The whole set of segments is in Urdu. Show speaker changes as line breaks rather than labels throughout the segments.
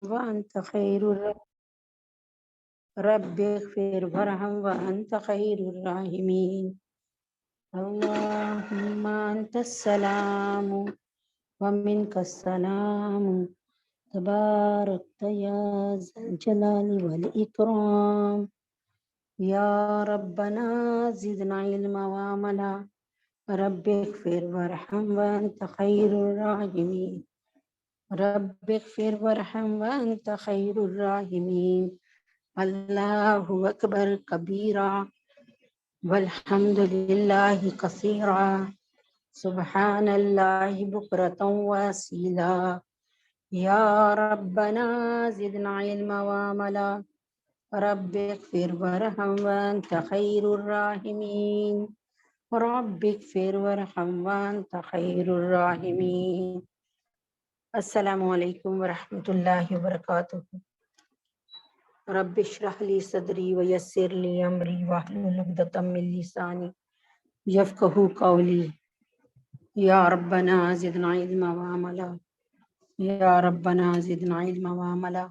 وأنت خير رب اغفر وارحم وأنت خير الراحمين. اللهم أنت السلام ومنك السلام تباركت يا ذا الجلال والإكرام. يا ربنا زدنا علما وعملا رب اغفر وارحم وأنت خير الراحمين. رب اغفر وارحم وأنت خير الراحمين. اللہ اکبر کبیرا والحمد للہ کثیرا سبحان اللہ بکرۃ واسیلا. یا ربنا زدنا علما وعملا رب اغفر وارحم وانت خیر الراحمین. رب اغفر وارحم وانت خیر الراحمین. السلام علیکم ورحمۃ اللہ وبرکاتہ. رب اشرح لی صدری ویسر لی امری واحلل عقدۃ من لسانی یفقہوا قولی. یا ربنا زدنا علما وعملا یا ربنا زدنا علما وعملا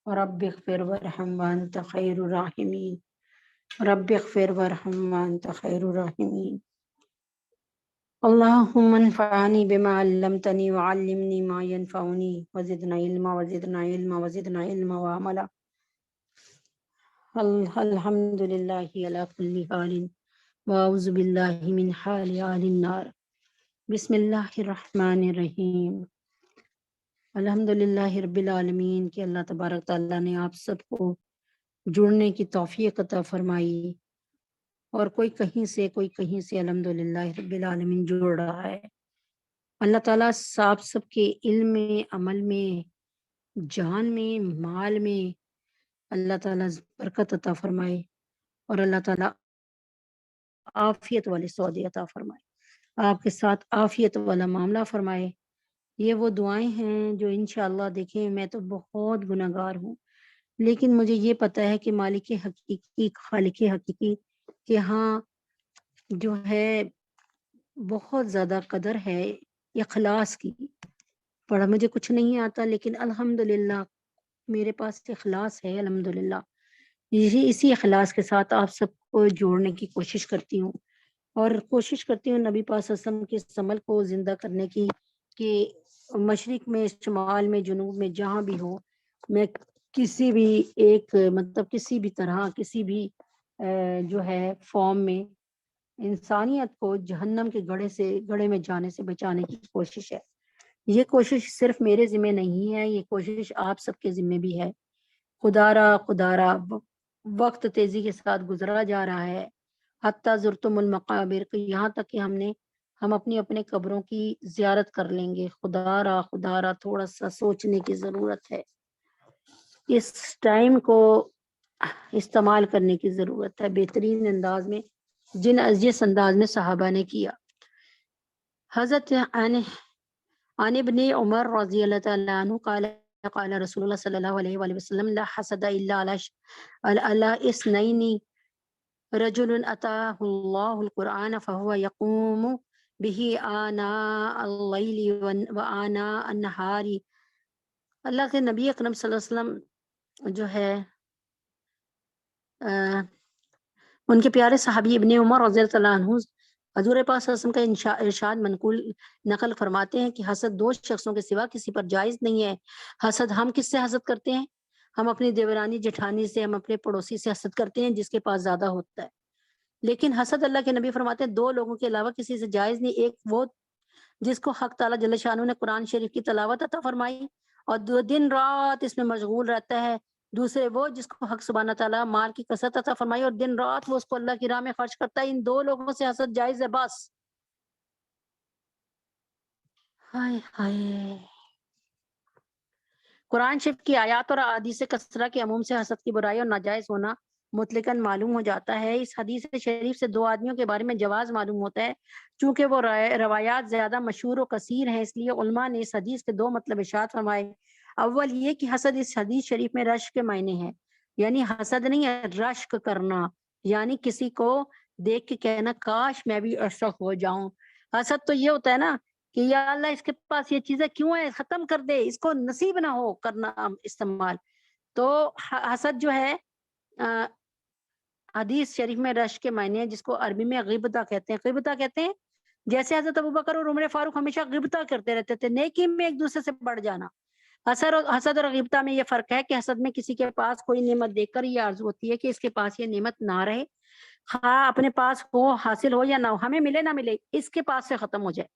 رب اغفر وارحم وانت خیر الراحمین. رب اغفر وارحم وانت خیر الراحمین. اللہم انفعنی بما علمتنی وعلمنی ما ینفعنی وزدنا علما وزدنا علما وزدنا علما وعملا. الحمد للہ علی کل حال واعوذ باللہ من حال اہل النار. بسم اللہ الرحمن الرحیم. الحمد للہ رب العالمین کہ اللہ تبارک تعالیٰ نے آپ سب کو جڑنے کی توفیق عطا فرمائی، اور کوئی کہیں سے الحمد للہ رب العالمین جڑ رہا ہے. اللہ تعالیٰ آپ سب کے علم میں، عمل میں، جان میں، مال میں اللہ تعالیٰ برکت عطا فرمائے، اور اللہ تعالیٰ عافیت والے سودے عطا فرمائے، آپ کے ساتھ عافیت والا معاملہ فرمائے. یہ وہ دعائیں ہیں جو انشاءاللہ، دیکھیں میں تو بہت گناہگار ہوں، لیکن مجھے یہ پتہ ہے کہ مالک حقیقی، خالق حقیقی کہ ہاں جو ہے بہت زیادہ قدر ہے اخلاص کی. پڑھا مجھے کچھ نہیں آتا، لیکن الحمدللہ میرے پاس اخلاص ہے الحمدللہ. اسی اخلاص کے ساتھ آپ سب کو جوڑنے کی کوشش کرتی ہوں، اور کوشش کرتی ہوں نبی پاک صلی اللہ علیہ وسلم کے اس عمل کو زندہ کرنے کی، کہ مشرق میں، شمال میں، جنوب میں، جہاں بھی ہو، میں کسی بھی ایک کسی بھی طرح، کسی بھی جو ہے فارم میں انسانیت کو جہنم کے گڑھے میں جانے سے بچانے کی کوشش ہے. یہ کوشش صرف میرے ذمہ نہیں ہے، یہ کوشش آپ سب کے ذمہ بھی ہے. خدارا وقت تیزی کے ساتھ گزرا جا رہا ہے. حتیٰ زرتم المقابر، یہاں تک کہ ہم اپنی قبروں کی زیارت کر لیں گے. خدارا تھوڑا سا سوچنے کی ضرورت ہے، اس ٹائم کو استعمال کرنے کی ضرورت ہے بہترین انداز میں، جس انداز میں صحابہ نے کیا. حضرت عن ابن عمر رضی اللہ تعالیٰ عنہ قال رسول اللہ صلی اللہ علیہ وآلہ وسلم لا حسد الا علی اثنین رجل اتاه اللہ القرآن فهو یقوم به آناء اللیل وآناء النہار. اللہ کے نبی اکرم صلی اللہ علیہ وسلم جو ہے ان کے پیارے صحابی ابن عمر رضی اللہ عنہ حضور پاک صلی اللہ علیہ وسلم کا ارشاد نقل فرماتے ہیں کہ حسد دو شخصوں کے سوا کسی پر جائز نہیں ہے. حسد ہم کس سے حسد کرتے ہیں؟ ہم اپنی دیورانی جٹھانی سے، ہم اپنے پڑوسی سے حسد کرتے ہیں جس کے پاس زیادہ ہوتا ہے. لیکن حسد اللہ کے نبی فرماتے ہیں دو لوگوں کے علاوہ کسی سے جائز نہیں. ایک وہ جس کو حق تعالیٰ جل شانہ نے قرآن شریف کی تلاوت عطا فرمائی اور دن رات اس میں مشغول رہتا ہے. دوسرے وہ جس کو حق سبحانہ تعالیٰ مال کی کثرت عطا فرمائی اور دن رات وہ اس کو اللہ کی راہ میں خرچ کرتا ہے. ان دو لوگوں سے حسد جائز ہے بس. ہائے ہائے. قرآن شریف کی آیات اور احادیث کثرہ کے عموم سے حسد کی برائی اور ناجائز ہونا مطلقاً معلوم ہو جاتا ہے. اس حدیث شریف سے دو آدمیوں کے بارے میں جواز معلوم ہوتا ہے. چونکہ وہ روایات زیادہ مشہور و کثیر ہیں، اس لیے علماء نے اس حدیث کے دو مطلب ارشاد فرمائے. اول یہ کہ حسد اس حدیث شریف میں رشک کے معنی ہے، یعنی حسد نہیں ہے، رشک کرنا، یعنی کسی کو دیکھ کے کہنا کاش میں بھی ایسا ہو جاؤں. حسد تو یہ ہوتا ہے نا کہ یا اللہ اس کے پاس یہ چیزیں کیوں ہے، ختم کر دے، اس کو نصیب نہ ہو کرنا استعمال۔ تو حسد جو ہے حدیث شریف میں رش کے معنی ہے، جس کو عربی میں غیبتہ کہتے ہیں۔ غیبتہ کہتے ہیں جیسے حضرت ابوبکر اور عمر فاروق ہمیشہ غیبتہ کرتے رہتے تھے، نیکی میں ایک دوسرے سے بڑھ جانا۔ حسد اور غیبتہ میں یہ فرق ہے کہ حسد میں کسی کے پاس کوئی نعمت دیکھ کر یہ آرزو ہوتی ہے کہ اس کے پاس یہ نعمت نہ رہے، خواہ اپنے پاس ہو، حاصل ہو یا نہ ہو، ہمیں ملے نہ ملے، اس کے پاس سے ختم ہو جائے،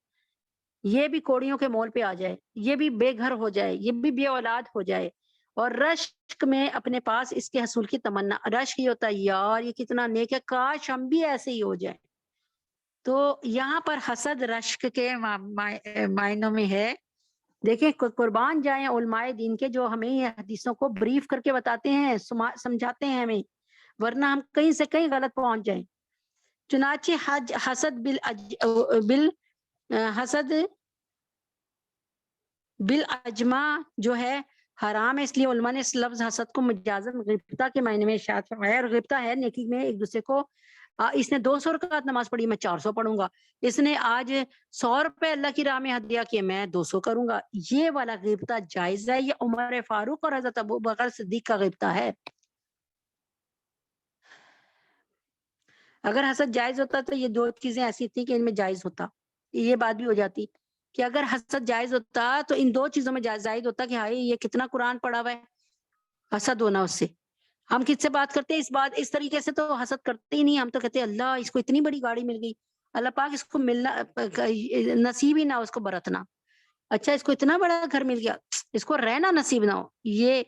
یہ بھی کوڑیوں کے مول پہ آ جائے، یہ بھی بے گھر ہو جائے، یہ بھی بے اولاد ہو جائے۔ اور رشک میں اپنے پاس اس کے حصول کی تمنا، رشک یہ ہوتا ہے یار یہ کتنا نیک ہے، کاش ہم بھی ایسے ہی ہو جائیں۔ تو یہاں پر حسد رشک کے معنوں میں ہے۔ دیکھیں قربان جائیں علماء دین کے جو ہمیں یہ حدیثوں کو بریف کر کے بتاتے ہیں، سمجھاتے ہیں ہمیں، ورنہ ہم کہیں سے کہیں غلط پہنچ جائیں۔ چنانچہ حسد بالاجماع جو ہے حرام ہے، اس لیے علماء نے اس لفظ حسد کو مجازن غیبتہ کے معنی میں ارشاد فرمایا۔ اور غیبتہ ہے نیکی میں ایک دوسرے کو، اس نے 200 رکعت نماز پڑھی، میں 400 پڑھوں گا، اس نے آج 100 روپے اللہ کی راہ میں ہدیہ کیے، میں 200 کروں گا، یہ والا غیبتہ جائز ہے۔ یہ عمر فاروق اور حضرت ابو بکر صدیق کا غیبتہ ہے۔ اگر حسد جائز ہوتا تو یہ دو چیزیں ایسی تھیں کہ ان میں جائز ہوتا، یہ بات بھی ہو جاتی کہ اگر حسد جائز ہوتا تو ان دو چیزوں میں جائز ہوتا کہ ہائی یہ کتنا قرآن پڑھا ہوا ہے، حسد ہونا اس سے۔ ہم کس سے بات کرتے ہیں اس طریقے سے تو حسد کرتے ہی نہیں، ہم تو کہتے ہیں اللہ اس کو اتنی بڑی گاڑی مل گئی، اللہ پاک اس کو ملنا نصیب ہی نہ اس کو برتنا، اچھا اس کو اتنا بڑا گھر مل گیا، اس کو رہنا نصیب نہ ہو۔ یہ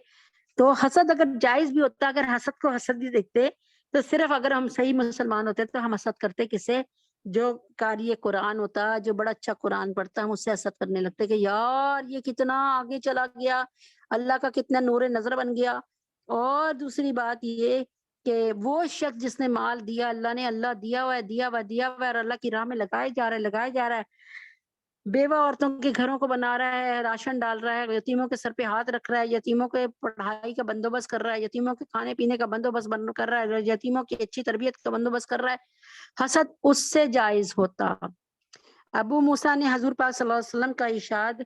تو حسد اگر جائز بھی ہوتا، اگر حسد کو حسد بھی دیکھتے تو صرف اگر ہم صحیح مسلمان ہوتے تو ہم حسد کرتے کسے؟ جو قاری قرآن ہوتا، جو بڑا اچھا قرآن پڑھتا، ہم اس سے حسد کرنے لگتے کہ یار یہ کتنا آگے چلا گیا، اللہ کا کتنا نور نظر بن گیا۔ اور دوسری بات یہ کہ وہ شخص جس نے مال دیا، اللہ نے، اللہ دیا ہوا ہے، دیا ہوا دیا ہوا ہے، اور اللہ کی راہ میں لگائے جا رہا ہے، لگائے جا رہا ہے، بیوہ عورتوں کے گھروں کو بنا رہا ہے، راشن ڈال رہا ہے، یتیموں کے سر پہ ہاتھ رکھ رہا ہے، یتیموں کے پڑھائی کا بندوبست کر رہا ہے، یتیموں کے کھانے پینے کا بندوبست کر رہا ہے، یتیموں کی اچھی تربیت کا بندوبست کر رہا ہے، حسد اس سے جائز ہوتا۔ ابو موسیٰ نے حضور پاک صلی اللہ علیہ وسلم کا ارشاد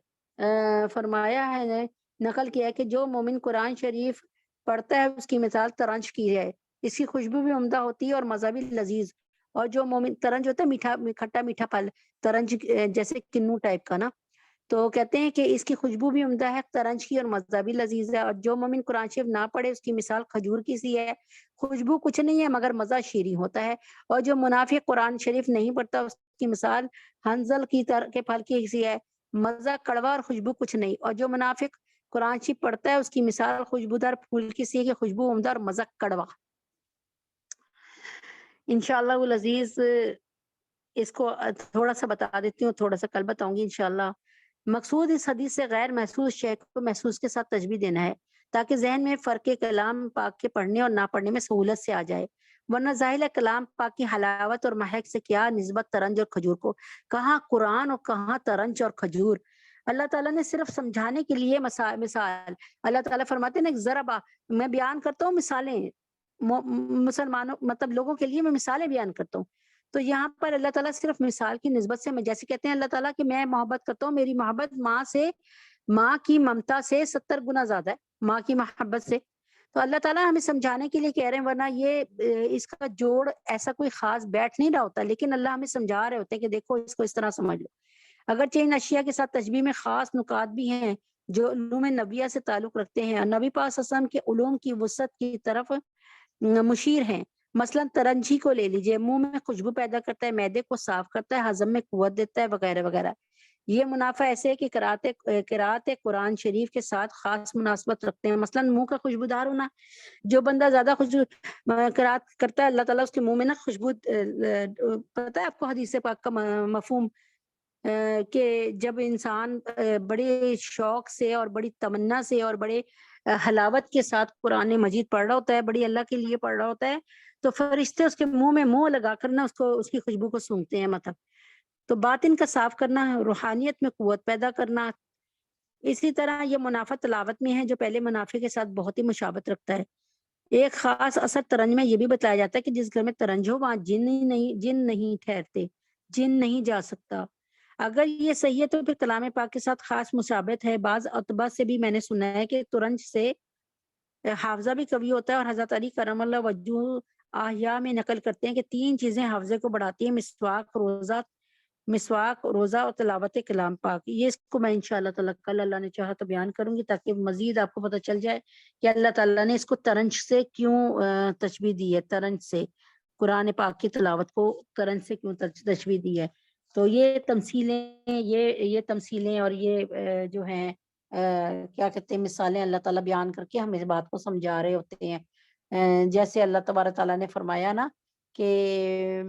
فرمایا ہے، نقل کیا ہے کہ جو مومن قرآن شریف پڑھتا ہے اس کی مثال ترنج کی ہے، اس کی خوشبو بھی عمدہ ہوتی ہے اور مزہ بھی لذیذ۔ اور جو مومن، ترنج ہوتا ہے میٹھا کھٹا میٹھا پھل، ترنج جیسے کنو ٹائپ کا نا، تو کہتے ہیں کہ اس کی خوشبو بھی عمدہ ہے ترنج کی، اور مزہ بھی لذیذ ہے۔ اور جو مومن قرآن شریف نہ پڑھے اس کی مثال کھجور کی سی ہے، خوشبو کچھ نہیں ہے مگر مزہ شیریں ہوتا ہے۔ اور جو منافق قرآن شریف نہیں پڑھتا اس کی مثال ہنزل کے پھل کی سی ہے، مزہ کڑوا اور خوشبو کچھ نہیں۔ اور جو منافق قرآن شریف پڑھتا ہے اس کی مثال خوشبودار پھول کی سی ہے کہ خوشبو عمدہ اور مزہ کڑوا۔ انشاءاللہ العزیز اس کو تھوڑا سا بتا دیتی ہوں، تھوڑا سا کل بتاؤں گی انشاءاللہ۔ مقصود اس حدیث سے غیر محسوس شے کو محسوس کے ساتھ تجبیہ دینا ہے تاکہ ذہن میں فرق کلام پاک کے پڑھنے اور نہ پڑھنے میں سہولت سے آ جائے، ورنہ ظاہر ہے کلام پاک کی حلاوت اور مہک سے کیا نسبت ترنج اور کھجور کو، کہاں قرآن اور کہاں ترنج اور کھجور۔ اللہ تعالیٰ نے صرف سمجھانے کے لیے مثال، اللہ تعالیٰ فرماتے ہیں نا ذرا میں بیان کرتا ہوں مثالیں، مسلمانوں مطلب لوگوں کے لیے میں مثالیں بیان کرتا ہوں۔ تو یہاں پر اللہ تعالیٰ صرف مثال کی نسبت سے، جیسے کہتے ہیں اللہ تعالیٰ کہ میں محبت کرتا ہوں، میری محبت ماں کی ممتا سے 70 گنا زیادہ ہے، ماں کی محبت سے۔ تو اللہ تعالیٰ ہمیں سمجھانے کے لیے کہہ رہے ہیں، ورنہ یہ اس کا جوڑ ایسا کوئی خاص بیٹھ نہیں رہا ہوتا، لیکن اللہ ہمیں سمجھا رہے ہوتے ہیں کہ دیکھو اس کو اس طرح سمجھ لو۔ اگرچہ ان اشیاء کے ساتھ تشبیہ میں خاص نکات بھی ہیں جو علوم نبیہ سے تعلق رکھتے ہیں، اور نبی پاک صلی اللہ علیہ وسلم کے علوم کی وسعت کی طرف مشیر ہیں۔ مثلا ترنجی کو لے لیجئے، منہ میں خوشبو پیدا کرتا ہے، معدے کو صاف کرتا ہے، ہضم میں قوت دیتا ہے، وغیرہ وغیرہ۔ یہ منافع ایسے ہے کہ قرات قرآن شریف کے ساتھ خاص مناسبت رکھتے ہیں۔ مثلا منہ کا خوشبودار ہونا، جو بندہ زیادہ قرات کرتا ہے اللہ تعالیٰ اس کے منہ میں نا خوشبو، پتہ ہے آپ کو حدیث پاک کا مفہوم، کہ جب انسان بڑے شوق سے اور بڑی تمنا سے اور بڑے حلاوت کے ساتھ قرآن مجید پڑھ رہا ہوتا ہے، بڑی اللہ کے لیے پڑھ رہا ہوتا ہے، تو فرشتے اس کے منہ میں منہ لگا کر نا اس کی خوشبو کو سونگھتے ہیں۔ مطلب تو باطن کا صاف کرنا، روحانیت میں قوت پیدا کرنا۔ اسی طرح یہ منافع تلاوت میں ہے جو پہلے منافع کے ساتھ بہت ہی مشابہت رکھتا ہے۔ ایک خاص اثر ترنج میں یہ بھی بتایا جاتا ہے کہ جس گھر میں ترنج ہو وہاں جن نہیں ٹھہرتے، جن نہیں جا سکتا۔ اگر یہ صحیح ہے تو پھر کلام پاک کے ساتھ خاص مشابہت ہے۔ بعض اتباع سے بھی میں نے سنا ہے کہ ترنج سے حافظہ بھی قوی ہوتا ہے، اور حضرت علی کرم اللہ وجہ احیا میں نقل کرتے ہیں کہ 3 چیزیں حافظے کو بڑھاتی ہیں: مسواک، روزہ اور تلاوت کلام پاک۔ یہ اس کو میں انشاءاللہ تعالیٰ کل اللہ نے چاہا تو بیان کروں گی، تاکہ مزید آپ کو پتہ چل جائے کہ اللہ تعالیٰ نے اس کو ترنج سے کیوں تشبیہ دی ہے، ترنج سے قرآن پاک کی تلاوت کو ترنج سے کیوں تشبیہ دی ہے۔ تو یہ تمثیلیں اور یہ جو ہیں کیا کہتے ہیں مثالیں اللہ تعالیٰ بیان کر کے ہمیں اس بات کو سمجھا رہے ہوتے ہیں۔ جیسے اللہ تبارک تعالیٰ نے فرمایا نا کہ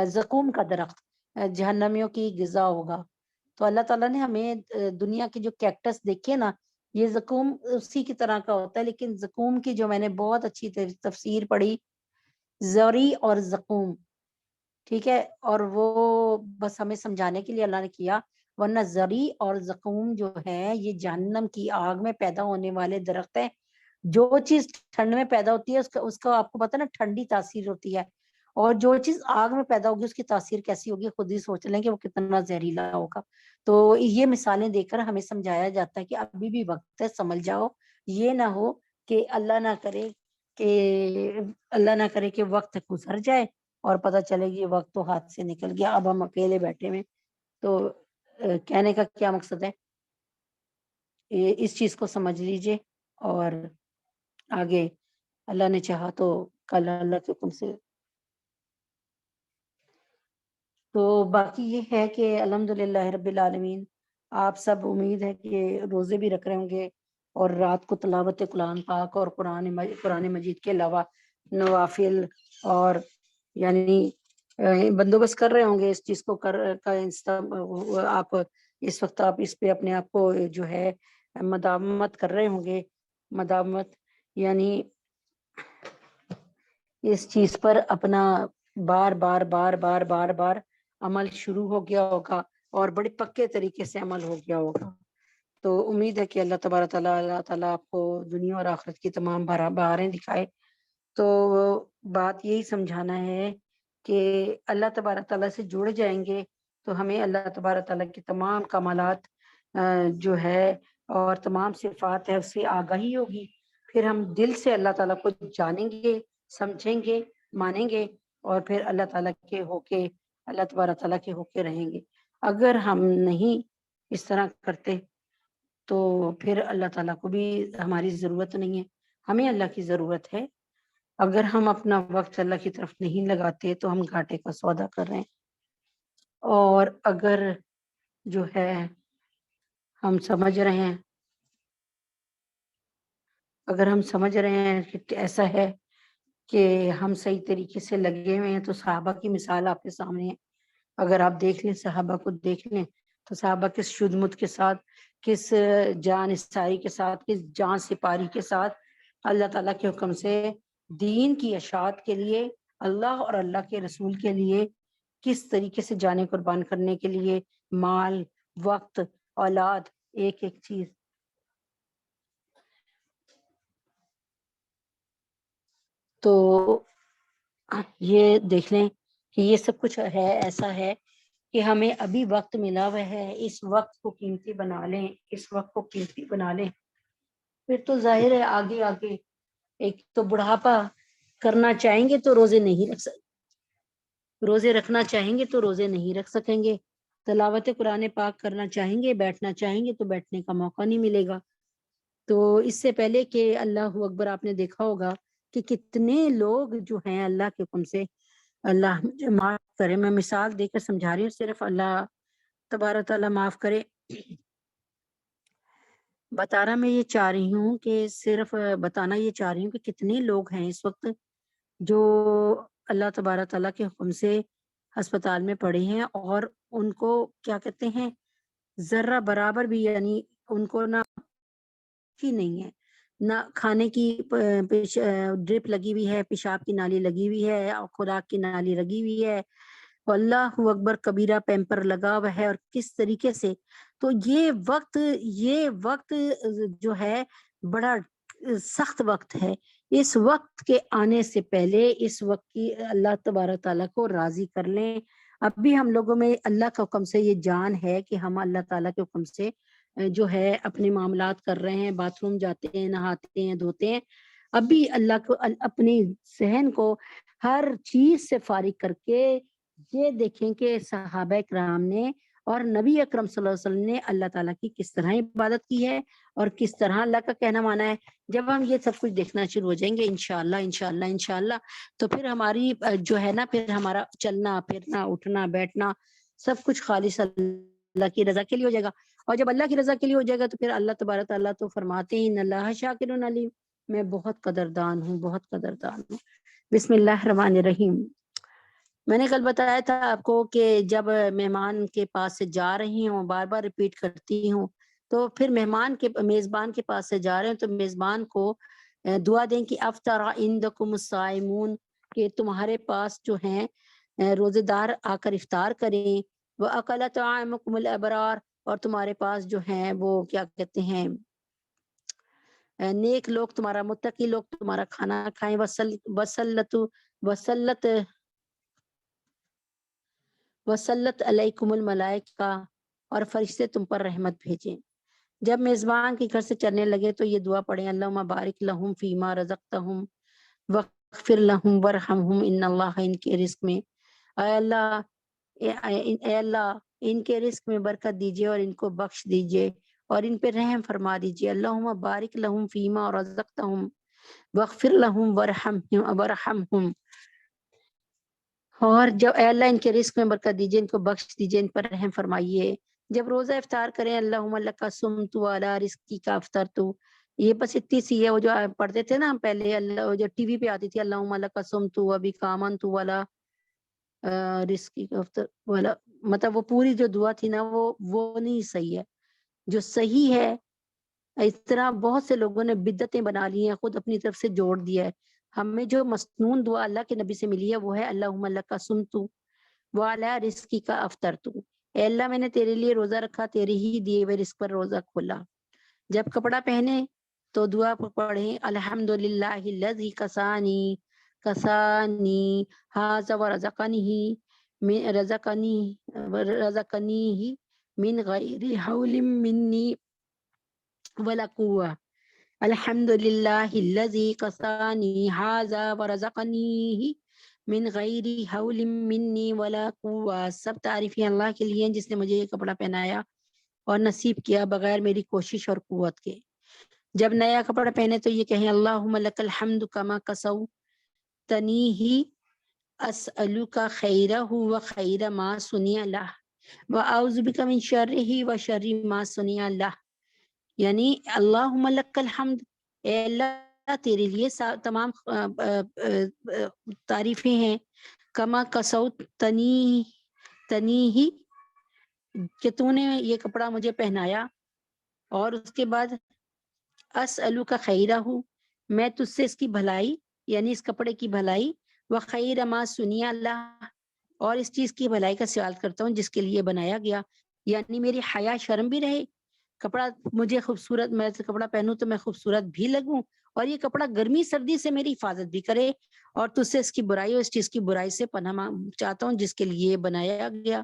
زقوم کا درخت جہنمیوں کی غذا ہوگا، تو اللہ تعالیٰ نے ہمیں دنیا کے جو کیکٹس دیکھے نا، یہ زقوم اسی کی طرح کا ہوتا ہے، لیکن زقوم کی جو میں نے بہت اچھی تفسیر پڑھی، زری اور زقوم، ٹھیک ہے، اور وہ بس ہمیں سمجھانے کے لیے اللہ نے کیا، ورنہ زری اور زقوم جو ہے یہ جہنم کی آگ میں پیدا ہونے والے درخت ہیں۔ جو چیز ٹھنڈ میں پیدا ہوتی ہے اس کا آپ کو پتا نا ٹھنڈی تاثیر ہوتی ہے، اور جو چیز آگ میں پیدا ہوگی اس کی تاثیر کیسی ہوگی، خود ہی سوچ لیں کہ وہ کتنا زہریلا ہوگا۔ تو یہ مثالیں دے کر ہمیں سمجھایا جاتا ہے کہ ابھی بھی وقت ہے، سمجھ جاؤ، یہ نہ ہو کہ اللہ نہ کرے کہ وقت گزر جائے اور پتہ چلے گی وقت تو ہاتھ سے نکل گیا، اب ہم اکیلے بیٹھے ہوئے۔ تو کہنے کا کیا مقصد ہے، اس چیز کو سمجھ لیجئے، اور آگے اللہ نے چاہا تو کل اللہ کے حکم سے۔ تو باقی یہ ہے کہ الحمدللہ رب العالمین، آپ سب امید ہے کہ روزے بھی رکھ رہے ہوں گے، اور رات کو تلاوت قرآن پاک اور قرآن مجید کے علاوہ نوافل اور یعنی بندوبست کر رہے ہوں گے اس چیز کو آپ اس وقت آپ اس پہ اپنے آپ کو جو ہے مداومت کر رہے ہوں گے، مداومت یعنی اس چیز پر اپنا بار بار بار بار بار بار عمل شروع ہو گیا ہوگا، اور بڑے پکے طریقے سے عمل ہو گیا ہوگا۔ تو امید ہے کہ اللہ تبارک تعالیٰ آپ کو دنیا اور آخرت کی تمام بہاریں دکھائے۔ تو بات یہی سمجھانا ہے کہ اللہ تبارک تعالیٰ سے جڑ جائیں گے تو ہمیں اللہ تبارک تعالیٰ کی تمام کمالات جو ہے اور تمام صفات ہے اس سے آگاہی ہوگی، پھر ہم دل سے اللہ تعالیٰ کو جانیں گے، سمجھیں گے، مانیں گے، اور پھر اللہ تعالیٰ کے ہو کے اللہ تبارک تعالیٰ کے ہو کے رہیں گے۔ اگر ہم نہیں اس طرح کرتے تو پھر اللہ تعالیٰ کو بھی ہماری ضرورت نہیں ہے، ہمیں اللہ کی ضرورت ہے۔ اگر ہم اپنا وقت اللہ کی طرف نہیں لگاتے تو ہم گھاٹے کا سودا کر رہے ہیں، اور اگر جو ہے ہم سمجھ رہے ہیں، اگر ہم سمجھ رہے ہیں کہ ایسا ہے کہ ہم صحیح طریقے سے لگے ہوئے ہیں، تو صحابہ کی مثال آپ کے سامنے ہے۔ اگر آپ دیکھ لیں، صحابہ کو دیکھ لیں تو صحابہ کس شدمت کے ساتھ، کس جان نثاری کے ساتھ، کس جان سپاری کے ساتھ اللہ تعالیٰ کے حکم سے دین کی اشاعت کے لیے، اللہ اور اللہ کے رسول کے لیے کس طریقے سے جانیں قربان کرنے کے لیے، مال، وقت، اولاد، ایک ایک چیز۔ تو یہ دیکھ لیں کہ یہ سب کچھ ہے، ایسا ہے کہ ہمیں ابھی وقت ملا ہوا ہے، اس وقت کو قیمتی بنا لیں، اس وقت کو قیمتی بنا لیں، پھر تو ظاہر ہے آگے آگے ایک تو بڑھاپا کرنا چاہیں گے تو روزے نہیں رکھ سکیں، روزے رکھنا چاہیں گے تو روزے نہیں رکھ سکیں گے، تلاوت قرآن پاک کرنا چاہیں گے، بیٹھنا چاہیں گے تو بیٹھنے کا موقع نہیں ملے گا۔ تو اس سے پہلے کہ اللہ اکبر، آپ نے دیکھا ہوگا کہ کتنے لوگ جو ہیں اللہ کے حکم سے، اللہ مجھے معاف کرے، میں مثال دے کر سمجھا رہی ہوں، صرف اللہ تبارک تعالیٰ معاف کرے، میں یہ چاہ رہی ہوں کہ صرف بتانا یہ چاہ رہی ہوں کہ کتنے لوگ ہیں اس وقت جو اللہ تبارک تعالیٰ کے حکم سے ہسپتال میں پڑے ہیں، اور ان کو کیا کہتے ہیں ذرہ برابر بھی یعنی ان کو نہ کی نہیں ہے، نہ کھانے کی ڈرپ لگی ہوئی ہے، پیشاب کی نالی لگی ہوئی ہے، اور خوراک کی نالی لگی ہوئی ہے، اللہ اکبر کبیرہ پیمپر لگا ہوا ہے، اور کس طریقے سے۔ تو یہ وقت جو ہے بڑا سخت وقت ہے۔ اس وقت کے آنے سے پہلے اس وقت کی اللہ تبارک تعالیٰ کو راضی کر لیں، اب بھی ہم لوگوں میں اللہ کے حکم سے یہ جان ہے کہ ہم اللہ تعالیٰ کے حکم سے جو ہے اپنے معاملات کر رہے ہیں، باتھ روم جاتے ہیں، نہاتے ہیں، دھوتے ہیں، اب بھی اللہ کو اپنی ذہن کو ہر چیز سے فارغ کر کے یہ دیکھیں کہ صحابہ کرام نے اور نبی اکرم صلی اللہ علیہ وسلم نے اللہ تعالیٰ کی کس طرح عبادت کی ہے اور کس طرح اللہ کا کہنا مانا ہے۔ جب ہم یہ سب کچھ دیکھنا شروع ہو جائیں گے انشاءاللہ انشاءاللہ انشاءاللہ، تو پھر ہماری جو ہے نا، پھر ہمارا چلنا پھرنا اٹھنا بیٹھنا سب کچھ خالص اللہ کی رضا کے لیے ہو جائے گا۔ اور جب اللہ کی رضا کے لیے ہو جائے گا تو پھر اللہ تبارک تعالیٰ تو فرماتے ہیں ان اللہ شاکر علیم، میں بہت قدردان ہوں، بہت قدردان ہوں۔ بسم اللہ الرحمن الرحیم۔ میں نے کل بتایا تھا آپ کو کہ جب مہمان کے پاس سے جا رہی ہوں، بار بار ریپیٹ کرتی ہوں، تو پھر میزبان کے پاس سے جا رہے ہیں تو میزبان کو دعا دیں کہ افطر عندکم الصائمون، کہ تمہارے پاس جو ہیں روزے دار آ کر افطار کریں، وَأَكَلَ طَعَامَكُمُ الْأَبْرَارُ، اور تمہارے پاس جو ہیں وہ کیا کہتے ہیں نیک لوگ، تمہارا متقی لوگ تمہارا کھانا کھائیں، وسلط علیکم الملائکہ، اور فرشتے تم پر رحمت بھیجیں۔ جب میزبان کے گھر سے چلنے لگے تو یہ دعا پڑھیں، اللہم بارک لہم فیما رزقتہم واغفر لہم ورحمہم ان اللہ، ان کے رزق میں اے اللہ ان کے رزق میں برکت دیجئے اور ان کو بخش دیجئے اور ان پہ رحم فرما دیجئے۔ اللہم بارک لہم فیما رزقتہم واغفر لہم ورحمہم، اور جب اے اللہ ان کے رزق میں برکت دیجئے، ان کو بخش دیجئے، ان پر رحم فرمائیے۔ جب روزہ افطار کریں، اللہم لک صمت وعلی رزقک افطرت، یہ بس اتنی سی ہے، وہ جو پڑھتے تھے نا ہم پہلے، اللہ جو ٹی وی پہ آتی تھی، اللہم لک صمت وبک آمنت وعلی رزقک افطرت والا، مطلب وہ پوری جو دعا تھی نا وہ نہیں صحیح ہے۔ جو صحیح ہے، اس طرح بہت سے لوگوں نے بدعتیں بنا لی ہیں، خود اپنی طرف سے جوڑ دیا ہے۔ ہمیں جو مسنون دعا اللہ کے نبی سے ملی ہے وہ ہے اللہم لک صمت وعلی رزقک افطرت، اے اللہ میں نے تیرے لیے روزہ رکھا، تیرے ہی دیے ہوئے رزق پر روزہ کھولا۔ جب کپڑا پہنے تو دعا پڑھیں، الحمدللہ الذی کسانی ھذا ورزقنی من غیر حول منی ولا قوہ، الحمدللہ الذی کسانی ھذا ورزقنی من غیر حول منی ولا قوہ، سب تعریفیں اللہ کے لیے جس نے مجھے یہ کپڑا پہنایا اور نصیب کیا بغیر میری کوشش اور قوت کے۔ جب نیا کپڑا پہنے تو یہ کہیں، اللہم لک الحمد کما کسوتنیہ اسألک خیرہ و خیر ما صنع لہ واعوذ بک من شرہ و شر ما صنع لہ، یعنی اللہم لک الحمد، اے اللہ تیرے لیے تمام تعریفیں ہیں، کما کسوتنی ہی، کہ تو نے یہ کپڑا مجھے پہنایا، اور اس کے بعد اسألک خیرہ، میں تجھ سے اس کی بھلائی یعنی اس کپڑے کی بھلائی، وخیر ما صنع لہ، اور اس چیز کی بھلائی کا سوال کرتا ہوں جس کے لیے بنایا گیا، یعنی میری حیا شرم بھی رہے، کپڑا مجھے خوبصورت، میں کپڑا پہنوں تو میں خوبصورت بھی لگوں، اور یہ کپڑا گرمی سردی سے میری حفاظت بھی کرے، اور تجھ سے اس کی برائی اور اس چیز کی برائی سے پناہ چاہتا ہوں جس کے لیے بنایا گیا۔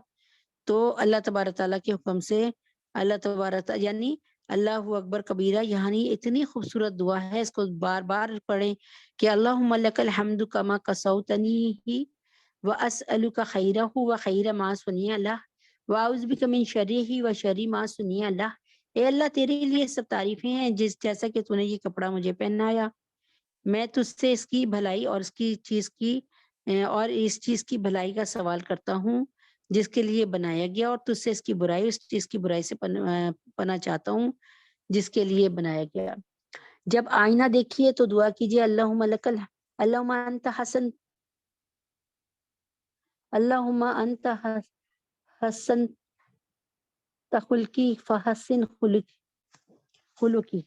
تو اللہ تبارک تعالیٰ کے حکم سے اللہ تبارک یعنی اللہ اکبر کبیرہ، یعنی اتنی خوبصورت دعا ہے، اس کو بار بار پڑھیں کہ اللہم لک الحمد کما کسوتنی واسألک خیرہ و خیر ما صنع لہ واعوذ بک من شرہ و شر ما صنع لہ، اے اللہ تیرے لیے سب تعریفیں ہیں جیسا کہ تو نے یہ کپڑا مجھے پہنایا، میں تجھ سے اس کی بھلائی اور اس کی چیز کی اور اس چیز کی بھلائی کا سوال کرتا ہوں جس کے لیے بنایا گیا، اور تجھ سے اس کی برائی، اس چیز کی برائی سے پناہ چاہتا ہوں جس کے لیے بنایا گیا۔ جب آئینہ دیکھیے تو دعا کیجیے، اللہم لک اللہم انت حسن، اللہم انت حسن خلقی فحسن خلقی۔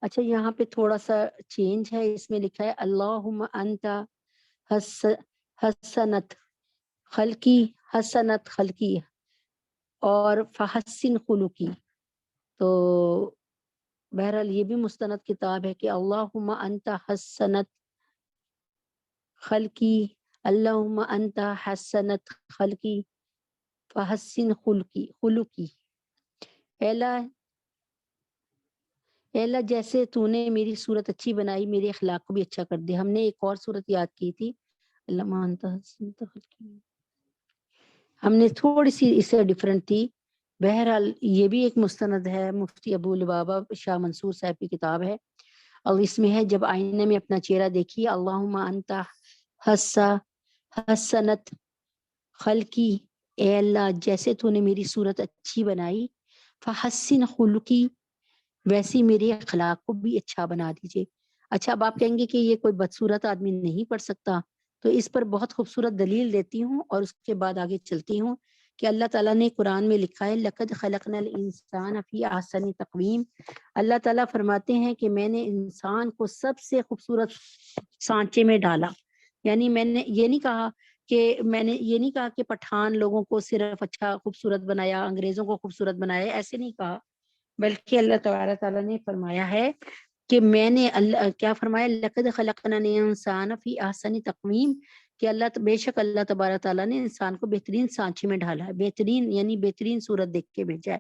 اچھا یہاں پہ تھوڑا سا چینج ہے، اس میں لکھا ہے اللہم انت حسنت خلقی اور فحسن خلقی، تو بہرحال یہ بھی مستند کتاب ہے کہ اللہم انت حسنت خلقی اللہم انت حسنت خلقی فحسن خلقی اے اللہ جیسے تو نے میری صورت اچھی بنائی میرے اخلاق کو بھی اچھا کر دے. ہم نے ایک اور صورت یاد کی تھی اللہم انت حسنت خلقی، ہم نے تھوڑی سی اس سے ڈفرنٹ تھی. بہرحال یہ بھی ایک مستند ہے، مفتی ابو لبابہ شاہ منصور صاحب کی کتاب ہے، اور اس میں ہے جب آئینے میں اپنا چہرہ دیکھیے اللہم انت حسنت خلقی، اے اللہ جیسے تو نے میری صورت اچھی بنائی فحسن خلقی، ویسی میرے اخلاق کو بھی اچھا بنا دیجیے. اچھا اب آپ کہیں گے کہ یہ کوئی بدصورت آدمی نہیں پڑھ سکتا، تو اس پر بہت خوبصورت دلیل دیتی ہوں اور اس کے بعد آگے چلتی ہوں کہ اللہ تعالیٰ نے قرآن میں لکھا ہے لقد خلقنا الانسان فی احسن تقویم. اللہ تعالیٰ فرماتے ہیں کہ میں نے انسان کو سب سے خوبصورت سانچے میں ڈالا. یعنی میں نے یہ نہیں کہا کہ پٹھان لوگوں کو صرف اچھا خوبصورت بنایا، انگریزوں کو خوبصورت بنایا، ایسے نہیں کہا، بلکہ اللہ تبارک تعالیٰ نے فرمایا ہے کہ میں نے کیا فرمایا لقد خلقنا الانسان فی احسن تقویم، کہ بے شک اللہ تبارک تعالیٰ نے انسان کو بہترین سانچے میں ڈالا ہے، بہترین یعنی بہترین صورت دیکھ کے بھیجا ہے.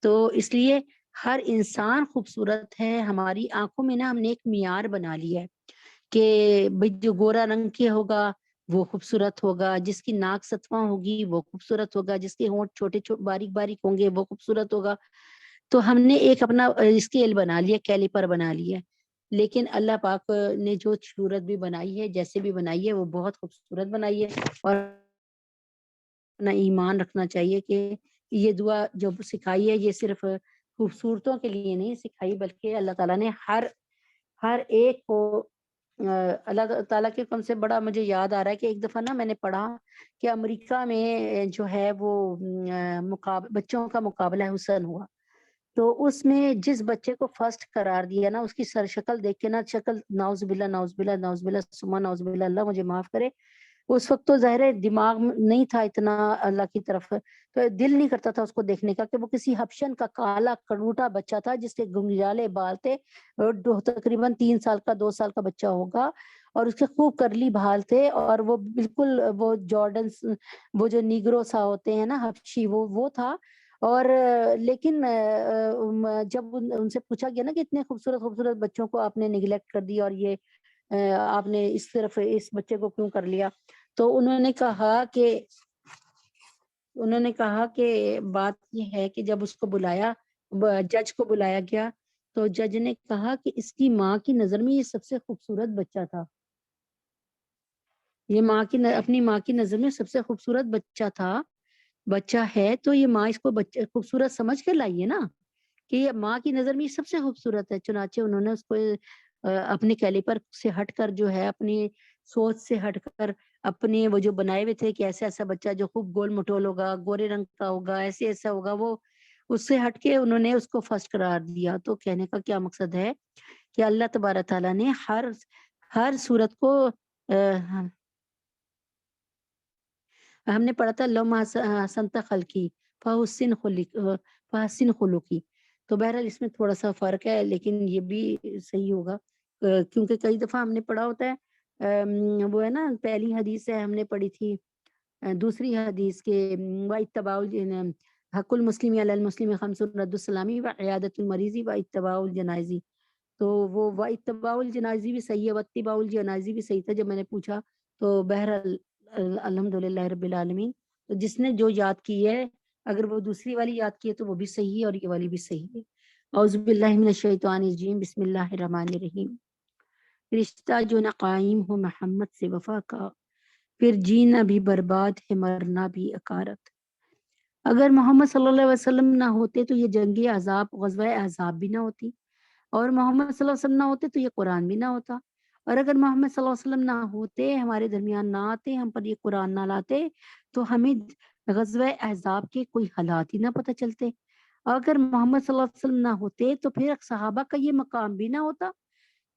تو اس لیے ہر انسان خوبصورت ہے. ہماری آنکھوں میں نا ہم نے ایک معیار بنا لیا ہے کہ بھئی جو گورا رنگ کے ہوگا وہ خوبصورت ہوگا، جس کی ناک ستواں ہوگی وہ خوبصورت ہوگا، جس کے ہونٹ چھوٹے چھوٹے باریک باریک ہوں گے وہ خوبصورت ہوگا. تو ہم نے ایک اپنا اسکیل بنا لیا، کیلیپر بنا لیا. لیکن اللہ پاک نے جو صورت بھی بنائی ہے جیسے بھی بنائی ہے وہ بہت خوبصورت بنائی ہے. اور اپنا ایمان رکھنا چاہیے کہ یہ دعا جو سکھائی ہے یہ صرف خوبصورتوں کے لیے نہیں سکھائی، بلکہ اللہ تعالیٰ نے ہر ایک کو اللہ تعالیٰ کے کم سے بڑا مجھے یاد آ رہا ہے کہ ایک دفعہ نا میں نے پڑھا کہ امریکہ میں جو ہے وہ بچوں کا مقابلہ حسن ہوا، تو اس میں جس بچے کو فرسٹ قرار دیا نا اس کی سر شکل دیکھ کے نا، شکل ناؤز باللہ ناؤز باللہ ناؤز باللہ سما ناؤز باللہ، اللہ مجھے معاف کرے، اس وقت تو ظاہر ہے دماغ نہیں تھا اتنا اللہ کی طرف، تو دل نہیں کرتا تھا اس کو دیکھنے کا کہ وہ کسی حبشن کا کالا کروٹا بچہ تھا جس کے گنجالے بال تھے، تقریباً 3 سال کا 2 سال کا بچہ ہوگا، اور اس کے خوب کرلی بال تھے، اور وہ بالکل وہ جارڈن وہ جو نیگرو سا ہوتے ہیں نا حبشی وہ تھا. اور لیکن جب ان سے پوچھا گیا نا کہ اتنے خوبصورت خوبصورت بچوں کو آپ نے نیگلیکٹ کر دیا اور یہ آپ نے اس طرف اس بچے کو کیوں کر لیا، تو انہوں نے کہا کہ بات یہ ہے کہ جب اس کو بلایا، جج کو بلایا گیا، تو جج نے کہا کہ اس کی ماں کی نظر میں یہ سب سے خوبصورت بچہ تھا، یہ اپنی ماں کی نظر میں سب سے خوبصورت بچہ ہے، تو یہ ماں اس کو خوبصورت سمجھ کر لائی ہے نا، کہ یہ ماں کی نظر میں یہ سب سے خوبصورت ہے. چنانچہ انہوں نے اس کو اپنے کیلیپر سے ہٹ کر جو ہے اپنی سوچ سے ہٹ کر اپنے وہ جو بنائے ہوئے تھے کہ ایسا بچہ جو خوب گول مٹول ہوگا، گورے رنگ کا ہوگا، ایسا ہوگا، وہ اس سے ہٹ کے انہوں نے اس کو فرسٹ قرار دیا. تو کہنے کا کیا مقصد ہے کہ اللہ تبارک تعالیٰ نے ہر صورت کو ہم نے پڑھا تھا لما حسنت خلقی فحسن خلقی. تو بہرحال اس میں تھوڑا سا فرق ہے لیکن یہ بھی صحیح ہوگا، کیونکہ کئی دفعہ ہم نے پڑھا ہوتا ہے وہ ہے نا پہلی حدیث ہے ہم نے پڑھی تھی، دوسری حدیث کے وَاتَّبَاعُ حق المسلم علی المسلم خمس رد السلامی و عیادت المریضی و اتباع الجنائزی. تو وہ اتباع الجنائزی بھی صحیح ہے، واتباع الجنائزی بھی صحیح تھا جب میں نے پوچھا. تو بہرحال الحمدللہ رب العالمین، تو جس نے جو یاد کی ہے اگر وہ دوسری والی یاد کی ہے تو وہ بھی صحیح ہے اور یہ والی بھی صحیح ہے. اعوذ باللہ من الشیطان الرجیم، بسم اللہ الرحمن الرحیم. رشتہ جو نہ قائم ہو محمد سے وفا کا، پھر جینا بھی برباد ہے مرنا بھی اکارت. اگر محمد صلی اللہ علیہ وسلم نہ ہوتے تو یہ جنگ عذاب غزوہ احزاب بھی نہ ہوتی، اور محمد صلی اللہ علیہ وسلم نہ ہوتے تو یہ قرآن بھی نہ ہوتا، اور اگر محمد صلی اللہ علیہ وسلم نہ ہوتے، ہمارے درمیان نہ آتے، ہم پر یہ قرآن نہ لاتے، تو ہمیں غزوہ احزاب کے کوئی حالات ہی نہ پتہ چلتے. اگر محمد صلی اللہ علیہ وسلم نہ ہوتے تو پھر صحابہ کا یہ مقام بھی نہ ہوتا.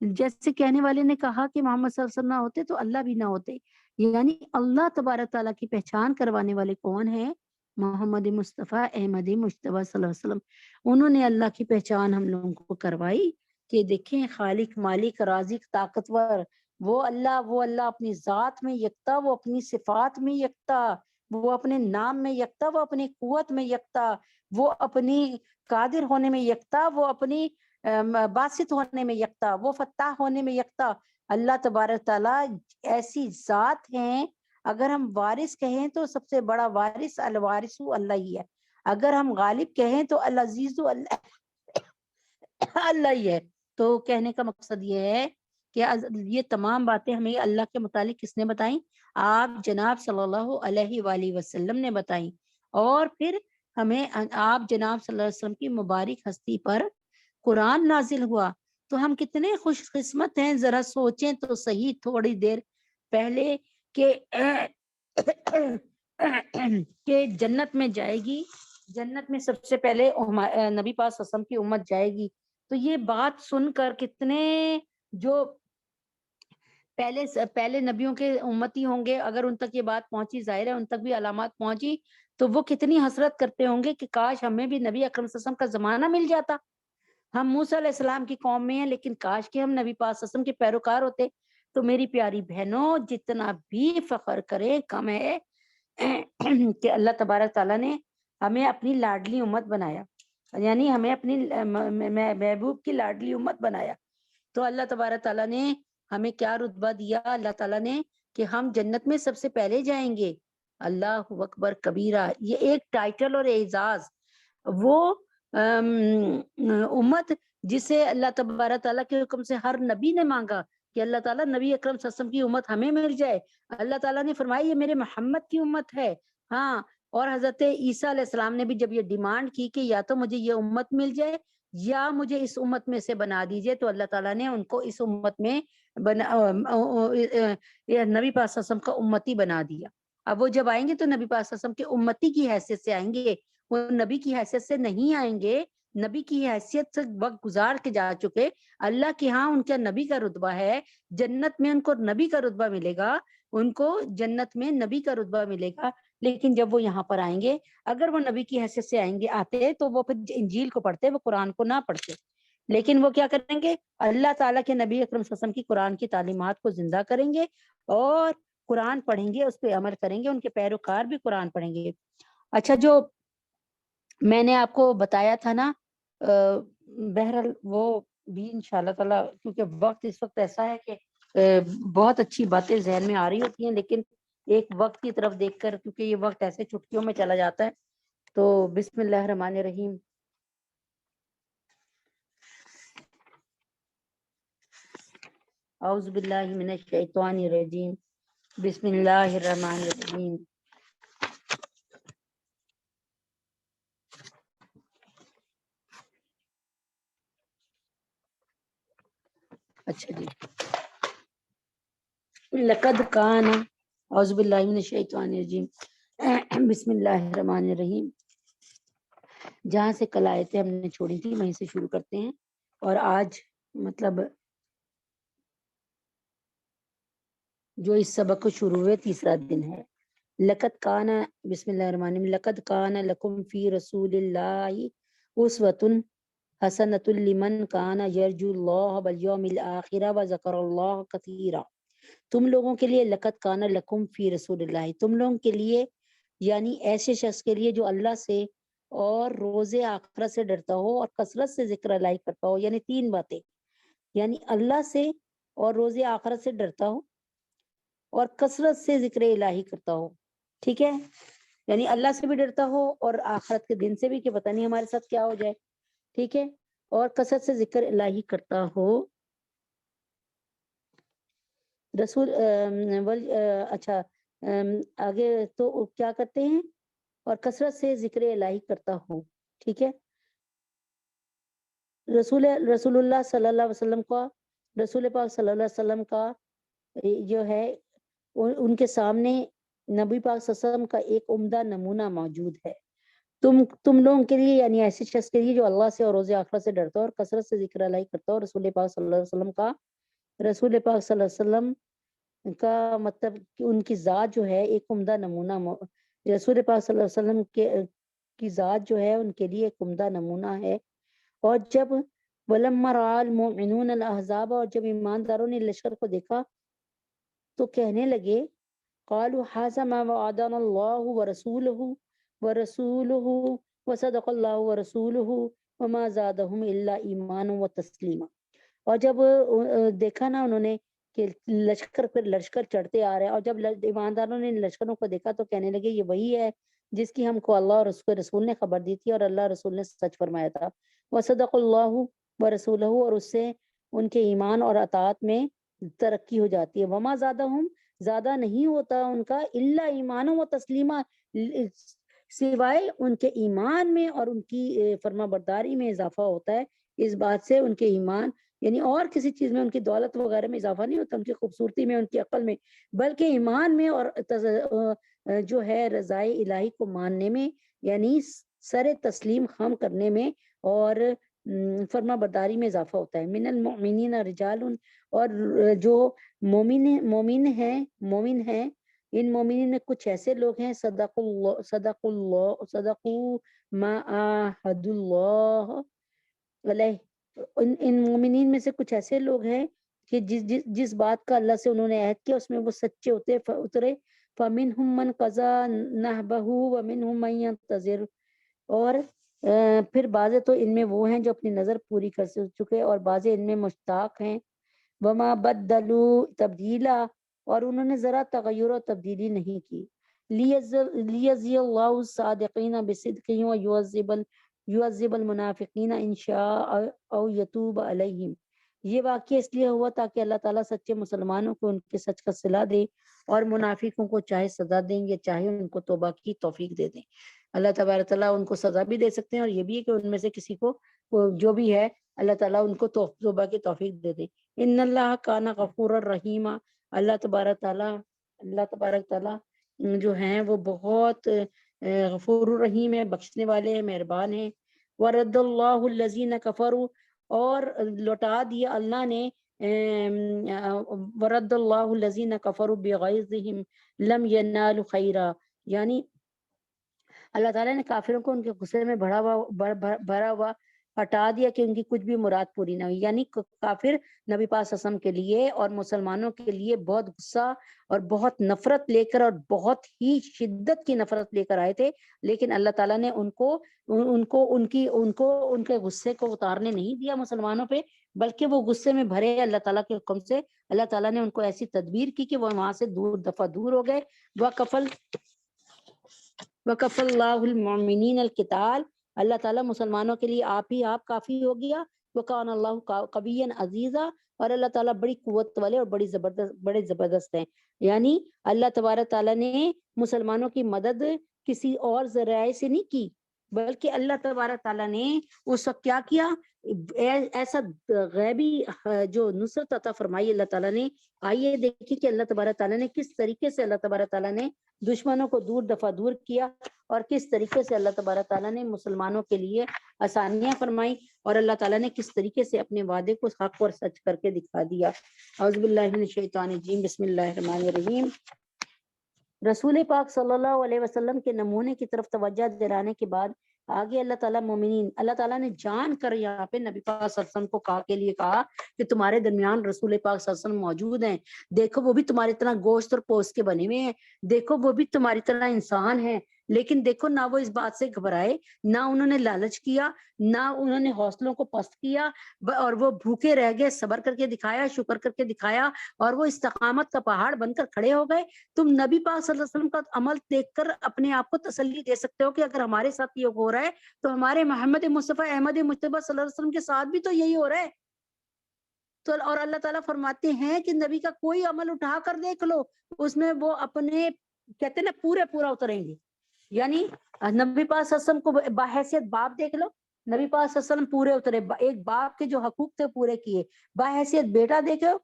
جیسے کہنے والے نے کہا کہ محمد صلی اللہ علیہ وسلم نہ ہوتے تو اللہ بھی نہ ہوتے، یعنی اللہ تبارک تعالیٰ کی پہچان کروانے والے کون ہیں؟ محمد مصطفیٰ احمد مجتبیٰ صلی اللہ علیہ وسلم. انہوں نے اللہ کی پہچان ہم لوگوں کو کروائی کہ دیکھیں خالق مالک رازق طاقتور وہ اللہ اپنی ذات میں یکتا، وہ اپنی صفات میں یکتا، وہ اپنے نام میں یکتا، وہ اپنی قوت میں یکتا، وہ اپنی قادر ہونے میں یکتا، وہ اپنی باسط ہونے میں یکتا، وہ فتاح ہونے میں یکتا۔ اللہ تبارک تعالیٰ ایسی ذات ہیں، اگر ہم وارث کہیں تو سب سے بڑا وارث الوارث اللہ ہی ہے، اگر ہم غالب کہیں تو العزیز اللہ ہی ہے۔ تو کہنے کا مقصد یہ ہے کہ یہ تمام باتیں ہمیں اللہ کے متعلق کس نے بتائیں؟ آپ جناب صلی اللہ علیہ وآلہ وسلم نے بتائیں، اور پھر ہمیں آپ جناب صلی اللہ علیہ وسلم کی مبارک ہستی پر قرآن نازل ہوا۔ تو ہم کتنے خوش قسمت ہیں، ذرا سوچیں تو صحیح تھوڑی دیر پہلے کہ کہ جنت میں جائے گی، جنت میں سب سے پہلے نبی پاک صلی اللہ علیہ وسلم کی امت جائے گی۔ تو یہ بات سن کر کتنے جو پہلے نبیوں کے امتی ہوں گے، اگر ان تک یہ بات پہنچی، ظاہر ہے ان تک بھی علامات پہنچی، تو وہ کتنی حسرت کرتے ہوں گے کہ کاش ہمیں بھی نبی اکرم صلی اللہ علیہ وسلم کا زمانہ مل جاتا۔ ہم موسیٰ علیہ السلام کی قوم میں ہیں، لیکن کاش کہ ہم نبی پاک صلی اللہ علیہ وسلم کے پیروکار ہوتے۔ تو میری پیاری بہنوں، جتنا بھی فخر کرے کم ہے کہ اللہ تبارک تعالیٰ نے ہمیں اپنی لاڈلی امت بنایا، یعنی ہمیں اپنی محبوب کی لاڈلی امت بنایا۔ تو اللہ تبارک تعالیٰ نے ہمیں کیا رتبہ دیا؟ اللہ تعالیٰ نے کہ ہم جنت میں سب سے پہلے جائیں گے۔ اللہ اکبر کبیرہ، یہ ایک ٹائٹل اور اعزاز۔ وہ امت جسے اللہ تبارک تعالیٰ کے حکم سے ہر نبی نے مانگا کہ اللہ تعالیٰ نبی اکرم صلی اللہ علیہ وسلم کی امت ہمیں مل جائے۔ اللہ تعالیٰ نے فرمایا یہ میرے محمد کی امت ہے۔ ہاں، اور حضرت عیسیٰ علیہ السلام نے بھی جب یہ ڈیمانڈ کی کہ یا تو مجھے یہ امت مل جائے یا مجھے اس امت میں سے بنا دیجئے، تو اللہ تعالیٰ نے ان کو اس امت میں نبی پاک صلی اللہ علیہ وسلم کا امتی بنا دیا۔ اب وہ جب آئیں گے تو نبی پاک صلی اللہ علیہ وسلم کے امتی کی حیثیت سے آئیں گے، وہ نبی کی حیثیت سے نہیں آئیں گے۔ نبی کی حیثیت سے وقت گزار کے جا چکے، اللہ کے ہاں ان کا نبی کا رتبہ ہے، جنت میں ان کو نبی کا رتبہ ملے گا، ان کو جنت میں نبی کا رتبہ ملے گا۔ لیکن جب وہ یہاں پر آئیں گے، اگر وہ نبی کی حیثیت سے آتے تو وہ پھر انجیل کو پڑھتے، وہ قرآن کو نہ پڑھتے، لیکن وہ کیا کریں گے؟ اللہ تعالیٰ کے نبی اکرم صلی اللہ علیہ وسلم کی قرآن کی تعلیمات کو زندہ کریں گے اور قرآن پڑھیں گے، اس پہ عمل کریں گے، ان کے پیروکار بھی قرآن پڑھیں گے۔ اچھا، جو میں نے آپ کو بتایا تھا نا، بہرحال وہ بھی انشاءاللہ تعالیٰ، کیونکہ وقت اس وقت ایسا ہے کہ بہت اچھی باتیں ذہن میں آ رہی ہوتی ہیں، لیکن ایک وقت کی طرف دیکھ کر، کیونکہ یہ وقت ایسے چٹکیوں میں چلا جاتا ہے، تو بسم اللہ الرحمن الرحیم۔ اعوذ باللہ من الشیطان الرجیم، بسم اللہ الرحمن الرحیم۔ اچھا جی، لقد کان، اعوذ باللہ من الشیطان الرجیم، بسم اللہ الرحمن الرحیم۔ جہاں سے کل آیتیں ہم نے چھوڑی تھی وہیں سے شروع کرتے ہیں، اور آج مطلب جو اس سبق کو شروع ہوئے تیسرا دن ہے۔ لقد کان، بسم اللہ الرحمن الرحیم، لقد کان لکم فی رسول اللہ اسوۃ حسنۃ لمن کان یرجو اللہ والیوم الآخر وذکر اللہ کثیرا۔ تم لوگوں کے لیے لقد کان لکم فی رسول اللہ، تم لوگوں کے لیے یعنی ایسے شخص کے لیے جو اللہ سے اور روز آخرت سے ڈرتا ہو اور کثرت سے ذکر اللہ کرتا ہو، یعنی تین باتیں، یعنی اللہ سے اور روز آخرت سے ڈرتا ہو اور کثرت سے ذکر الہی کرتا ہو، ٹھیک ہے، یعنی اللہ سے بھی ڈرتا ہو اور آخرت کے دن سے بھی کہ پتہ نہیں ہمارے ساتھ کیا ہو جائے، ٹھیک ہے، اور کثرت سے ذکر الہی کرتا ہو۔ رسول اچھا آگے تو کیا کرتے ہیں؟ اور کثرت سے ذکر الہی کرتا ہو، ٹھیک ہے۔ رسول اللہ صلی اللہ علیہ وسلم کا، رسول پاک صلی اللہ علیہ وسلم کا جو ہے ان کے سامنے نبی پاک صلی اللہ علیہ وسلم کا ایک عمدہ نمونہ موجود ہے۔ تم لوگوں کے لیے یعنی ایسے شخص کے لیے جو اللہ سے اور روز آخرت سے ڈرتا ہے اور کثرت سے ذکر الہی کرتا ہے، اور رسول پاک صلی اللہ علیہ وسلم کا، رسول پاک صلی اللہ علیہ وسلم کا مطلب کہ ان کی ذات جو ہے ایک عمدہ نمونہ، رسول پاک صلی اللہ علیہ وسلم کی ذات جو ہے ان کے لیے ایک عمدہ نمونہ ہے۔ اور جب وَلَمَّا رَأَى الْمُؤْمِنُونَ الْأَحْزَابَ، اور جب ایمانداروں نے لشکر کو دیکھا، تو کہنے لگے قالوا هذا ما وعدنا الله ورسوله وصدق الله ورسوله وما زادهم الا ایمانا وتسلیما. اور جب دیکھا نا انہوں نے کہ لشکر پر لشکر چڑھتے آ رہے ہیں، اور جب ایمانداروں نے لشکروں کو دیکھا تو کہنے لگے یہ وہی ہے جس کی ہم کو اللہ اور اس کے رسول نے خبر دی تھی اور اللہ رسول نے سچ فرمایا تھا. وصدق اللہ ورسولہ، اور اس سے ان کے ایمان اور اطاعت میں ترقی ہو جاتی ہے. وما زادہم، زیادہ نہیں ہوتا ان کا الا ایمان و تسلیمہ، سوائے ان کے ایمان میں اور ان کی فرما برداری میں اضافہ ہوتا ہے. اس بات سے ان کے ایمان یعنی اور کسی چیز میں ان کی دولت وغیرہ میں اضافہ نہیں ہوتا، ان کی خوبصورتی میں، ان کی عقل میں، بلکہ ایمان میں اور جو ہے رضائے الہی کو ماننے میں، یعنی سر تسلیم خم کرنے میں اور فرما برداری میں اضافہ ہوتا ہے. من المؤمنین رجال، اور جو مومن ہیں ان مومنین میں کچھ ایسے لوگ ہیں صدقوا ما عاہد اللہ علیہ، ان مومنین میں سے کچھ ایسے لوگ ہیں کہ جس بات کا اللہ سے انہوں نے عہد کیا اس میں وہ سچے اترے. فَمِنْهُمْ مَنْ قَضَى نَحْبَهُ وَمِنْهُمْ مَنْ يَنْتَظِرُ، اور پھر بعض تو ان میں وہ ہیں جو اپنی نظر پوری کر چکے اور بعض ان میں مشتاق ہیں. وَمَا بَدَّلُوا تَبْدِيلًا، اور انہوں نے ذرا تغیر و تبدیلی نہیں کی. لِيَجْزِيَ اللَّهُ الصَّادِقِينَ بِصِدْقِهِمْ وَيُعَذِّبَ الْمُنَافِقِينَ إِنْ شَاءَ أَوْ يَتُوبَ عَلَيْهِمْ. یہ واقعہ اس لیے ہوا تاکہ اللہ تعالیٰ سچے مسلمانوں کو ان کے سچ کا صلہ دے اور منافقوں کو چاہے سزا دیں گے چاہے ان کو توبہ کی توفیق دے دیں. اللہ تبارک تعالیٰ ان کو سزا بھی دے سکتے ہیں اور یہ بھی ہے کہ ان میں سے کسی کو جو بھی ہے اللہ تعالیٰ ان کو توبہ کی توفیق دے دے. ان اللہ کان غفور الرحیم، اللہ تبارک تعالیٰ جو ہیں وہ بہت غفور الرحیم ہے، بخشنے والے ہیں، مہربان ہیں. ورد اللہ الذین کفروا، اور لوٹا دیا اللہ نے ورد اللہ الذین کفروا بغیظہم لم ینالوا خیرا، یعنی اللہ تعالیٰ نے کافروں کو ان کے غصے میں بھرا ہوا ہٹا دیا کہ ان کی کچھ بھی مراد پوری نہ ہوئی. یعنی کافر نبی پاک صلی اللہ علیہ وسلم کے لیے اور مسلمانوں کے لیے بہت غصہ اور بہت نفرت لے کر اور بہت ہی شدت کی نفرت لے کر آئے تھے، لیکن اللہ تعالیٰ نے ان کے غصے کو اتارنے نہیں دیا مسلمانوں پہ، بلکہ وہ غصے میں بھرے اللہ تعالیٰ کے حکم سے اللہ تعالیٰ نے ان کو ایسی تدبیر کی کہ وہ وہاں سے دور ہو گئے. وَكَفَ اللَّهُ الْمُؤْمِنِينَ الْقِتَالَ، اللہ تعالیٰ مسلمانوں کے لیے آپ کافی ہو گیا. وَكَانَ اللَّهُ قَوِيًّا عَزِيزًا، اور اللہ تعالیٰ بڑی قوت والے اور بڑے زبردست ہیں. یعنی اللہ تبارک تعالیٰ نے مسلمانوں کی مدد کسی اور ذرائع سے نہیں کی، بلکہ اللہ تبارک تعالیٰ نے اس وقت کیا کیا، ایسا غیبی جو نصرت عطا فرمائی اللہ تعالیٰ نے. آئیے دیکھیں کہ اللہ تبارک تعالیٰ نے کس طریقے سے اللہ تبارک تعالیٰ نے دشمنوں کو دور کیا اور کس طریقے سے اللہ تبارک تعالیٰ نے مسلمانوں کے لیے آسانیاں فرمائی اور اللہ تعالیٰ نے کس طریقے سے اپنے وعدے کو حق اور سچ کر کے دکھا دیا. اعوذ باللہ من الشیطان الرجیم، بسم اللہ الرحمن الرحیم. رسول پاک صلی اللہ علیہ وسلم کے نمونے کی طرف توجہ دلانے کے بعد آگے اللہ تعالیٰ مومنین، اللہ تعالیٰ نے جان کر یہاں پہ نبی پاک صلی اللہ علیہ وسلم کو کہا کہ تمہارے درمیان رسول پاک صلی اللہ علیہ وسلم موجود ہیں، دیکھو وہ بھی تمہاری طرح گوشت اور پوست کے بنے ہوئے ہیں، دیکھو وہ بھی تمہاری طرح انسان ہیں، لیکن دیکھو نہ وہ اس بات سے گھبرائے، نہ انہوں نے لالچ کیا، نہ انہوں نے حوصلوں کو پست کیا، اور وہ بھوکے رہ گئے، صبر کر کے دکھایا، شکر کر کے دکھایا، اور وہ استقامت کا پہاڑ بن کر کھڑے ہو گئے. تم نبی پاک صلی اللہ علیہ وسلم کا عمل دیکھ کر اپنے آپ کو تسلی دے سکتے ہو کہ اگر ہمارے ساتھ یہ ہو رہا ہے تو ہمارے محمد مصطفیٰ احمد مجتبیٰ صلی اللہ علیہ وسلم کے ساتھ بھی تو یہی ہو رہا ہے. تو اور اللہ تعالیٰ فرماتے ہیں کہ نبی کا کوئی عمل اٹھا کر دیکھ لو، اس میں وہ اپنے کہتے ہیں نا پورا اتریں گے. یعنی نبی پاک صلی اللہ علیہ وسلم کو باحیثیت باپ دیکھ لو، نبی پاک صلی اللہ علیہ وسلم پورے اترے، ایک باپ کے جو حقوق تھے پورے کیے. باحیثیت بیٹا دیکھو،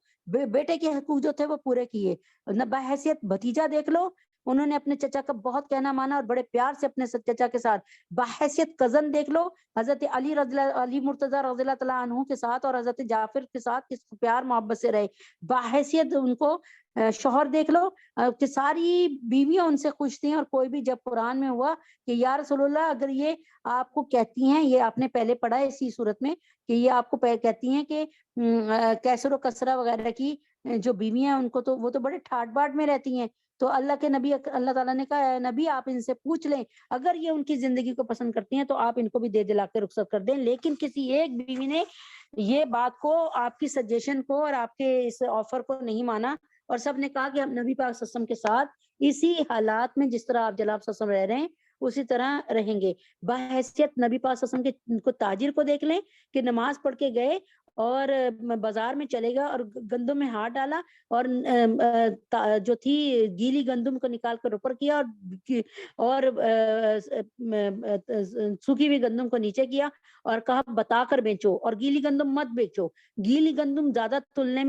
بیٹے کے حقوق جو تھے وہ پورے کیے. باحیثیت بھتیجا دیکھ لو، انہوں نے اپنے چچا کا بہت کہنا مانا اور بڑے پیار سے اپنے چچا کے ساتھ بحیثیت کزن دیکھ لو حضرت علی مرتضیٰ رضی اللہ تعالیٰ عنہ کے ساتھ اور حضرت جعفر کے ساتھ کس پیار محبت سے رہے. بحیثیت ان کو شوہر دیکھ لو کہ ساری بیویاں ان سے خوش تھیں. اور کوئی بھی جب قرآن میں ہوا کہ یا رسول اللہ اگر یہ آپ کو کہتی ہیں, یہ آپ نے پہلے پڑھا ہے اسی صورت میں کہ یہ آپ کو کہتی ہیں کہ کیسر و کسرا وغیرہ کی جو بیویاں ان کو تو وہ تو بڑے ٹھاٹ باٹ میں رہتی ہیں, تو اللہ کے نبی اللہ تعالیٰ نے کہا اے نبی آپ ان سے پوچھ لیں اگر یہ ان کی زندگی کو پسند کرتی ہیں تو آپ ان کو بھی دے دلا کے رخصت کر دیں. لیکن کسی ایک بیوی نے یہ بات کو آپ کی سجیشن کو اور آپ کے اس آفر کو نہیں مانا, اور سب نے کہا کہ ہم نبی پاک صلی اللہ علیہ وسلم کے ساتھ اسی حالات میں جس طرح آپ جناب صلی اللہ علیہ وسلم رہ رہے ہیں اسی طرح رہیں گے. بحیثیت نبی پاک صلی اللہ علیہ وسلم کے تاجر کو دیکھ لیں کہ نماز پڑھ کے گئے اور بازار میں چلے گا اور گندم میں ہاتھ ڈالا اور جو تھی گیلی گندم کو نکال کر اوپر کیا اور سوکھی ہوئی گندم کو نیچے کیا اور کہا بتا کر بیچو اور گیلی گندم مت بیچو. گیلی گندم زیادہ تلنے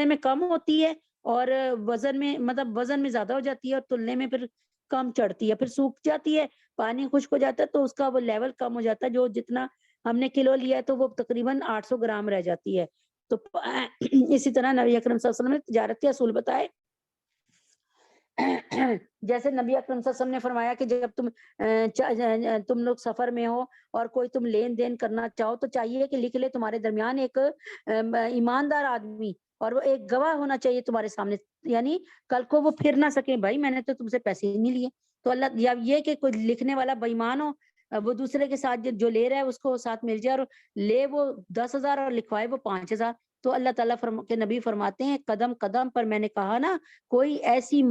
میں کم ہوتی ہے اور وزن میں مطلب وزن میں زیادہ ہو جاتی ہے اور تلنے میں پھر کم چڑھتی ہے, پھر سوکھ جاتی ہے, پانی خشک ہو جاتا ہے تو اس کا وہ لیول کم ہو جاتا ہے, جو جتنا ہم نے کلو لیا ہے تو وہ تقریباً 800 گرام رہ جاتی ہے. تو اسی طرح نبی اکرم صلی اللہ علیہ وسلم نے تجارت کے اصول بتائے. جیسے نبی اکرم صلی اللہ علیہ وسلم نے فرمایا کہ جب تم لوگ سفر میں ہو اور کوئی تم لین دین کرنا چاہو تو چاہیے کہ لکھ لے تمہارے درمیان ایک ایماندار آدمی, اور وہ ایک گواہ ہونا چاہیے تمہارے سامنے, یعنی کل کو وہ پھر نہ سکے بھائی میں نے تو تم سے پیسے ہی نہیں لیے. تو اللہ یا یہ کہ کوئی لکھنے والا بے ایمان ہو, وہ دوسرے کے ساتھ جو لے رہا ہے اس کو ساتھ مل جائے اور لے وہ 10,000 اور لکھوائے وہ 5,000. تو اللہ تعالیٰ کے نبی فرماتے ہیں قدم قدم پر میں نے کہا نا کوئی ایسی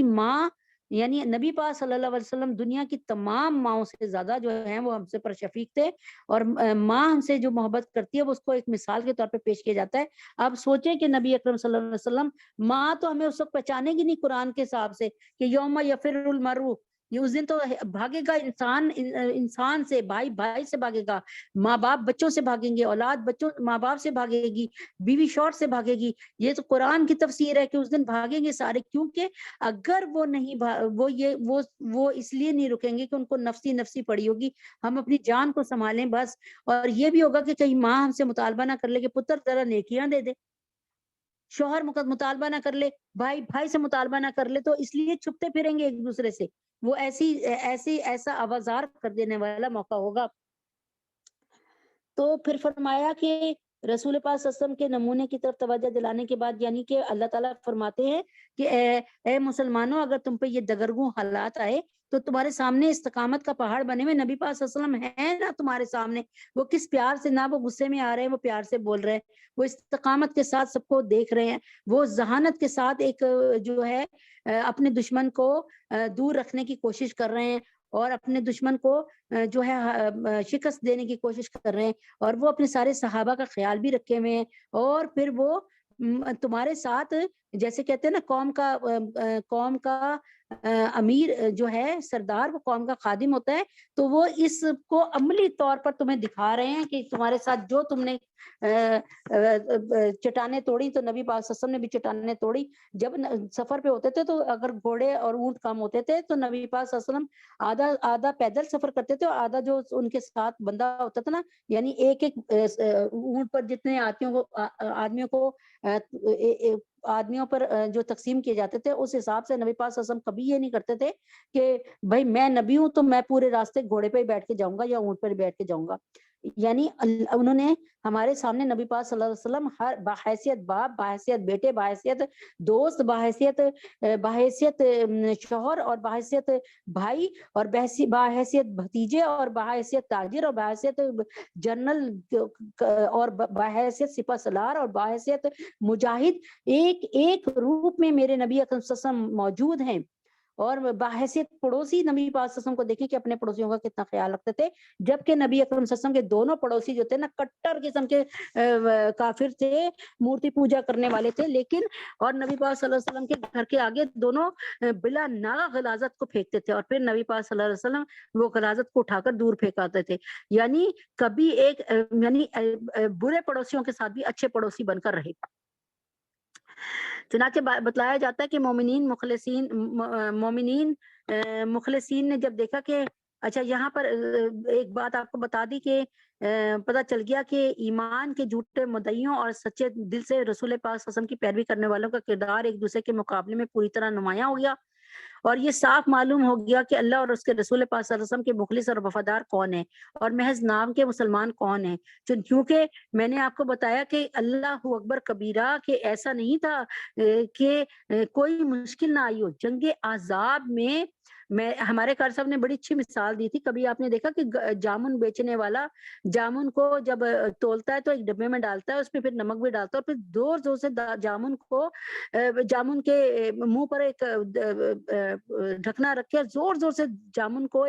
ماں یعنی نبی پاک صلی اللہ علیہ وسلم دنیا کی تمام ماؤں سے زیادہ جو ہیں وہ ہم سے پر شفیق تھے, اور ماں ہم سے جو محبت کرتی ہے وہ اس کو ایک مثال کے طور پہ پیش کیا جاتا ہے. اب سوچیں کہ نبی اکرم صلی اللہ علیہ وسلم ماں تو ہمیں اس وقت پہچانے گی نہیں قرآن کے حساب سے کہ یوم یفر المرء, یہ اس دن تو بھاگے گا انسان سے, بھائی بھائی سے بھاگے گا, ماں باپ بچوں سے بھاگیں گے, اولاد بچوں ماں باپ سے بھاگے گی, بیوی شوہر سے بھاگے گی. یہ تو قرآن کی تفسیر ہے کہ اس دن بھاگیں گے سارے, کیونکہ اگر وہ نہیں وہ اس لیے نہیں رکیں گے کہ ان کو نفسی نفسی پڑی ہوگی, ہم اپنی جان کو سنبھالیں بس. اور یہ بھی ہوگا کہ کہیں ماں ہم سے مطالبہ نہ کر لے کہ پتر ذرا نیکیاں دے دے, شوہر مطالبہ نہ کر لے, بھائی بھائی سے مطالبہ نہ کر لے, تو اس لیے چھپتے پھریں گے ایک دوسرے سے. وہ ایسا آوازار کر دینے والا موقع ہوگا. تو پھر فرمایا کہ رسول پاک صلی اللہ علیہ وسلم کے نمونے کی طرف توجہ دلانے کے بعد یعنی کہ اللہ تعالیٰ فرماتے ہیں کہ اے مسلمانوں اگر تم پہ یہ دگرگوں حالات آئے تو تمہارے سامنے استقامت کا پہاڑ بنے ہوئے نبی پاک صلی اللہ علیہ وسلم ہے نا تمہارے سامنے, وہ کس پیار سے, نہ وہ غصے میں آ رہے ہیں, وہ پیار سے بول رہے ہیں, وہ استقامت کے ساتھ سب کو دیکھ رہے ہیں, وہ ذہانت کے ساتھ ایک جو ہے اپنے دشمن کو دور رکھنے کی کوشش کر رہے ہیں اور اپنے دشمن کو جو ہے شکست دینے کی کوشش کر رہے ہیں, اور وہ اپنے سارے صحابہ کا خیال بھی رکھے ہوئے ہیں. اور پھر وہ تمہارے ساتھ جیسے کہتے ہیں نا قوم کا امیر جو ہے سردار وہ قوم کا خادم ہوتا ہے, تو وہ اس کو عملی طور پر تمہیں دکھا رہے ہیں کہ تمہارے ساتھ جو تم نے چٹانیں توڑی, تو نبی پاک صلی اللہ علیہ وسلم نے بھی چٹانیں توڑی. جب سفر پہ ہوتے تھے تو اگر گھوڑے اور اونٹ کم ہوتے تھے تو نبی پاک صلی اللہ علیہ وسلم آدھا پیدل سفر کرتے تھے اور آدھا جو ان کے ساتھ بندہ ہوتا تھا نا, یعنی ایک اونٹ پر جتنے آدمیوں پر جو تقسیم کیے جاتے تھے اس حساب سے نبی پاک صلی اللہ علیہ وسلم کبھی یہ نہیں کرتے تھے کہ بھائی میں نبی ہوں تو میں پورے راستے گھوڑے پہ ہی بیٹھ کے جاؤں گا یا اونٹ پر ہی بیٹھ کے جاؤں گا. یعنی انہوں نے ہمارے سامنے نبی پاک صلی اللہ علیہ وسلم ہر بحیثیت باپ, بحیثیت بیٹے, بحیثیت دوست, بحیثیت شوہر اور بحیثیت بھائی اور بحیثیت بھتیجے اور بحیثیت تاجر اور بحیثیت جنرل اور بحیثیت سپہ سالار اور بحیثیت مجاہد ایک ایک روپ میں میرے نبی اکرم صلی اللہ علیہ وسلم موجود ہیں. اور بحیثیت پڑوسی نبی پاک صلی اللہ علیہ وسلم کو دیکھیں کہ اپنے پڑوسیوں کا کتنا خیال رکھتے تھے, جبکہ نبی اکرم صلی اللہ علیہ وسلم کے دونوں پڑوسی جو تھے نا کٹر قسم کے کافر تھے, مورتی پوجا کرنے والے تھے, لیکن اور نبی پاک صلی اللہ علیہ وسلم کے گھر کے آگے دونوں بلا ناغہ غلاظت کو پھینکتے تھے, اور پھر نبی پاک صلی اللہ علیہ وسلم وہ غلاظت کو اٹھا کر دور پھینکاتے تھے. یعنی کبھی یعنی برے پڑوسیوں کے ساتھ بھی اچھے پڑوسی بن کر رہے. چنانچہ بتلایا جاتا ہے کہ مومنین مخلصین نے جب دیکھا کہ اچھا یہاں پر ایک بات آپ کو بتا دی کہ پتہ چل گیا کہ ایمان کے جھوٹے مدعیوں اور سچے دل سے رسول پاک صلی اللہ علیہ وسلم کی پیروی کرنے والوں کا کردار ایک دوسرے کے مقابلے میں پوری طرح نمایاں ہو گیا، اور یہ صاف معلوم ہو گیا کہ اللہ اور اس کے رسول پاک صلی اللہ علیہ وسلم کے مخلص اور وفادار کون ہیں اور محض نام کے مسلمان کون ہیں۔ کیونکہ میں نے آپ کو بتایا کہ اللہ اکبر کبیرہ، کہ ایسا نہیں تھا کہ کوئی مشکل نہ آئی ہو۔ جنگ احزاب میں ہمارے قاری صاحب نے بڑی اچھی مثال دی تھی، کبھی آپ نے دیکھا کہ جامن بیچنے والا جامن کو جب تولتا ہے تو ایک ڈبے میں ڈالتا ہے، اس میں پھر نمک بھی ڈالتا ہے، اور پھر زور زور سے جامن کے منہ پر ایک ڈھکنا رکھ کے زور زور سے جامن کو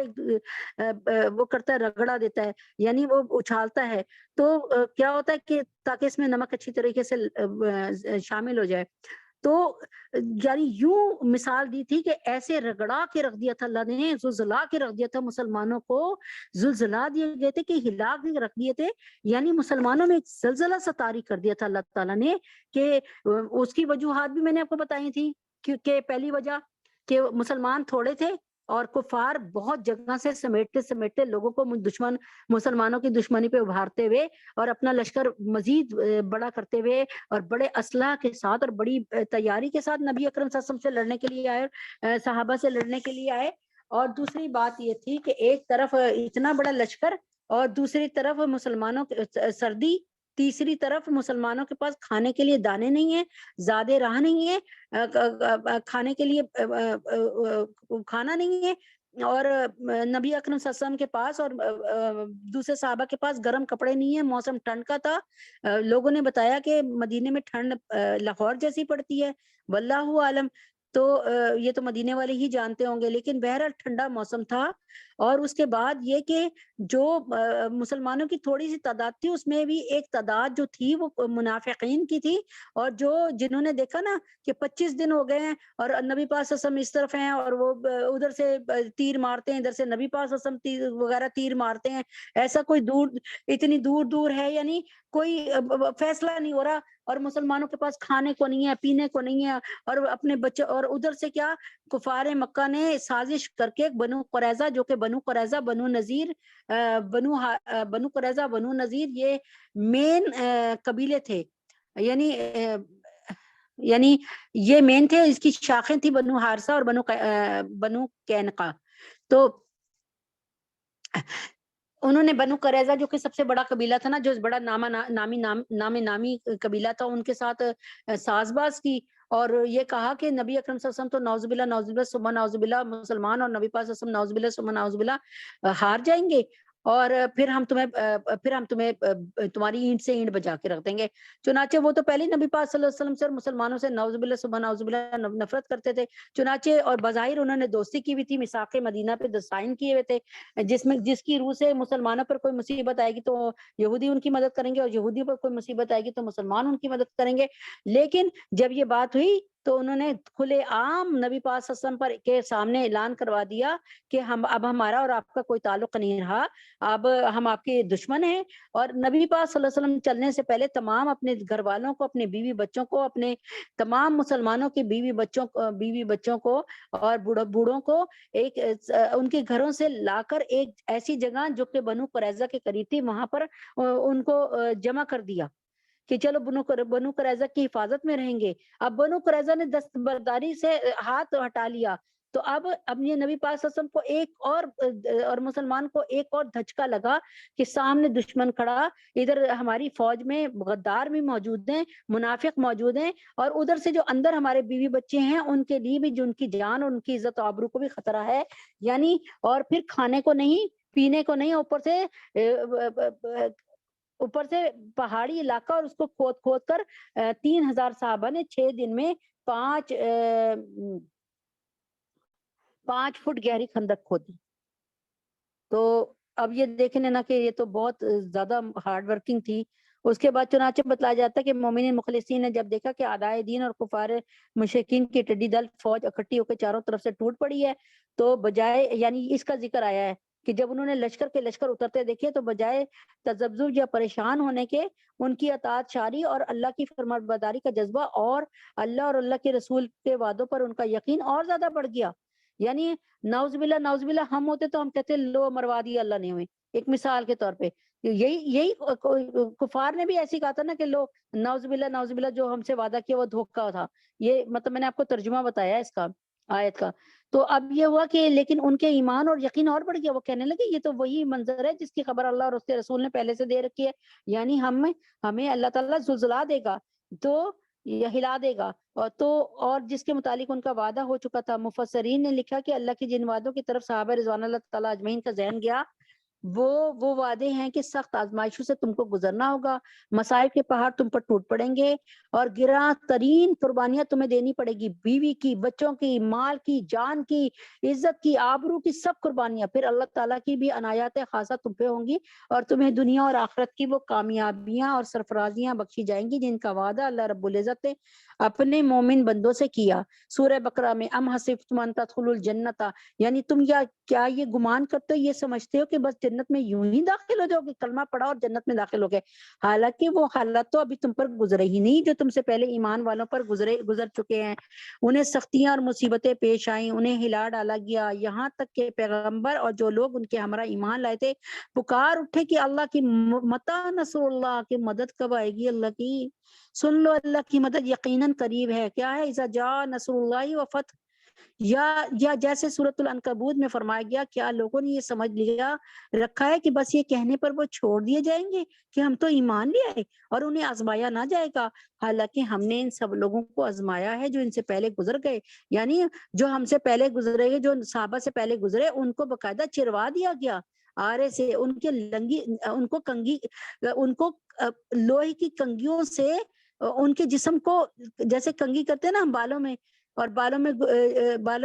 وہ کرتا ہے، رگڑا دیتا ہے، یعنی وہ اچھالتا ہے، تو کیا ہوتا ہے کہ تاکہ اس میں نمک اچھی طریقے سے شامل ہو جائے۔ تو یعنی یوں مثال دی تھی کہ ایسے رگڑا کے رکھ دیا تھا اللہ نے، زلزلہ کے رکھ دیا تھا مسلمانوں کو، زلزلہ دیے گئے تھے کہ ہلا کے رکھ دیے تھے، یعنی مسلمانوں میں ایک زلزلہ سا طاری کر دیا تھا اللہ تعالیٰ نے، کہ اس کی وجوہات بھی میں نے آپ کو بتائی تھی، کیونکہ پہلی وجہ کہ مسلمان تھوڑے تھے اور کفار بہت جگہ سے سمیٹتے لوگوں کو مسلمانوں کی دشمنی پہ ابھارتے ہوئے اور اپنا لشکر مزید بڑا کرتے ہوئے اور بڑے اسلحہ کے ساتھ اور بڑی تیاری کے ساتھ نبی اکرم صلی اللہ علیہ وسلم سے لڑنے کے لیے آئے، صحابہ سے لڑنے کے لیے آئے۔ اور دوسری بات یہ تھی کہ ایک طرف اتنا بڑا لشکر اور دوسری طرف مسلمانوں سردی، تیسری طرف مسلمانوں کے پاس کھانے کے لیے دانے نہیں ہیں، زیادہ راہ نہیں ہے، کھانے کے لیے کھانا نہیں ہے، اور نبی اکرم صلی اللہ علیہ وسلم کے پاس اور دوسرے صحابہ کے پاس گرم کپڑے نہیں ہیں، موسم ٹھنڈ کا تھا، لوگوں نے بتایا کہ مدینے میں ٹھنڈ لاہور جیسی پڑتی ہے، واللہ عالم، تو یہ تو مدینے والے ہی جانتے ہوں گے، لیکن بہرحال ٹھنڈا موسم تھا۔ اور اس کے بعد یہ کہ جو مسلمانوں کی تھوڑی سی تعداد تھی، اس میں بھی ایک تعداد جو تھی وہ منافقین کی تھی، اور جنہوں نے دیکھا نا کہ 25 دن ہو گئے ہیں اور نبی پاک صلی اللہ علیہ وسلم اس طرف ہیں اور وہ ادھر سے تیر مارتے ہیں، ادھر سے نبی پاک صلی اللہ علیہ وسلم وغیرہ تیر مارتے ہیں، ایسا کوئی اتنی دور دور ہے، یعنی کوئی فیصلہ نہیں ہو رہا، اور مسلمانوں کے پاس کھانے کو نہیں ہے، پینے کو نہیں ہے، اور اپنے بچے، اور ادھر سے کیا کفار مکہ نے سازش کر کے بنو قریظہ، جو کہ بنو قریظہ بنو نذیر بنو قریظہ بنو نذیر یہ مین قبیلے تھے، یعنی یہ مین تھے، اس کی شاخیں تھی بنو حارثہ اور بنو قینقاع۔ تو انہوں نے بنو قریظہ جو کہ سب سے بڑا قبیلہ تھا نا، جو بڑا نامی قبیلہ تھا، ان کے ساتھ ساز باز کی، اور یہ کہا کہ نبی اکرم صلی اللہ علیہ وسلم تو نعوذ باللہ ثم نعوذ باللہ، مسلمان اور نبی پاک صلی اللہ علیہ وسلم نعوذ باللہ ثم نعوذ باللہ ہار جائیں گے، اور پھر ہم تمہیں تمہاری اینٹ سے اینٹ بجا کے رکھ دیں گے۔ چنانچہ وہ تو پہلے نبی پاک صلی اللہ علیہ وسلم سے اور مسلمانوں سے نعوذ باللہ ثم نعوذ باللہ نفرت کرتے تھے، چنانچہ اور بظاہر انہوں نے دوستی کی ہوئی تھی، میثاق مدینہ پہ سائن کیے ہوئے تھے، جس کی روح سے مسلمانوں پر کوئی مصیبت آئے گی تو یہودی ان کی مدد کریں گے، اور یہودی پر کوئی مصیبت آئے گی تو مسلمان ان کی مدد کریں گے۔ لیکن جب یہ بات ہوئی تو انہوں نے کھلے عام نبی پاک صلی اللہ علیہ وسلم پر کے سامنے اعلان کروا دیا کہ اب ہمارا اور آپ کا کوئی تعلق نہیں رہا، اب ہم آپ کے دشمن ہیں۔ اور نبی پاک صلی اللہ علیہ وسلم چلنے سے پہلے تمام اپنے گھر والوں کو، اپنے بیوی بچوں کو، اپنے تمام مسلمانوں کے بیوی بچوں کو اور بوڑھوں کو ان کے گھروں سے لا کر ایک ایسی جگہ جو کہ بنو قریظہ کے قریب تھی، وہاں پر ان کو جمع کر دیا کہ چلو بنو قریظہ کی حفاظت میں رہیں گے۔ اب بنو قریظہ نے دستبرداری سے ہاتھ ہٹا لیا، تو اب یہ نبی پاک صلی اللہ علیہ وسلم کو اور مسلمان کو ایک اور دھچکا لگا کہ سامنے دشمن کھڑا، ادھر ہماری فوج میں غدار بھی موجود ہیں، منافق موجود ہیں، اور ادھر سے جو اندر ہمارے بیوی بچے ہیں ان کے لیے بھی جو ان کی جان اور ان کی عزت و آبرو کو بھی خطرہ ہے، یعنی اور پھر کھانے کو نہیں، پینے کو نہیں، اوپر سے پہاڑی علاقہ، اور اس کو کھود کر 3000 صحابہ نے 6 دن میں 5 فٹ گہری خندق کھودی۔ تو اب یہ دیکھنے نا کہ یہ تو بہت زیادہ ہارڈ ورکنگ تھی۔ اس کے بعد چنانچہ بتلایا جاتا ہے کہ مومنین مخلصین نے جب دیکھا کہ اعدائے دین اور کفار مشرکین کی ٹڈی دل فوج اکٹھی ہو کے چاروں طرف سے ٹوٹ پڑی ہے، تو بجائے، یعنی اس کا ذکر آیا ہے کہ جب انہوں نے لشکر اترتے دیکھے تو بجائے تذبذب یا پریشان ہونے کے ان کی اطاعت شاری اور اللہ کی فرمانبرداری کا جذبہ اور اللہ اور اللہ کے رسول کے وعدوں پر ان کا یقین اور زیادہ بڑھ گیا. یعنی نعوذ باللہ ہم ہوتے تو ہم کہتے لو مروا دیا اللہ نے ہمیں، ایک مثال کے طور پہ. یہی کفار نے بھی ایسی کہا تھا نا کہ لو نعوذ باللہ جو ہم سے وعدہ کیا وہ دھوکہ تھا. یہ مطلب میں نے آپ کو ترجمہ بتایا اس کا آیت کا. تو اب یہ ہوا کہ لیکن ان کے ایمان اور یقین اور بڑھ گیا. وہ کہنے لگے یہ تو وہی منظر ہے جس کی خبر اللہ اور اس کے رسول نے پہلے سے دے رکھی ہے، یعنی ہمیں اللہ تعالیٰ زلزلہ دے گا تو یہ ہلا دے گا، اور جس کے متعلق ان کا وعدہ ہو چکا تھا. مفسرین نے لکھا کہ اللہ کے جن وعدوں کی طرف صحابہ رضوان اللہ تعالیٰ اجمعین کا ذہن گیا وہ وعدے ہیں کہ سخت آزمائشوں سے تم کو گزرنا ہوگا، مصائب کے پہاڑ تم پر ٹوٹ پڑیں گے اور گراں ترین قربانیاں تمہیں دینی پڑے گی، بیوی کی، بچوں کی، مال کی، جان کی، عزت کی، آبرو کی، سب قربانیاں. پھر اللہ تعالیٰ کی بھی عنایات خاصہ تم پہ ہوں گی اور تمہیں دنیا اور آخرت کی وہ کامیابیاں اور سرفرازیاں بخشی جائیں گی جن کا وعدہ اللہ رب العزت نے اپنے مومن بندوں سے کیا. سورہ بقرہ میں ام حسبتم ان تدخلوا الجنۃ، یعنی تم کیا یہ گمان کرتے ہو، یہ سمجھتے ہو کہ بس جنت میں یوں ہی داخل ہو جاؤ گے، کلمہ پڑھا اور جنت میں داخل ہو گئے. حالانکہ وہ حالات تو ابھی تم پر گزرے ہی نہیں جو تم سے پہلے ایمان والوں پر گزر چکے ہیں. انہیں سختیاں اور مصیبتیں پیش آئیں، انہیں ہلا ڈالا گیا، یہاں تک کہ پیغمبر اور جو لوگ ان کے ہمراہ ایمان لائے تھے پکار اٹھے کہ اللہ کی متی نصر اللہ، کی مدد کب آئے گی اللہ کی. سن لو اللہ کی مدد یقیناً قریب ہے. کیا ہے؟ اذا جاء نصر اللہ و فتح، یا جیسے سورۃ العنکبوت میں فرمایا گیا کیا لوگوں نے یہ سمجھ لیا رکھا ہے کہ بس یہ کہنے پر وہ چھوڑ دیے جائیں گے کہ ہم تو ایمان لے آئے اور انہیں آزمایا نہ جائے گا. حالانکہ ہم نے ان سب لوگوں کو آزمایا ہے جو ان سے پہلے گزر گئے، یعنی جو ہم سے پہلے گزرے گئے، جو صحابہ سے پہلے گزرے، ان کو باقاعدہ چروا دیا گیا آرے سے، ان کے ان کو لوہے کی کنگھیوں سے ان کے جسم کو جیسے کنگھی کرتے ہیں نا ہم بالوں میں، اور بالوں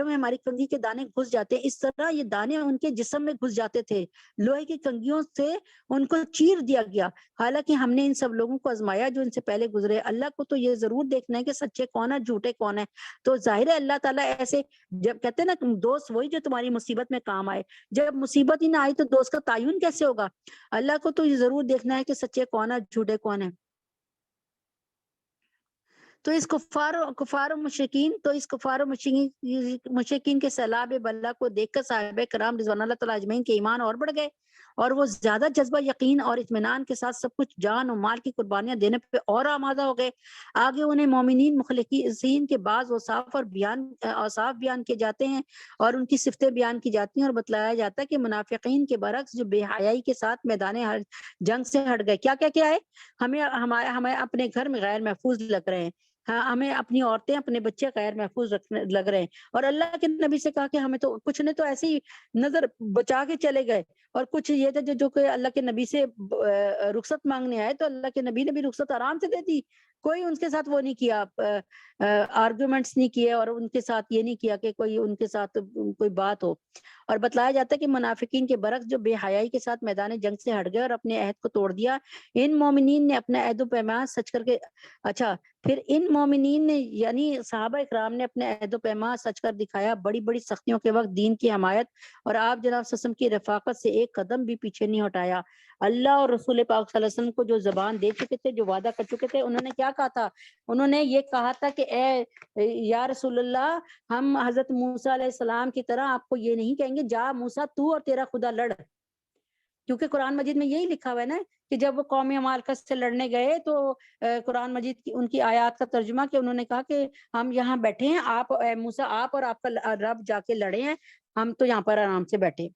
میں ہماری کنگھی کے دانے گھس جاتے ہیں، اس طرح یہ دانے ان کے جسم میں گھس جاتے تھے. لوہے کی کنگھیوں سے ان کو چیر دیا گیا. حالانکہ ہم نے ان سب لوگوں کو آزمایا جو ان سے پہلے گزرے. اللہ کو تو یہ ضرور دیکھنا ہے کہ سچے کون ہے جھوٹے کون ہے. تو ظاہر ہے اللہ تعالیٰ ایسے جب کہتے ہیں نا دوست وہی جو تمہاری مصیبت میں کام آئے، جب مصیبت ہی نہ آئی تو دوست کا تعین کیسے ہوگا. اللہ کو تو یہ ضرور دیکھنا ہے کہ سچے کون ہے جھوٹے کون ہے. تو اس کفار و مشرکین کے سیلاب بلا کو دیکھ کر صحابہ کرام رضوان اللہ تعالیٰ اجمعین کے ایمان اور بڑھ گئے اور وہ زیادہ جذبہ یقین اور اطمینان کے ساتھ سب کچھ جان و مال کی قربانیاں دینے پہ اور آمادہ ہو گئے. آگے انہیں مومنین مخلصین کے بعض اوصاف بیان کیے جاتے ہیں اور ان کی صفتیں بیان کی جاتی ہیں اور بتلایا جاتا ہے کہ منافقین کے برعکس جو بے حیائی کے ساتھ میدان جنگ سے ہٹ گئے. کیا ہے؟ ہمیں اپنے گھر میں غیر محفوظ لگ رہے ہیں، ہمیں اپنی عورتیں اپنے بچے غیر محفوظ لگ رہے ہیں، اور اللہ کے نبی سے کہا کہ ہمیں تو کچھ نے تو ایسے ہی نظر بچا کے چلے گئے، اور کچھ یہ تھے جو کہ اللہ کے نبی سے رخصت مانگنے آئے تو اللہ کے نبی نے بھی رخصت آرام سے دے دی. کوئی ان کے ساتھ وہ نہیں کیا، آرگومنٹس نہیں کیے، اور ان کے ساتھ یہ نہیں کیا کہ کوئی ان کے ساتھ کوئی بات ہو. اور بتلایا جاتا ہے کہ منافقین کے برعکس جو بے حیائی کے ساتھ میدان جنگ سے ہٹ گئے اور اپنے عہد کو توڑ دیا، ان مومنین نے اپنا عہد و پیمان سچ کر کے پھر ان مومنین نے یعنی صحابہ اکرام نے اپنے عہد و پیمان سچ کر دکھایا. بڑی بڑی سختیوں کے وقت دین کی حمایت اور آپ جناب صلی اللہ علیہ وسلم کی رفاقت سے ایک قدم بھی پیچھے نہیں ہٹایا. اللہ اور رسول پاک صلی اللہ علیہ وسلم کو جو زبان دے چکے تھے، جو وعدہ کر چکے تھے، انہوں نے کیا کہا تھا؟ انہوں نے یہ کہا تھا کہ اے یا رسول اللہ، ہم حضرت موسیٰ علیہ السلام کی طرح آپ کو یہ نہیں کہیں گے جا موسیٰ تو اور تیرا خدا لڑ، کیونکہ قرآن مجید میں یہی لکھا ہوا ہے نا کہ جب وہ قوم عمالقہ سے لڑنے گئے تو قرآن مجید کی ان کی آیات کا ترجمہ کہ انہوں نے کہا کہ ہم یہاں بیٹھے ہیں، آپ موسیٰ آپ اور آپ کا رب جا کے لڑے ہیں، ہم تو یہاں پر آرام سے بیٹھے.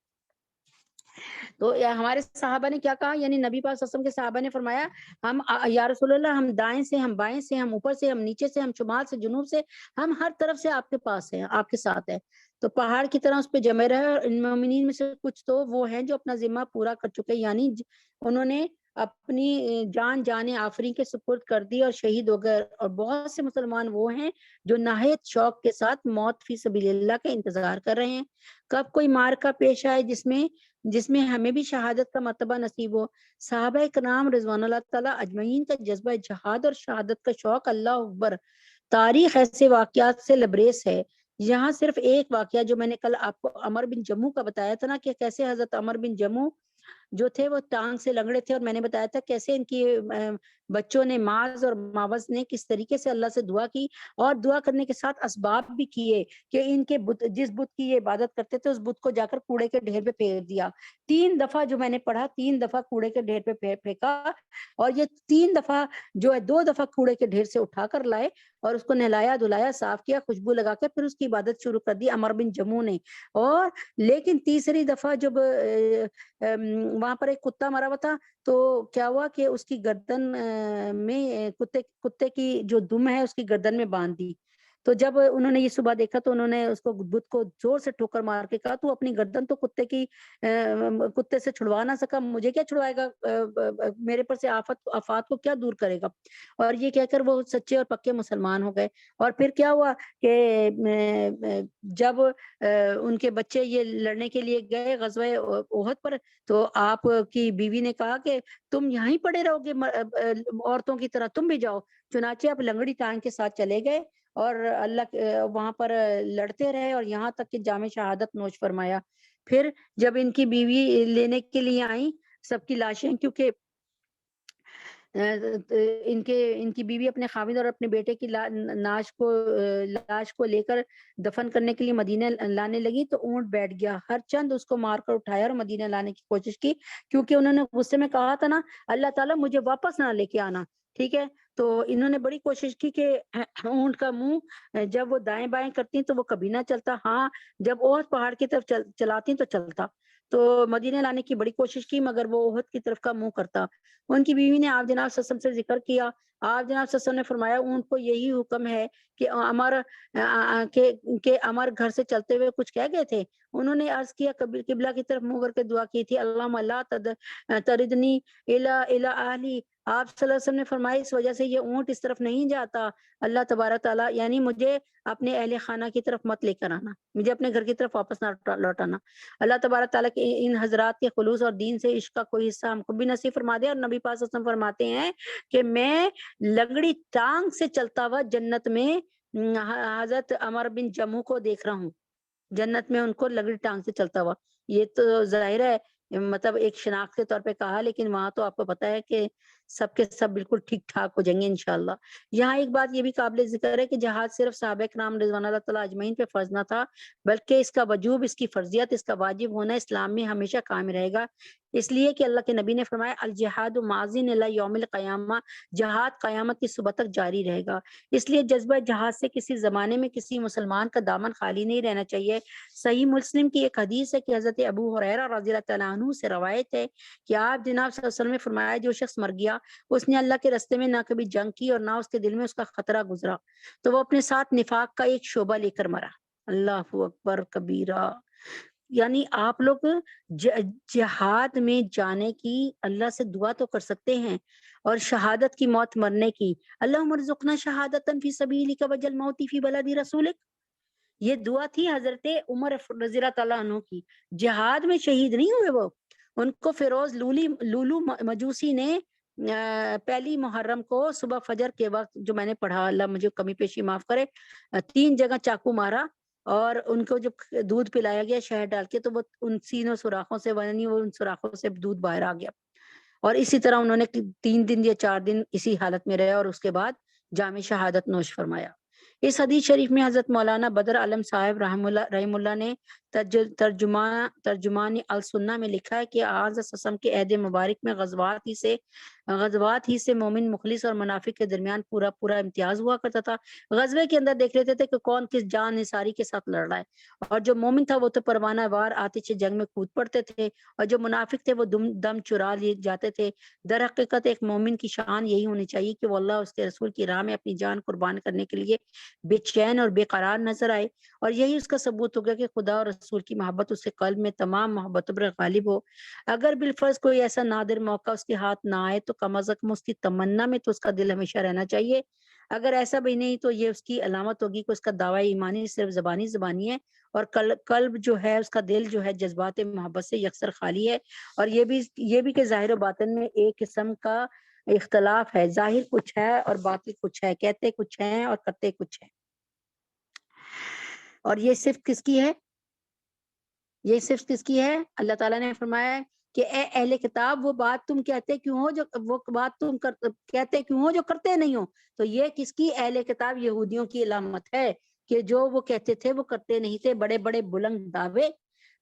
تو ہمارے صحابہ نے کیا کہا، یعنی نبی پاک صلی اللہ علیہ وسلم کے صحابہ نے فرمایا ہم یا رسول اللہ، ہم دائیں سے، ہم بائیں سے، ہم اوپر سے، ہم نیچے سے، ہم شمال سے، جنوب سے، ہم ہر طرف سے آپ کے پاس ہیں، آپ کے ساتھ ہے. تو پہاڑ کی طرح اس پہ جمے رہے. اور ان مومنین میں سے کچھ تو وہ ہیں جو اپنا ذمہ پورا کر چکے، یعنی انہوں نے اپنی جان آفرین کے سپرد کر دی اور شہید ہو گئے. اور بہت سے مسلمان وہ ہیں جو نہایت شوق کے ساتھ موت فی سبیل اللہ کا انتظار کر رہے ہیں، کب کوئی معرکہ پیش آئے جس میں ہمیں بھی شہادت کا مرتبہ نصیب ہو. صحابہ کرام رضوان اللہ تعالیٰ اجمعین کا جذبہ جہاد اور شہادت کا شوق اللہ اکبر. تاریخ ایسے واقعات سے لبریز ہے یہاں صرف ایک واقعہ جو میں نے کل آپ کو عمر بن جمو کا بتایا تھا نا، کہ کیسے حضرت عمر بن جمو جو تھے وہ ٹانگ سے لنگڑے تھے، اور میں نے بتایا تھا کیسے ان کی بچوں نے معاذ اور معوذ نے کس طریقے سے اللہ سے دعا کی، اور دعا کرنے کے ساتھ اسباب بھی کیے کہ ان کے جس بت کی یہ عبادت کرتے تھے اس بت کو جا کر کوڑے کے ڈھیر پہ پھینک دیا 3 دفعہ، جو میں نے پڑھا 3 دفعہ کوڑے کے ڈھیر پہ پھینکا، اور یہ 3 دفعہ جو ہے 2 دفعہ کوڑے کے ڈھیر سے اٹھا کر لائے اور اس کو نہلایا دھلایا صاف کیا خوشبو لگا کے پھر اس کی عبادت شروع کر دی عمر بن جمو نے۔ اور لیکن تیسری دفعہ جب وہاں پر ایک کتا مرا ہوا تھا تو کیا ہوا کہ اس کی گردن میں کتے کی جو دم ہے اس کی گردن میں باندھ دی، تو جب انہوں نے یہ صبح دیکھا تو انہوں نے اس کو بت کو زور سے ٹھوکر مار کے کہا تو اپنی گردن تو کتے سے چھڑوا نہ سکا، مجھے کیا چھڑوائے گا، میرے پر سے آفات کو کیا دور کرے گا، اور یہ کہہ کر وہ سچے اور پکے مسلمان ہو گئے۔ اور پھر کیا ہوا کہ جب ان کے بچے یہ لڑنے کے لیے گئے غزوہ احد پر، تو آپ کی بیوی نے کہا کہ تم یہیں پڑے رہو گے عورتوں کی طرح، تم بھی جاؤ، چنانچہ آپ لنگڑی ٹانگ کے ساتھ چلے گئے اور اللہ وہاں پر لڑتے رہے اور یہاں تک کہ جام شہادت نوش فرمایا۔ پھر جب ان کی بیوی لینے کے لیے آئیں سب کی لاشیں، کیونکہ ان کی بیوی اپنے خاوند اور اپنے بیٹے کی لاش کو لے کر دفن کرنے کے لیے مدینہ لانے لگی تو اونٹ بیٹھ گیا، ہر چند اس کو مار کر اٹھایا اور مدینہ لانے کی کوشش کی، کیونکہ انہوں نے غصے میں کہا تھا نا اللہ تعالیٰ مجھے واپس نہ لے کے آنا، ٹھیک ہے، تو انہوں نے بڑی کوشش کی کہ اونٹ کا منہ جب وہ دائیں بائیں کرتی تو وہ کبھی نہ چلتا، ہاں جب احد پہاڑ کی طرف چلاتی تو چلتا، تو مدینے لانے کی بڑی کوشش کی مگر وہ احد کی طرف کا منہ کرتا۔ ان کی بیوی نے آپ جناب صلی اللہ علیہ وسلم سے ذکر کیا، آپ جناب صلی اللہ علیہ وسلم نے فرمایا اونٹ کو یہی حکم ہے کہ عمر گھر سے چلتے ہوئے کچھ کہہ گئے تھے، انہوں نے عرض کیا قبلہ کی طرف منہ کر کے دعا کی تھی اللہم لا تردنی الی اہلی، آپ صلی اللہ علیہ وسلم نے فرمایا اس وجہ سے یہ اونٹ اس طرف نہیں جاتا، اللہ تبارک تعالیٰ یعنی مجھے اپنے اہل خانہ کی طرف مت لے کر آنا، مجھے اپنے گھر کی طرف واپس نہ لوٹانا، اللہ تبارک تعالیٰ کے ان حضرات کے خلوص اور دین سے عشق کا کوئی حصہ ہم کو بھی نصیب فرما دے۔ اور نبی پاک صلی اللہ علیہ وسلم فرماتے ہیں کہ میں لنگڑی ٹانگ سے چلتا ہوا جنت میں حضرت عمر بن جمو کو دیکھ رہا ہوں، جنت میں ان کو لنگڑی ٹانگ سے چلتا ہوا، یہ تو ظاہر ہے مطلب ایک شناخت کے طور پہ کہا، لیکن وہاں تو آپ کو پتا ہے کہ سب کے سب بالکل ٹھیک ٹھاک ہو جائیں گے انشاءاللہ۔ یہاں ایک بات یہ بھی قابل ذکر ہے کہ جہاد صرف صحابہ کرام رضوان اللہ تعالیٰ اجمعین پہ فرض نہ تھا، بلکہ اس کا وجوب، اس کی فرضیت، اس کا واجب ہونا اسلام میں ہمیشہ قائم رہے گا، اس لیے کہ اللہ کے نبی نے فرمایا الجہاد ماضٍ الی یوم القیامہ، جہاد قیامت کی صبح تک جاری رہے گا، اس لیے جذبہ جہاد سے کسی زمانے میں کسی مسلمان کا دامن خالی نہیں رہنا چاہیے۔ صحیح مسلم کی ایک حدیث ہے کہ حضرت ابو ہریرہ رضی اللہ تعالیٰ عنہ سے روایت ہے کہ آپ جناب صلی اللہ علیہ وسلم نے فرمایا جو شخص مر گیا اس نے اللہ کے راستے میں نہ کبھی جنگ کی اور نہ اس کے دل میں اس کا خطرہ گزرا، تو وہ اپنے ساتھ نفاق کا ایک شعبہ لے کر مرا۔ اللہ اکبر کبیرہ، یعنی آپ لوگ جہاد میں جانے کی اللہ سے دعا تو کر سکتے ہیں، اور شہادت کی موت مرنے کی، اللہم ارزقنا شہادتا فی سبیلک وجل موتی فی بلد رسولک، یہ دعا تھی حضرت عمر رضی اللہ تعالیٰ عنہ کی، جہاد میں شہید نہیں ہوئے وہ، ان کو فیروز لولو مجوسی نے پہلی محرم کو صبح فجر کے وقت جو میں نے پڑھا، اللہ مجھے کمی پیشی معاف کرے، 3 جگہ چاقو مارا اور ان کو جب دودھ پلایا گیا شہد ڈال کے تو وہ ان سینوں سوراخوں سے ان سوراخوں سے دودھ باہر آ گیا، اور اسی طرح انہوں نے 3 دن یا 4 دن اسی حالت میں رہے اور اس کے بعد جام شہادت نوش فرمایا۔ اس حدیث شریف میں حضرت مولانا بدر عالم صاحب رحم اللہ نے ترجمان السنہ میں لکھا ہے کہ آج قسم کے عہد مبارک میں غزوات ہی سے مومن مخلص اور منافق کے درمیان پورا امتیاز ہوا کرتا تھا، غزوے کے اندر دیکھ لیتے تھے کہ کون کس جان نثاری کے ساتھ لڑ رہا ہے، اور جو مومن تھا وہ تو پروانہ وار آتش جنگ میں کود پڑتے تھے، اور جو منافق تھے وہ دم چرا لیے جاتے تھے۔ در حقیقت ایک مومن کی شان یہی ہونی چاہیے کہ وہ اللہ اس کے رسول کی راہ میں اپنی جان قربان کرنے کے لیے بے چین اور بے قرار نظر آئے، اور یہی اس کا ثبوت ہو گیا کہ خدا اور رسول کی محبت اس کے قلب میں تمام محبتوں پر غالب ہو۔ اگر بالفرض کوئی ایسا نادر موقع اس کے ہاتھ نہ آئے تو کم از کم اس کی تمنا میں تو اس کا دل ہمیشہ رہنا چاہیے، اگر ایسا بھی نہیں تو یہ اس کی علامت ہوگی کہ اس کا دعوی ایمانی صرف زبانی ہے، اور قلب جو ہے اس کا دل جو ہے جذبات محبت سے یکسر خالی ہے، اور یہ بھی کہ ظاہر و باطن میں ایک قسم کا اختلاف ہے، ظاہر کچھ ہے اور باطن کچھ ہے، کہتے کچھ ہیں اور کرتے کچھ ہیں۔ اور یہ صرف کس کی ہے؟ یہ صرف کس کی ہے؟ اللہ تعالیٰ نے فرمایا ہے کہ اے اہل کتاب وہ بات تم کہتے کیوں ہو جو وہ بات تم کہتے کیوں ہو جو کرتے نہیں ہو. تو یہ کس کی؟ اہل کتاب یہودیوں کی علامت ہے کہ جو وہ کہتے تھے وہ کرتے نہیں تھے. بڑے بڑے بلند دعوے،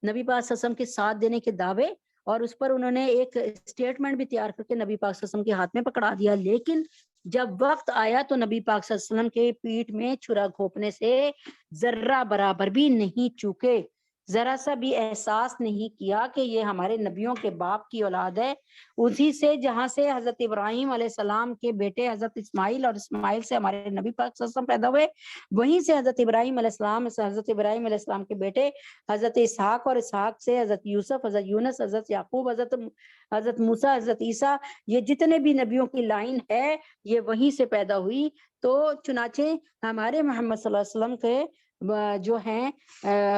نبی پاک صلی اللہ علیہ وسلم کے ساتھ دینے کے دعوے، اور اس پر انہوں نے ایک اسٹیٹمنٹ بھی تیار کر کے نبی پاک صلی اللہ علیہ وسلم کے ہاتھ میں پکڑا دیا. لیکن جب وقت آیا تو نبی پاک صلی اللہ علیہ وسلم کے پیٹھ میں چھرا گھونپنے سے ذرہ برابر بھی نہیں چوکے، ذرا سا بھی احساس نہیں کیا کہ یہ ہمارے نبیوں کے باپ کی اولاد ہے. اسی سے جہاں سے حضرت ابراہیم علیہ السلام کے بیٹے حضرت اسماعیل، اور اسماعیل سے ہمارے نبی پاک صلی اللہ علیہ وسلم پیدا ہوئے، وہیں سے حضرت ابراہیم علیہ السلام سے حضرت ابراہیم علیہ السلام کے بیٹے حضرت اسحاق، اور اسحاق سے حضرت یوسف، حضرت یونس، حضرت یعقوب، حضرت موسیٰ، حضرت عیسیٰ، یہ جتنے بھی نبیوں کی لائن ہے یہ وہیں سے پیدا ہوئی. تو چنانچہ ہمارے محمد صلی اللہ علیہ وسلم کے جو ہیں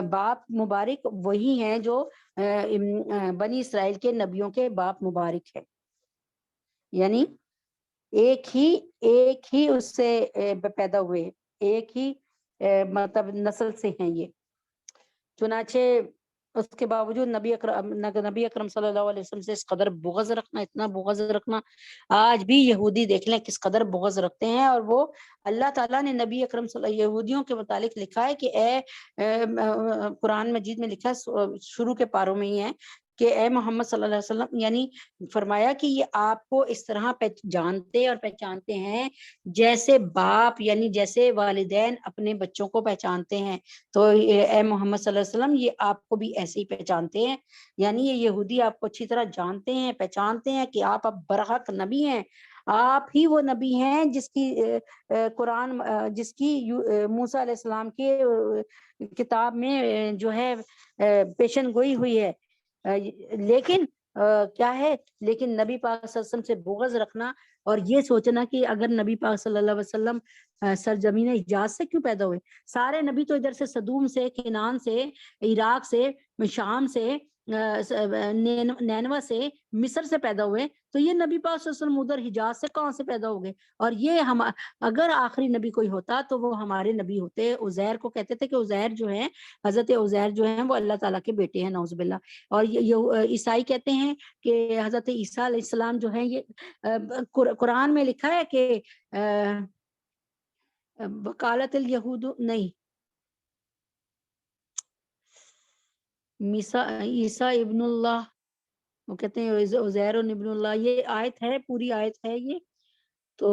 باپ مبارک وہی ہیں جو بنی اسرائیل کے نبیوں کے باپ مبارک ہے. یعنی ایک ہی اس سے پیدا ہوئے، ایک ہی مطلب نسل سے ہیں یہ. چنانچہ اس کے باوجود نبی اکرم صلی اللہ علیہ وسلم سے اس قدر بغض رکھنا، اتنا بغض رکھنا. آج بھی یہودی دیکھ لیں کس قدر بغض رکھتے ہیں. اور وہ اللہ تعالیٰ نے نبی اکرم صلی اللہ علیہ وسلم یہودیوں کے متعلق لکھا ہے کہ قرآن مجید میں لکھا ہے، شروع کے پاروں میں ہی ہے کہ اے محمد صلی اللہ علیہ وسلم، یعنی فرمایا کہ یہ آپ کو اس طرح جانتے اور پہچانتے ہیں جیسے باپ، یعنی جیسے والدین اپنے بچوں کو پہچانتے ہیں. تو اے محمد صلی اللہ علیہ وسلم یہ آپ کو بھی ایسے ہی پہچانتے ہیں. یعنی یہ یہودی آپ کو اچھی طرح جانتے ہیں، پہچانتے ہیں کہ آپ اب برحق نبی ہیں. آپ ہی وہ نبی ہیں جس کی قرآن، جس کی موسیٰ علیہ السلام کی کتاب میں جو ہے پیشن گوئی ہوئی ہے. لیکن کیا ہے، لیکن نبی پاک صلی اللہ علیہ وسلم سے بغض رکھنا اور یہ سوچنا کہ اگر نبی پاک صلی اللہ علیہ وسلم سرزمین حجاز سے کیوں پیدا ہوئے؟ سارے نبی تو ادھر سے صدوم سے، کنان سے، عراق سے، شام سے، نینوا سے، مصر سے پیدا ہوئے. تو یہ نبی پاک صلی اللہ علیہ وسلم ادھر حجاز سے کہاں سے پیدا ہو گئے؟ اور یہ اگر آخری نبی کوئی ہوتا تو وہ ہمارے نبی ہوتے. عزیر کو کہتے تھے کہ عزیر جو ہے، حضرت عزیر جو ہیں وہ اللہ تعالیٰ کے بیٹے ہیں، نعوذ باللہ. اور عیسائی کہتے ہیں کہ حضرت عیسیٰ علیہ السلام جو ہیں، یہ قرآن میں لکھا ہے کہ وکالت الیہود، نہیں، عیسیٰ ابن اللہ، وہ کہتے ہیں عزیر ابن اللہ. یہ آیت ہے، پوری آیت ہے یہ. تو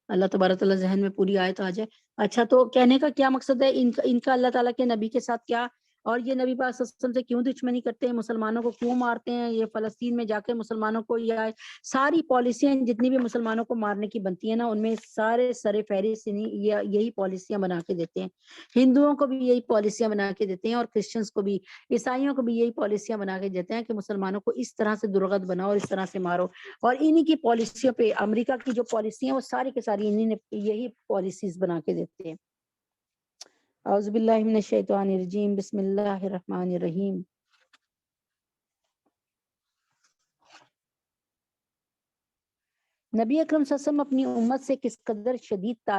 اللہ تبارک تعالیٰ ذہن میں پوری آیت آ جائے. اچھا، تو کہنے کا کیا مقصد ہے ان کا اللہ تعالیٰ کے نبی کے ساتھ کیا، اور یہ نبی پاک صلی اللہ علیہ وسلم سے کیوں دشمنی کرتے ہیں، مسلمانوں کو کیوں مارتے ہیں، یہ فلسطین میں جا کے مسلمانوں کو، یا ساری پالیسیاں جتنی بھی مسلمانوں کو مارنے کی بنتی ہیں نا، ان میں سارے سر فہرست یہی پالیسیاں بنا کے دیتے ہیں. ہندوؤں کو بھی یہی پالیسیاں بنا کے دیتے ہیں، اور کرسچنس کو بھی، عیسائیوں کو بھی یہی پالیسیاں بنا کے دیتے ہیں کہ مسلمانوں کو اس طرح سے درغت بناؤ اور اس طرح سے مارو. اور انہی کی پالیسیوں پہ، امریکہ کی جو پالیسیاں وہ ساری کے ساری انہی نے یہی پالیسیز بنا کے دیتے ہیں. اعوذ باللہ من الشیطان الرجیم، بسم اللہ الرحمن الرحیم. نبی اکرم صلی اللہ علیہ وسلم اپنی امت سے کس قدر شدید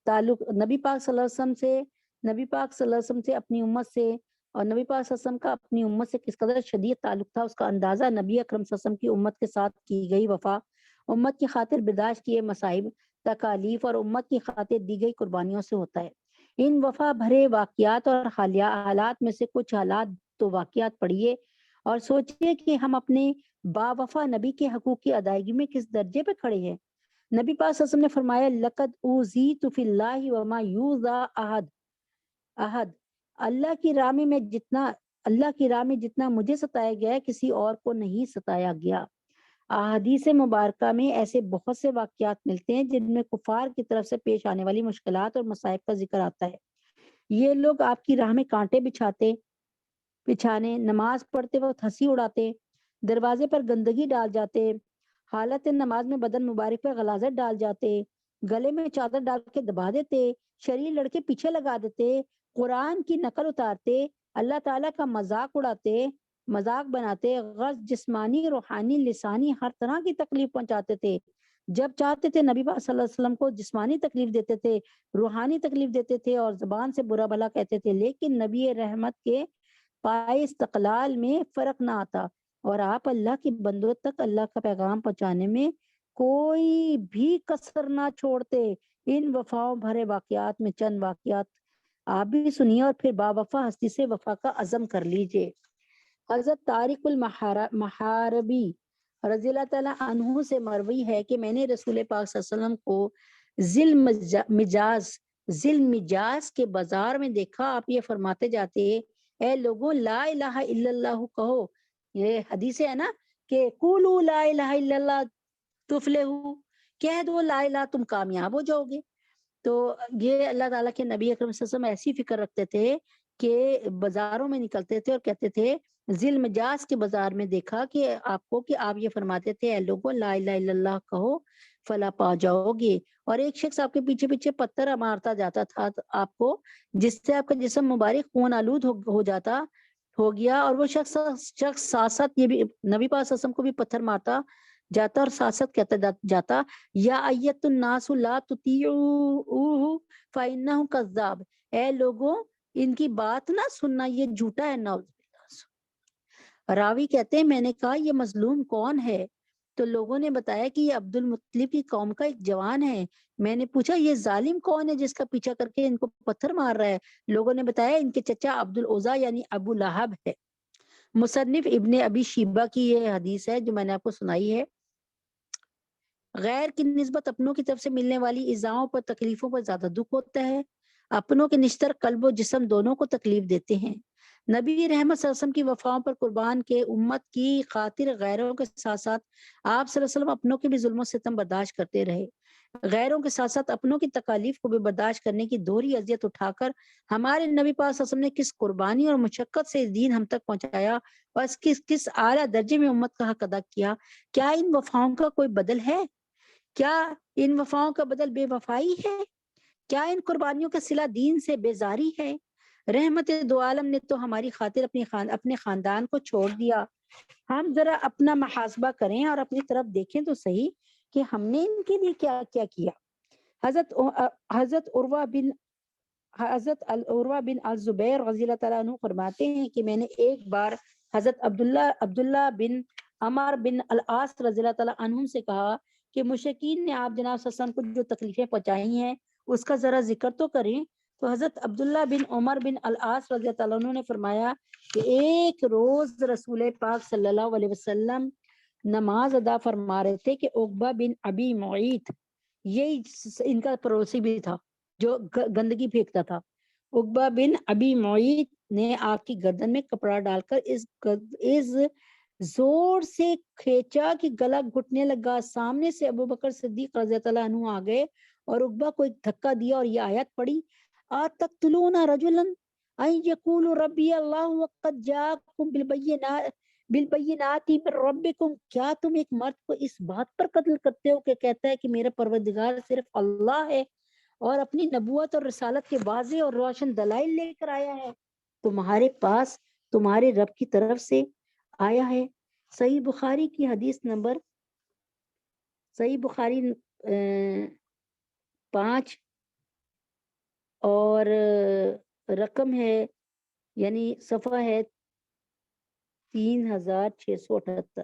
تعلق، نبی پاک صلی اللہ علیہ وسلم سے اپنی امت سے، اور نبی پاک صلی اللہ علیہ وسلم کا اپنی امت سے کس قدر شدید تعلق تھا، اس کا اندازہ نبی اکرم صلی اللہ علیہ وسلم کی امت کے ساتھ کی گئی وفا، امت کی خاطر برداشت کیے مصائب، تکالیف، اور امت کی خاطر دی گئی قربانیوں سے ہوتا ہے. ان وفا بھرے واقعات اور حالات میں سے کچھ حالات تو واقعات پڑھیے اور سوچئے کہ ہم اپنے با وفا نبی کے حقوق کی ادائیگی میں کس درجے پہ کھڑے ہیں. نبی پاک صلی اللہ علیہ وسلم نے فرمایا لقد اوذیت فی اللہ وما یوذی احد، اللہ کی راہ میں جتنا مجھے ستایا گیا ہے کسی اور کو نہیں ستایا گیا. احادیث مبارکہ میں ایسے بہت سے واقعات ملتے ہیں جن میں کفار کی طرف سے پیش آنے والی مشکلات اور مصائب کا ذکر آتا ہے. یہ لوگ آپ کی راہ میں کانٹے بچھانے، نماز پڑھتے وقت ہنسی اڑاتے، دروازے پر گندگی ڈال جاتے، حالت نماز میں بدن مبارک پر غلاظت ڈال جاتے، گلے میں چادر ڈال کے دبا دیتے، شرعی لڑکے پیچھے لگا دیتے، قرآن کی نقل اتارتے، اللہ تعالیٰ کا مذاق بناتے، غرض جسمانی، روحانی، لسانی ہر طرح کی تکلیف پہنچاتے تھے. جب چاہتے تھے نبی پاک صلی اللہ علیہ وسلم کو جسمانی تکلیف دیتے تھے، روحانی تکلیف دیتے تھے اور زبان سے برا بھلا کہتے تھے، لیکن نبی رحمت کے پائے استقلال میں فرق نہ آتا اور آپ اللہ کی بندوں تک اللہ کا پیغام پہنچانے میں کوئی بھی کسر نہ چھوڑتے۔ ان وفاؤں بھرے واقعات میں چند واقعات آپ بھی سنیے اور پھر باوفا ہستی سے وفا کا عزم کر لیجئے۔ حضرت طارق المحاربی رضی اللہ تعالیٰ عنہ سے مروی ہے کہ میں نے رسول پاک صلی اللہ علیہ وسلم کو ذی المجاز کے بازار میں دیکھا، آپ یہ فرماتے جاتے اے لوگوں لا الہ الا اللہ کہو، یہ حدیث ہے نا کہ قولوا لا الہ الا اللہ تفلحوا، کہہ دو لا الہ تم کامیاب ہو جاؤ گے۔ تو یہ اللہ تعالیٰ کے نبی اکرم صلی اللہ علیہ وسلم ایسی فکر رکھتے تھے کہ بازاروں میں نکلتے تھے اور کہتے تھے ذی المجاز کے بازار میں دیکھا کہ آپ یہ فرماتے تھے اے لوگوں لا الہ الا اللہ کہو فلا پا جاؤ گے، اور ایک شخص آپ کے پیچھے پیچھے پتھر مارتا جاتا تھا آپ کو، جس سے آپ کا جسم مبارک خون آلود ہو گیا، اور وہ شخص ساتھ ساتھ یہ بھی نبی پاک صلی اللہ علیہ وسلم کو بھی پتھر مارتا جاتا اور ساتھ ساتھ کہتا جاتا یا ایت الناس لا تطیعوہ فإنہ کذاب، اے لوگوں ان کی بات نہ سننا، یہ جھوٹا ہے۔ نعوذ باللہ۔ راوی کہتے ہیں میں نے کہا یہ مظلوم کون ہے؟ تو لوگوں نے بتایا کہ یہ عبد المطلب کی قوم کا ایک جوان ہے۔ میں نے پوچھا یہ ظالم کون ہے جس کا پیچھا کر کے ان کو پتھر مار رہا ہے؟ لوگوں نے بتایا ان کے چچا عبد العزیٰ یعنی ابو لہب ہے۔ مصنف ابن ابی شیبہ کی یہ حدیث ہے جو میں نے آپ کو سنائی ہے۔ غیر کی نسبت اپنوں کی طرف سے ملنے والی ایذاؤں پر تکلیفوں پر زیادہ دکھ ہوتا ہے، اپنوں کے نشتر قلب و جسم دونوں کو تکلیف دیتے ہیں۔ نبی رحمت صلی اللہ علیہ وسلم کی وفاؤں پر قربان کے امت کی خاطر غیروں کے ساتھ ساتھ آپ صلی اللہ علیہ وسلم اپنوں کے بھی ظلم و ستم برداشت کرتے رہے، غیروں کے ساتھ ساتھ اپنوں کی تکالیف کو بھی برداشت کرنے کی دوہری اذیت اٹھا کر ہمارے نبی پاک صلی اللہ علیہ وسلم نے کس قربانی اور مشقت سے دین ہم تک پہنچایا اور کس اعلیٰ درجے میں امت کا حق ادا کیا۔ کیا ان وفاؤں کا کوئی بدل ہے؟ کیا ان وفاؤں کا بدل بے وفائی ہے؟ کیا ان قربانیوں کا صلہ دین سے بیزاری ہے؟ رحمت دو عالم نے تو ہماری خاطر اپنے خاندان کو چھوڑ دیا۔ ہم ذرا اپنا محاسبہ کریں اور اپنی طرف دیکھیں تو صحیح کہ ہم نے ان کے لیے کیا کیا کیا۔ حضرت عروہ بن الزبیر رضی اللہ تعالیٰ عنہ فرماتے ہیں کہ میں نے ایک بار حضرت عبداللہ بن عمر بن العاص رضی اللہ تعالیٰ عنہ سے کہا کہ مشرکین نے آپ جناب صلی اللہ علیہ وسلم کو جو تکلیفیں پہنچائی ہیں اس کا ذرا ذکر تو کریں۔ تو حضرت عبداللہ بن عمر بن العاص رضی اللہ عنہ نے فرمایا کہ ایک روز رسول پاک صلی اللہ علیہ وسلم نماز ادا فرما رہے تھے کہ عقبہ بن ابی معیط، یہی ان کا پڑوسی بھی تھا جو گندگی پھینکتا تھا، عقبہ بن ابی معیط نے آپ کی گردن میں کپڑا ڈال کر اس زور سے کھینچا کہ گلا گھٹنے لگا۔ سامنے سے ابو بکر صدیق رضی اللہ عنہ آ گئے اور عقبہ کو ایک دھکا دیا اور یہ آیت پڑھی اتقتلون رجلا ان یقول ربی اللہ وقد جاءکم بالبینات من ربکم، کیا تم ایک مرد کو اس بات پر قتل کرتے ہو کہ کہتا ہے کہ میرا پروردگار صرف اللہ ہے اور اپنی نبوت اور رسالت کے واضح اور روشن دلائل لے کر آیا ہے؟ تمہارے پاس تمہارے رب کی طرف سے آیا ہے۔ صحیح بخاری کی حدیث نمبر صحیح بخاری 5 اور رقم ہے یعنی صفحہ ہے 3678۔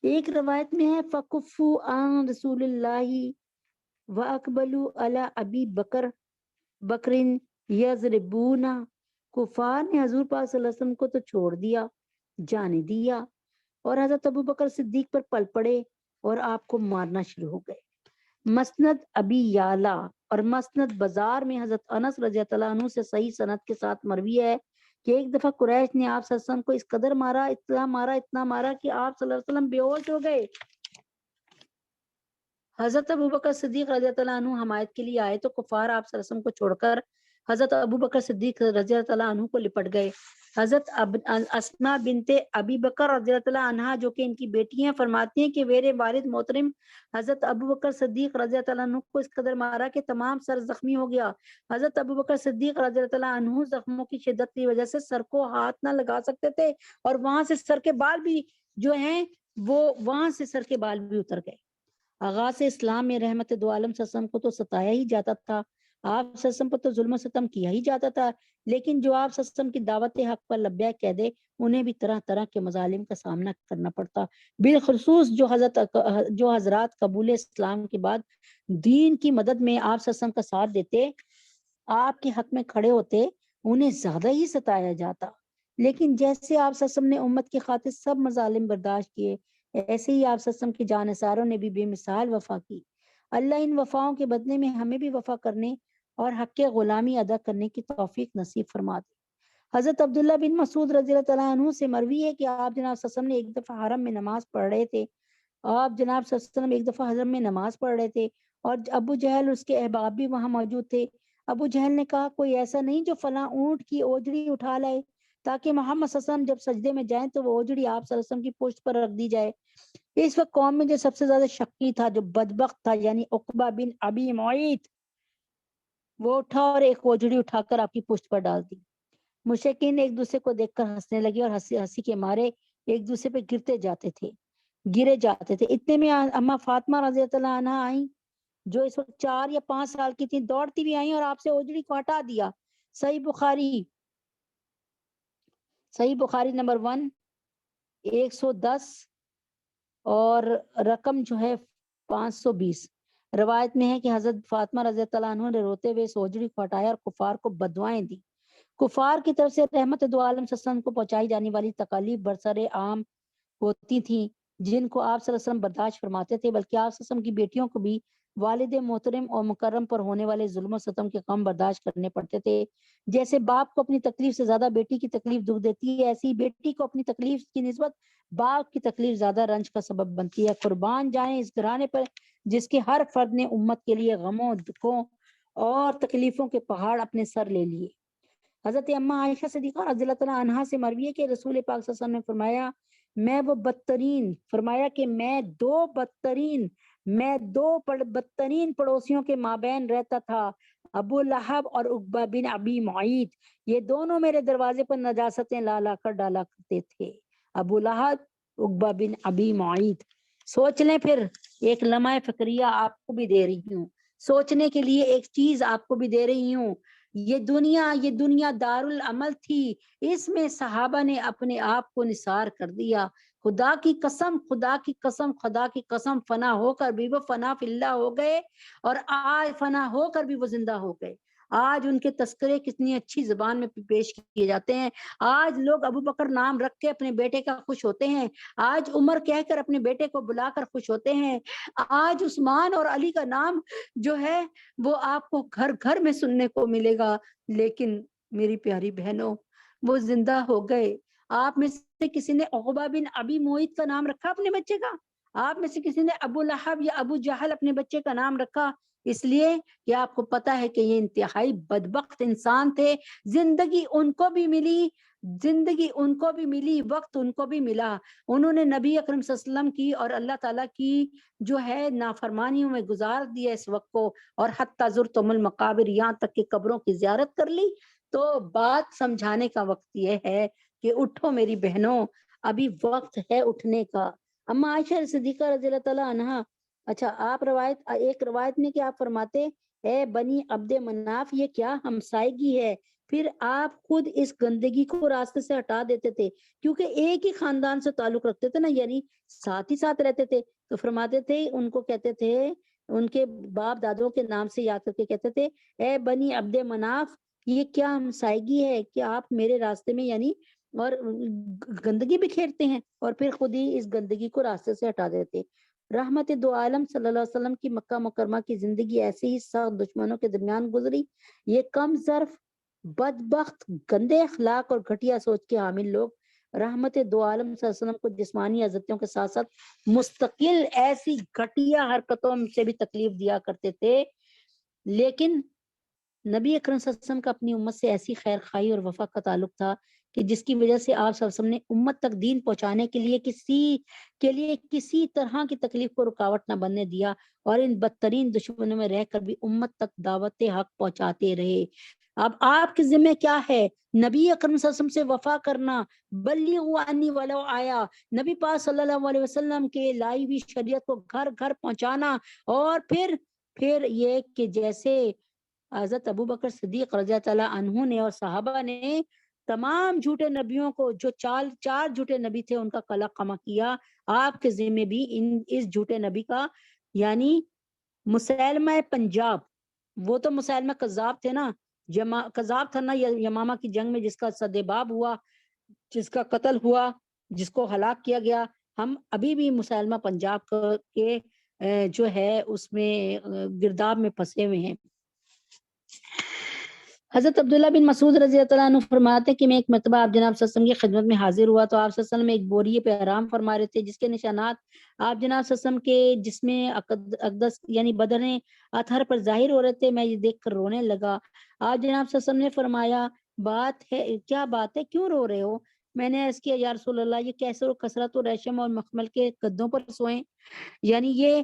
ایک روایت میں ہے فَكُفُّوا عَن رسول اللہ وَأَقْبَلُوا عَلَى ابی بکر یضربون، کفار نے حضور پاک صلی اللہ علیہ وسلم کو تو چھوڑ دیا، جانے دیا، اور حضرت ابو بکر صدیق پر پل پڑے اور آپ کو مارنا شروع ہو گئے۔ مسند ابی یعلا اور مسند بازار میں حضرت انس رضی اللہ عنہ سے صحیح سند کے ساتھ مروی ہے کہ ایک دفعہ قریش نے آپ صلی اللہ علیہ وسلم کو اس قدر مارا، اتنا مارا کہ آپ صلی اللہ علیہ وسلم بے ہوش ہو گئے۔ حضرت ابو بکر صدیق رضی اللہ عنہ حمایت کے لیے آئے تو کفار آپ صلی اللہ علیہ وسلم کو چھوڑ کر حضرت ابو بکر صدیق رضی اللہ عنہ کو لپٹ گئے۔ حضرت اسماء بنت ابی بکر رضی اللہ عنہ جو کہ ان کی بیٹی ہیں فرماتی ہیں کہ میرے والد محترم حضرت ابو بکر صدیق رضی اللہ عنہ کو اس قدر مارا کہ تمام سر زخمی ہو گیا۔ حضرت ابو بکر صدیق رضی اللہ عنہ زخموں کی شدت کی وجہ سے سر کو ہاتھ نہ لگا سکتے تھے اور وہاں سے سر کے بال بھی جو ہیں وہ وہاں سے سر کے بال بھی اتر گئے۔ آغاز اسلام میں رحمت دو عالم صلی اللہ علیہ وسلم کو تو ستایا ہی جاتا تھا، آپ صلی اللہ علیہ وسلم پر تو ظلم و ستم کیا ہی جاتا تھا، لیکن جو آپ صلی اللہ علیہ وسلم کی دعوت حق پر لبیک کہہ دے انہیں بھی طرح طرح کے مظالم کا سامنا کرنا پڑتا، بالخصوص جو حضرات قبول اسلام کے بعد دین کی مدد میں آپ صلی اللہ علیہ وسلم کا ساتھ دیتے، آپ کے حق میں کھڑے ہوتے، انہیں زیادہ ہی ستایا جاتا۔ لیکن جیسے آپ صلی اللہ علیہ وسلم نے امت کی خاطر سب مظالم برداشت کیے، ایسے ہی آپ صلی اللہ علیہ وسلم کی جانثاروں نے بھی بے مثال وفا کی۔ اللہ ان وفاؤں کے بدلے میں ہمیں بھی وفا کرنے اور حق کے غلامی ادا کرنے کی توفیق نصیب فرما دے۔ حضرت عبداللہ بن مسعود رضی اللہ تعالیٰ عنہ سے مروی ہے کہ آپ جناب صلی اللہ علیہ وسلم نے ایک دفعہ حرم میں نماز پڑھ رہے تھے، آپ جناب صلی اللہ علیہ وسلم ایک دفعہ حرم میں نماز پڑھ رہے تھے اور ابو جہل اس کے احباب بھی وہاں موجود تھے۔ ابو جہل نے کہا کوئی ایسا نہیں جو فلاں اونٹ کی اوجڑی اٹھا لائے تاکہ محمد صلی اللہ علیہ وسلم جب سجدے میں جائیں تو وہ اوجڑی آپ صلی اللہ علیہ وسلم کی پشت پر رکھ دی جائے۔ اس وقت قوم میں جو سب سے زیادہ شقی تھا، جو بدبخت تھا، یعنی عقبہ بن ابی معیط، وہ اٹھا اور ایک اوجڑی اٹھا کر آپ کی پشت پر ڈال دی۔ مشرکین ایک دوسرے کو دیکھ کر ہنسنے لگے اور ہنسی کے مارے ایک دوسرے پہ گرے جاتے تھے۔ اتنے میں اما فاطمہ رضی اللہ عنہا آئیں، جو اس وقت 4 یا 5 سال کی تھی، دوڑتی بھی آئیں اور آپ سے اوجڑی کو ہٹا دیا۔ صحیح بخاری نمبر 110 اور رقم جو ہے 520 روایت میں ہے کہ حضرت فاطمہ رضی اللہ عنہ نے روتے ہوئے اس اوجڑی کو ہٹایا اور کفار کو بددعائیں دی۔ کفار کی طرف سے رحمت دو عالم صلی اللہ علیہ وسلم کو پہنچائی جانے والی تکالیف برسر عام ہوتی تھیں، جن کو آپ صلی اللہ علیہ وسلم برداشت فرماتے تھے، بلکہ آپ صلی اللہ علیہ وسلم کی بیٹیوں کو بھی والد محترم اور مکرم پر ہونے والے ظلم و ستم کے غم برداشت کرنے پڑتے تھے۔ جیسے باپ کو اپنی تکلیف سے زیادہ بیٹی کی تکلیف دکھ دیتی ہے، ایسی بیٹی کو اپنی تکلیف کی نسبت باپ کی تکلیف زیادہ رنج کا سبب بنتی ہے۔ قربان جائیں اس گھرانے پر جس کے ہر فرد نے امت کے لیے غموں، دکھوں اور تکلیفوں کے پہاڑ اپنے سر لے لیے۔ حضرت اما عائشہ صدیقہ رضی اللہ تعالیٰ عنہا سے مروی ہے کہ رسول پاک صلی اللہ علیہ وسلم نے فرمایا میں دو بدترین پڑوسیوں کے مابین رہتا تھا، ابو لہب اور عقبہ بن ابی معیط، یہ دونوں میرے دروازے پر نجاستیں لا لا کر ڈالا کرتے تھے۔ ابو لہب، عقبہ بن ابی معیط۔ سوچ لیں، پھر ایک لمحہ فکریہ آپ کو بھی دے رہی ہوں، سوچنے کے لیے ایک چیز آپ کو بھی دے رہی ہوں۔ یہ دنیا دار العمل تھی، اس میں صحابہ نے اپنے آپ کو نثار کر دیا۔ خدا کی قسم فنا ہو کر بھی وہ فنا فی اللہ ہو گئے، اور آج فنا ہو کر بھی وہ زندہ ہو گئے۔ آج ان کے تذکرے کتنی اچھی زبان میں پیش کیے جاتے ہیں۔ آج لوگ ابو بکر نام رکھ کے اپنے بیٹے کا خوش ہوتے ہیں، آج عمر کہہ کر اپنے بیٹے کو بلا کر خوش ہوتے ہیں، آج عثمان اور علی کا نام جو ہے وہ آپ کو گھر گھر میں سننے کو ملے گا۔ لیکن میری پیاری بہنوں، وہ زندہ ہو گئے۔ آپ میں سے کسی نے عقبہ بن ابی معیط کا نام رکھا اپنے بچے کا؟ آپ میں سے کسی نے ابو لہب یا ابو جہل اپنے بچے کا نام رکھا؟ اس لیے کہ آپ کو پتا ہے کہ یہ انتہائی بدبخت انسان تھے۔ زندگی ان کو بھی ملی، وقت ان کو بھی ملا، انہوں نے نبی اکرم صلی اللہ علیہ وسلم کی اور اللہ تعالیٰ کی جو ہے نافرمانیوں میں گزار دیا اس وقت کو، اور حتی زرتم المقابر، یہاں تک کہ قبروں کی زیارت کر لی۔ تو بات سمجھانے کا وقت یہ ہے کہ اٹھو میری بہنوں، ابھی وقت ہے اٹھنے کا۔ اما عائشہ صدیقہ رضی اللہ تعالیٰ عنہا، اچھا ایک روایت میں کہ آپ فرماتے اے بنی عبد مناف، یہ کیا ہمسائیگی ہے؟ پھر آپ خود اس گندگی کو راستے سے ہٹا دیتے تھے، کیونکہ ایک ہی خاندان سے تعلق رکھتے تھے نا، یعنی ساتھ ہی ساتھ رہتے تھے، تو فرماتے تھے ان کو کہتے تھے، ان کے باپ دادوں کے نام سے یاد کر کے کہتے تھے اے بنی عبد مناف، یہ کیا ہمسائیگی ہے کہ آپ میرے راستے میں یعنی اور گندگی بکھیرتے ہیں، اور پھر خود ہی اس گندگی کو راستے سے ہٹا دیتے۔ رحمت دو عالم صلی اللہ علیہ وسلم کی مکہ مکرمہ کی زندگی ایسے ہی سخت دشمنوں کے درمیان گزری۔ یہ کم ظرف، بدبخت، گندے اخلاق اور گھٹیا سوچ کے حامل لوگ رحمت دو عالم صلی اللہ علیہ وسلم کو جسمانی عزتوں کے ساتھ ساتھ مستقل ایسی گھٹیا حرکتوں سے بھی تکلیف دیا کرتے تھے، لیکن نبی اکرم صلی اللہ علیہ وسلم کا اپنی امت سے ایسی خیر خواہی اور وفا کا تعلق تھا کہ جس کی وجہ سے آپ صلی اللہ علیہ وسلم نے امت تک دین پہنچانے کے لیے کسی طرح کی تکلیف کو رکاوٹ نہ بننے دیا، اور ان بدترین دشمنوں میں رہ کر بھی امت تک دعوت حق پہنچاتے رہے۔ اب آپ کے ذمہ کیا ہے؟ نبی اکرم صلی اللہ علیہ وسلم سے وفا کرنا، بلیغوا انی ولو آیا، نبی پاک صلی اللہ علیہ وسلم کے لائی ہوئی شریعت کو گھر گھر پہنچانا، اور پھر یہ کہ جیسے حضرت ابو بکر صدیق رضی اللہ عنہ نے اور صحابہ نے تمام جھوٹے نبیوں کو، جو چار جھوٹے نبی تھے، ان کا قلع قمع کیا، آپ کے ذمہ بھی اس جھوٹے نبی کا، یعنی مسیلمہ پنجاب، وہ تو مسیلمہ کذاب تھے نا، کذاب تھا نا، یمامہ کی جنگ میں جس کا صدباب ہوا، جس کا قتل ہوا، جس کو ہلاک کیا گیا، ہم ابھی بھی مسیلمہ پنجاب کے جو ہے اس میں گرداب میں پھنسے ہوئے ہیں۔ حضرت عبداللہ بن مسعود رضی اللہ عنہ فرماتے کہ میں ایک مرتبہ آپ جناب صلی اللہ علیہ وسلم کی خدمت میں حاضر ہوا تو آپ صلی اللہ علیہ وسلم ایک بوریے پہ آرام فرما رہے تھے، جس کے نشانات آپ جناب صلی اللہ علیہ وسلم کے جسم اقدس یعنی بدن اطہر پر ظاہر ہو رہے تھے۔ میں یہ دیکھ کر رونے لگا۔ آپ جناب صلی اللہ علیہ وسلم نے فرمایا، بات ہے کیا بات ہے، کیوں رو رہے ہو؟ میں نے عرض کیا، یا رسول اللہ، یہ کیسر و کثرت و ریشم اور مخمل کے گدوں پر سوئیں؟ یعنی یہ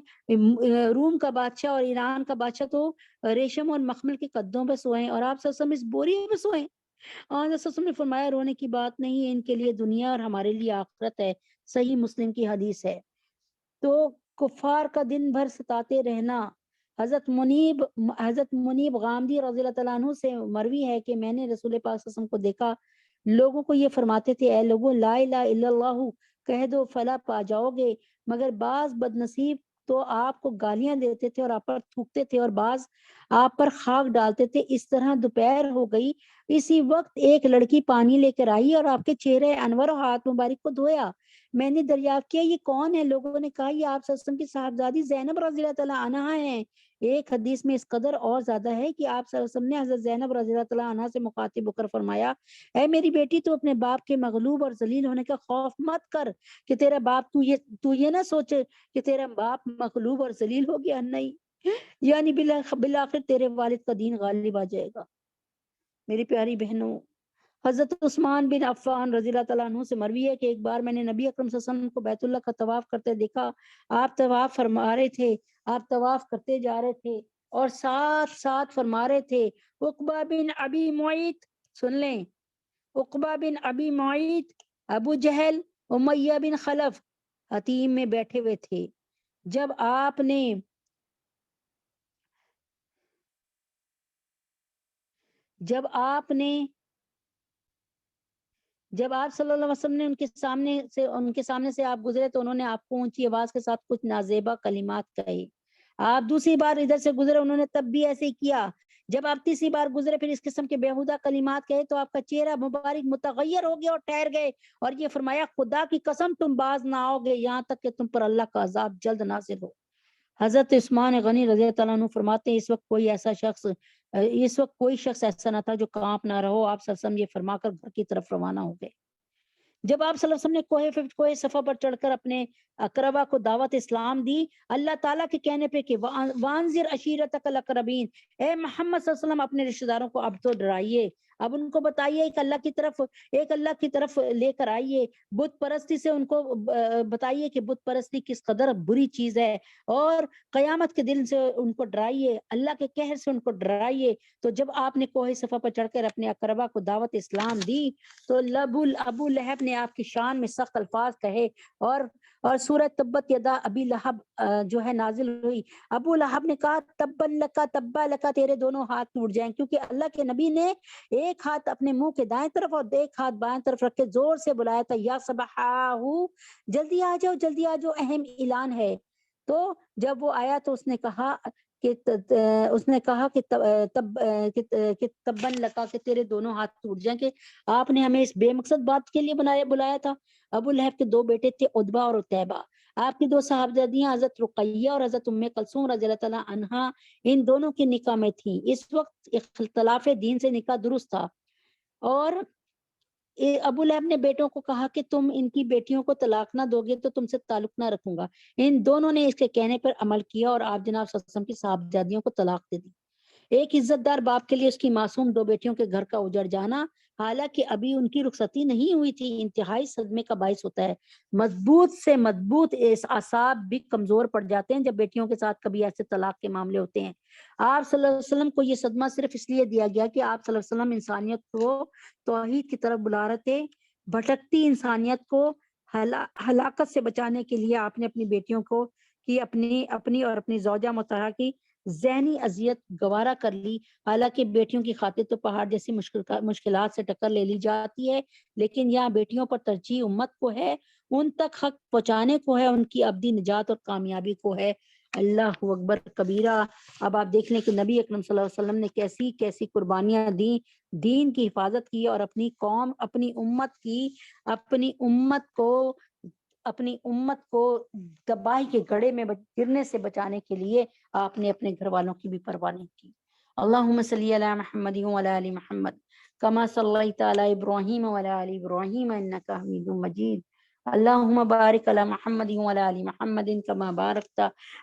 روم کا بادشاہ اور ایران کا بادشاہ تو ریشم اور مخمل کے قدوں پہ سوئیں، اور آپ صلی اللہ علیہ وسلم اس بوری پہ سوئیں؟ اور رسول وسلم نے فرمایا، رونے کی بات نہیں ہے، ان کے لیے دنیا اور ہمارے لیے آخرت ہے۔ صحیح مسلم کی حدیث ہے۔ تو کفار کا دن بھر ستاتے رہنا۔ حضرت منیب غامدی رضی اللہ تعالیٰ عنہ سے مروی ہے کہ میں نے رسول پاک صلی اللہ علیہ وسلم کو دیکھا، لوگوں کو یہ فرماتے تھے، اے لوگوں، لا الہ الا اللہ کہہ دو، فلاح پا جاؤ گے، مگر بعض بد نصیب تو آپ کو گالیاں دیتے تھے اور آپ پر تھوکتے تھے، اور بعض آپ پر خاک ڈالتے تھے۔ اس طرح دوپہر ہو گئی، اسی وقت ایک لڑکی پانی لے کر آئی اور آپ کے چہرے انور اور ہاتھ مبارک کو دھویا۔ میں نے دریافت کیا، یہ کون ہے؟ لوگوں نے کہا، یہ آپ صلی اللہ علیہ وسلم کی صاحبزادی زینب رضی اللہ تعالیٰ عنہا ہیں۔ ایک حدیث میں اس قدر اور زیادہ ہے کہ آپ صلی اللہ علیہ وسلم نے حضرت زینب رضی اللہ تعالیٰ عنہا سے مخاطب ہو کر فرمایا، اے میری بیٹی، تو اپنے باپ کے مغلوب اور ذلیل ہونے کا خوف مت کر کہ تیرا باپ، تو یہ نہ سوچے کہ تیرا باپ مغلوب اور ذلیل ہو گیا، نہیں، یعنی بالآخر تیرے والد کا دین غالب آ جائے گا۔ میری پیاری بہنوں، حضرت عثمان بن عفان رضی اللہ تعالیٰ عنہ سے مروی ہے کہ ایک بار میں نے نبی اکرم صلی اللہ علیہ وسلم کو بیت اللہ کا طواف کرتے دیکھا۔ آپ طواف فرما رہے تھے، آپ طواف کرتے جا رہے تھے اور ساتھ ساتھ فرما رہے تھے، عقبہ بن ابی معیط، سن لیں، عقبہ بن ابی معیط، ابو جہل، امیہ بن خلف حتیم میں بیٹھے ہوئے تھے۔ جب آپ صلی اللہ علیہ وسلم نے ان کے سامنے سے آپ گزرے تو انہوں نے آپ کو اونچی آواز کے ساتھ کچھ نازیبا کلمات کہے۔ آپ دوسری بار ادھر سے گزرے، انہوں نے تب بھی ایسے ہی کیا۔ جب آپ تیسری بار گزرے پھر اس قسم کے بےہودہ کلمات کہے تو آپ کا چہرہ مبارک متغیر ہو گیا اور ٹھہر گئے، اور یہ فرمایا، خدا کی قسم تم باز نہ آؤ گے یہاں تک کہ تم پر اللہ کا عذاب جلد نازل ہو۔ حضرت عثمان غنی رضی اللہ عنہ فرماتے ہیں، اس وقت کوئی شخص ایسا نہ تھا جو کانپ نہ رہو۔ آپ صلی اللہ علیہ وسلم یہ فرما کر گھر کی طرف روانہ ہو گئے۔ جب آپ صلی اللہ علیہ وسلم نے کوہ صفا پر چڑھ کر اپنے اقربا کو دعوت اسلام دی، اللہ تعالیٰ کے کہنے پہ کہ وانذر عشیرتک الاقربین، اے محمد صلی اللہ علیہ وسلم اپنے رشتہ داروں کو اب تو ڈرائیے، اب ان کو بتائیے ایک اللہ کی طرف لے کر آئیے، بت پرستی سے ان کو بتائیے کہ بت پرستی کس قدر بری چیز ہے، اور قیامت کے دن سے ان کو ڈرائیے، اللہ کے قہر سے ان کو ڈرائیے۔ تو جب آپ نے کوہ صفا پر چڑھ کر اپنے اقربا کو دعوت اسلام دی تو ابو لہب نے آپ کی شان میں سخت الفاظ کہے، اور سورہ تبت یدا ابی لہب جو ہے نازل ہوئی۔ ابو لہب نے کہا، تبا لکا، تیرے دونوں ہاتھ ٹوٹ جائیں، کیونکہ اللہ کے نبی نے ایک ہاتھ اپنے منہ کے دائیں طرف اور ایک ہاتھ بائیں طرف رکھ کے زور سے بلایا تھا، یا صباحو، جلدی آ جاؤ، جلدی آ جاؤ، اہم اعلان ہے۔ تو جب وہ آیا تو اس نے کہا کہ تبن لکا، کہ تیرے دونوں ہاتھ ٹوٹ جائیں، کہ آپ نے ہمیں اس بے مقصد بات کے لیے بلایا تھا۔ ابو لہب کے دو بیٹے تھے، عتبہ اور عتیبہ۔ آپ کی دو صاحبزادیاں حضرت رقیہ اور حضرت ام کلثوم رضی اللہ تعالیٰ عنہا، ان دونوں کی نکاح میں تھیں۔ اس وقت اختلاف دین سے نکاح درست تھا، اور ابو لہب نے بیٹوں کو کہا کہ تم ان کی بیٹیوں کو طلاق نہ دو گے تو تم سے تعلق نہ رکھوں گا۔ ان دونوں نے اس کے کہنے پر عمل کیا اور آپ جناب صلی اللہ علیہ وسلم کی صاحبزادیوں کو طلاق دے دی۔ ایک عزت دار باپ کے لیے اس کی معصوم 2 بیٹیوں کے گھر کا اجڑ جانا، حالانکہ ابھی ان کی رخصتی نہیں ہوئی تھی، انتہائی صدمے کا باعث ہوتا ہے۔ مضبوط سے مضبوط اعصاب بھی کمزور پڑ جاتے ہیں جب بیٹیوں کے ساتھ کبھی ایسے طلاق کے معاملے ہوتے ہیں۔ آپ صلی اللہ علیہ وسلم کو یہ صدمہ صرف اس لیے دیا گیا کہ آپ صلی اللہ علیہ وسلم انسانیت کو توحید کی طرف بلا رہے تھے۔ بھٹکتی انسانیت کو ہلاکت سے بچانے کے لیے آپ نے اپنی بیٹیوں کو کی اپنی اور اپنی زوجہ مطہرہ کی ذہنی اذیت گوارا کر لی۔ حالانکہ بیٹیوں کی خاطر تو پہاڑ جیسی مشکلات سے ٹکر لے لی جاتی ہے، لیکن یہاں بیٹیوں پر ترجیح امت کو ہے، ان تک حق پہنچانے کو ہے، ان کی ابدی نجات اور کامیابی کو ہے۔ اللہ اکبر کبیرہ۔ اب آپ دیکھ لیں کہ نبی اکرم صلی اللہ علیہ وسلم نے کیسی کیسی قربانیاں دی، دین کی حفاظت کی، اور اپنی قوم، اپنی امت کو تباہی کے گڑھے میں گرنے سے بچانے کے لیے آپ نے اپنے گھر والوں کی بھی پرواہ نہیں کی۔ اللہم صلی علی محمد وعلی آل محمد کما صلیت علی ابراہیم وعلی آل ابراہیم انک حمید مجید۔ اللہم بارک علی محمد وعلی آل محمد کما بارکت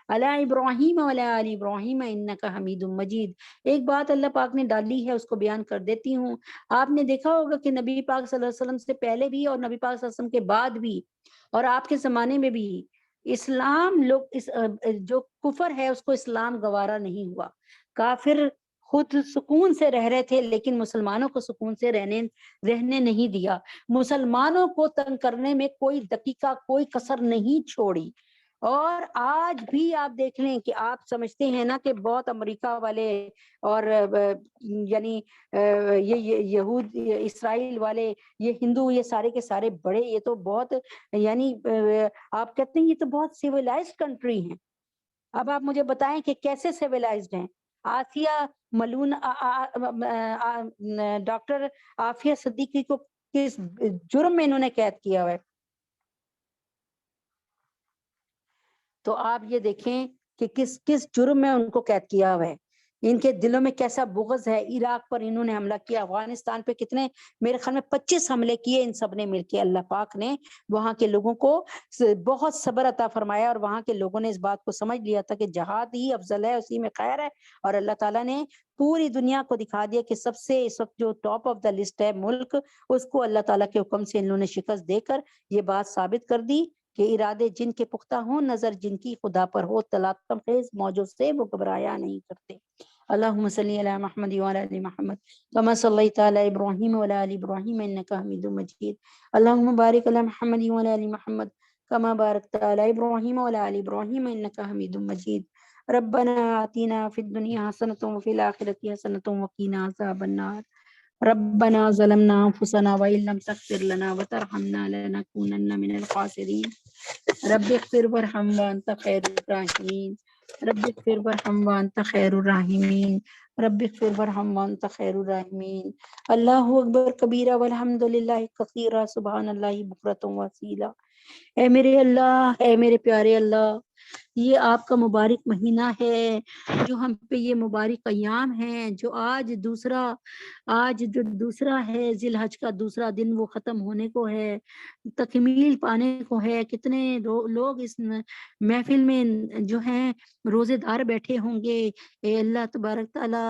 علی ابراہیم وعلی آل ابراہیم انک حمید مجید۔ ایک بات اللہ پاک نے ڈالی ہے، اس کو بیان کر دیتی ہوں۔ آپ نے دیکھا ہوگا کہ نبی پاک صلی اللہ علیہ وسلم سے پہلے بھی اور نبی پاک صلی اللہ علیہ وسلم کے بعد بھی اور آپ کے زمانے میں بھی اسلام جو کفر ہے اس کو اسلام گوارا نہیں ہوا۔ کافر خود سکون سے رہ رہے تھے، لیکن مسلمانوں کو سکون سے رہنے نہیں دیا۔ مسلمانوں کو تنگ کرنے میں کوئی دقیقہ، کوئی کسر نہیں چھوڑی۔ اور آج بھی آپ دیکھ لیں کہ آپ سمجھتے ہیں نا کہ بہت امریکہ والے اور یعنی یہ یہود، اسرائیل والے، یہ ہندو، یہ سارے کے سارے بڑے، یہ تو بہت یعنی آپ کہتے ہیں یہ تو بہت سیولائزڈ کنٹری ہیں۔ اب آپ مجھے بتائیں کہ کیسے سیولائزڈ ہیں۔ آسیہ ملون ڈاکٹر عافیہ صدیقی کو کس جرم میں انہوں نے قید کیا ہوا ہے؟ تو آپ یہ دیکھیں کہ کس جرم میں ان کو قید کیا ہوا ہے۔ ان کے دلوں میں کیسا بغض ہے۔ عراق پر انہوں نے حملہ کیا، افغانستان پہ کتنے، میرے خیال میں 25 حملے کیے ان سب نے مل کے۔ اللہ پاک نے وہاں کے لوگوں کو بہت صبر عطا فرمایا، اور وہاں کے لوگوں نے اس بات کو سمجھ لیا تھا کہ جہاد ہی افضل ہے، اسی میں خیر ہے۔ اور اللہ تعالیٰ نے پوری دنیا کو دکھا دیا کہ سب سے اس وقت جو ٹاپ آف دا لسٹ ہے ملک، اس کو اللہ تعالیٰ کے حکم سے انہوں نے شکست دے کر یہ بات ثابت کر دی کہ ارادے جن کے پختہ ہوں، نظر جن کی خدا پر ہو، طلاقم خیز موجوں سے وہ گھبرایا نہیں کرتے۔ اللہم صلی علی محمد وعلی آل محمد کما صلیت علی ابراہیم وعلی آل ابراہیم انک حمید مجید۔ اللہم بارک علی محمد وعلی آل محمد کما بارکت علی ابراہیم وعلی آل ابراہیم انک حمید مجید۔ ربنا آتنا فی الدنیا حسنۃ وفی الآخرۃ حسنۃ وقنا عذاب النار۔ ربنا ظلمنا انفسنا وان لم تغفر لنا وترحمنا لنكونن من الخاسرین۔ رب اغفر وارحم وانت خیر الراحمین۔ رب اغفر وارحم وانت خیر الراحمین۔ رب اغفر وارحم وانت خیر الراحمین۔ اللہ اکبر کبیرہ والحمد للہ کثیرہ سبحان اللہ بکرۃ واصیلہ۔ اے میرے اللہ، اے میرے پیارے اللہ، یہ آپ کا مبارک مہینہ ہے، جو ہم پہ یہ مبارک ایام ہے، جو آج جو دوسرا ہے ذی الحج کا دوسرا دن، وہ ختم ہونے کو ہے، تکمیل پانے کو ہے۔ کتنے لوگ اس محفل میں جو ہیں روزے دار بیٹھے ہوں گے۔ اے اللہ تبارک تعالی،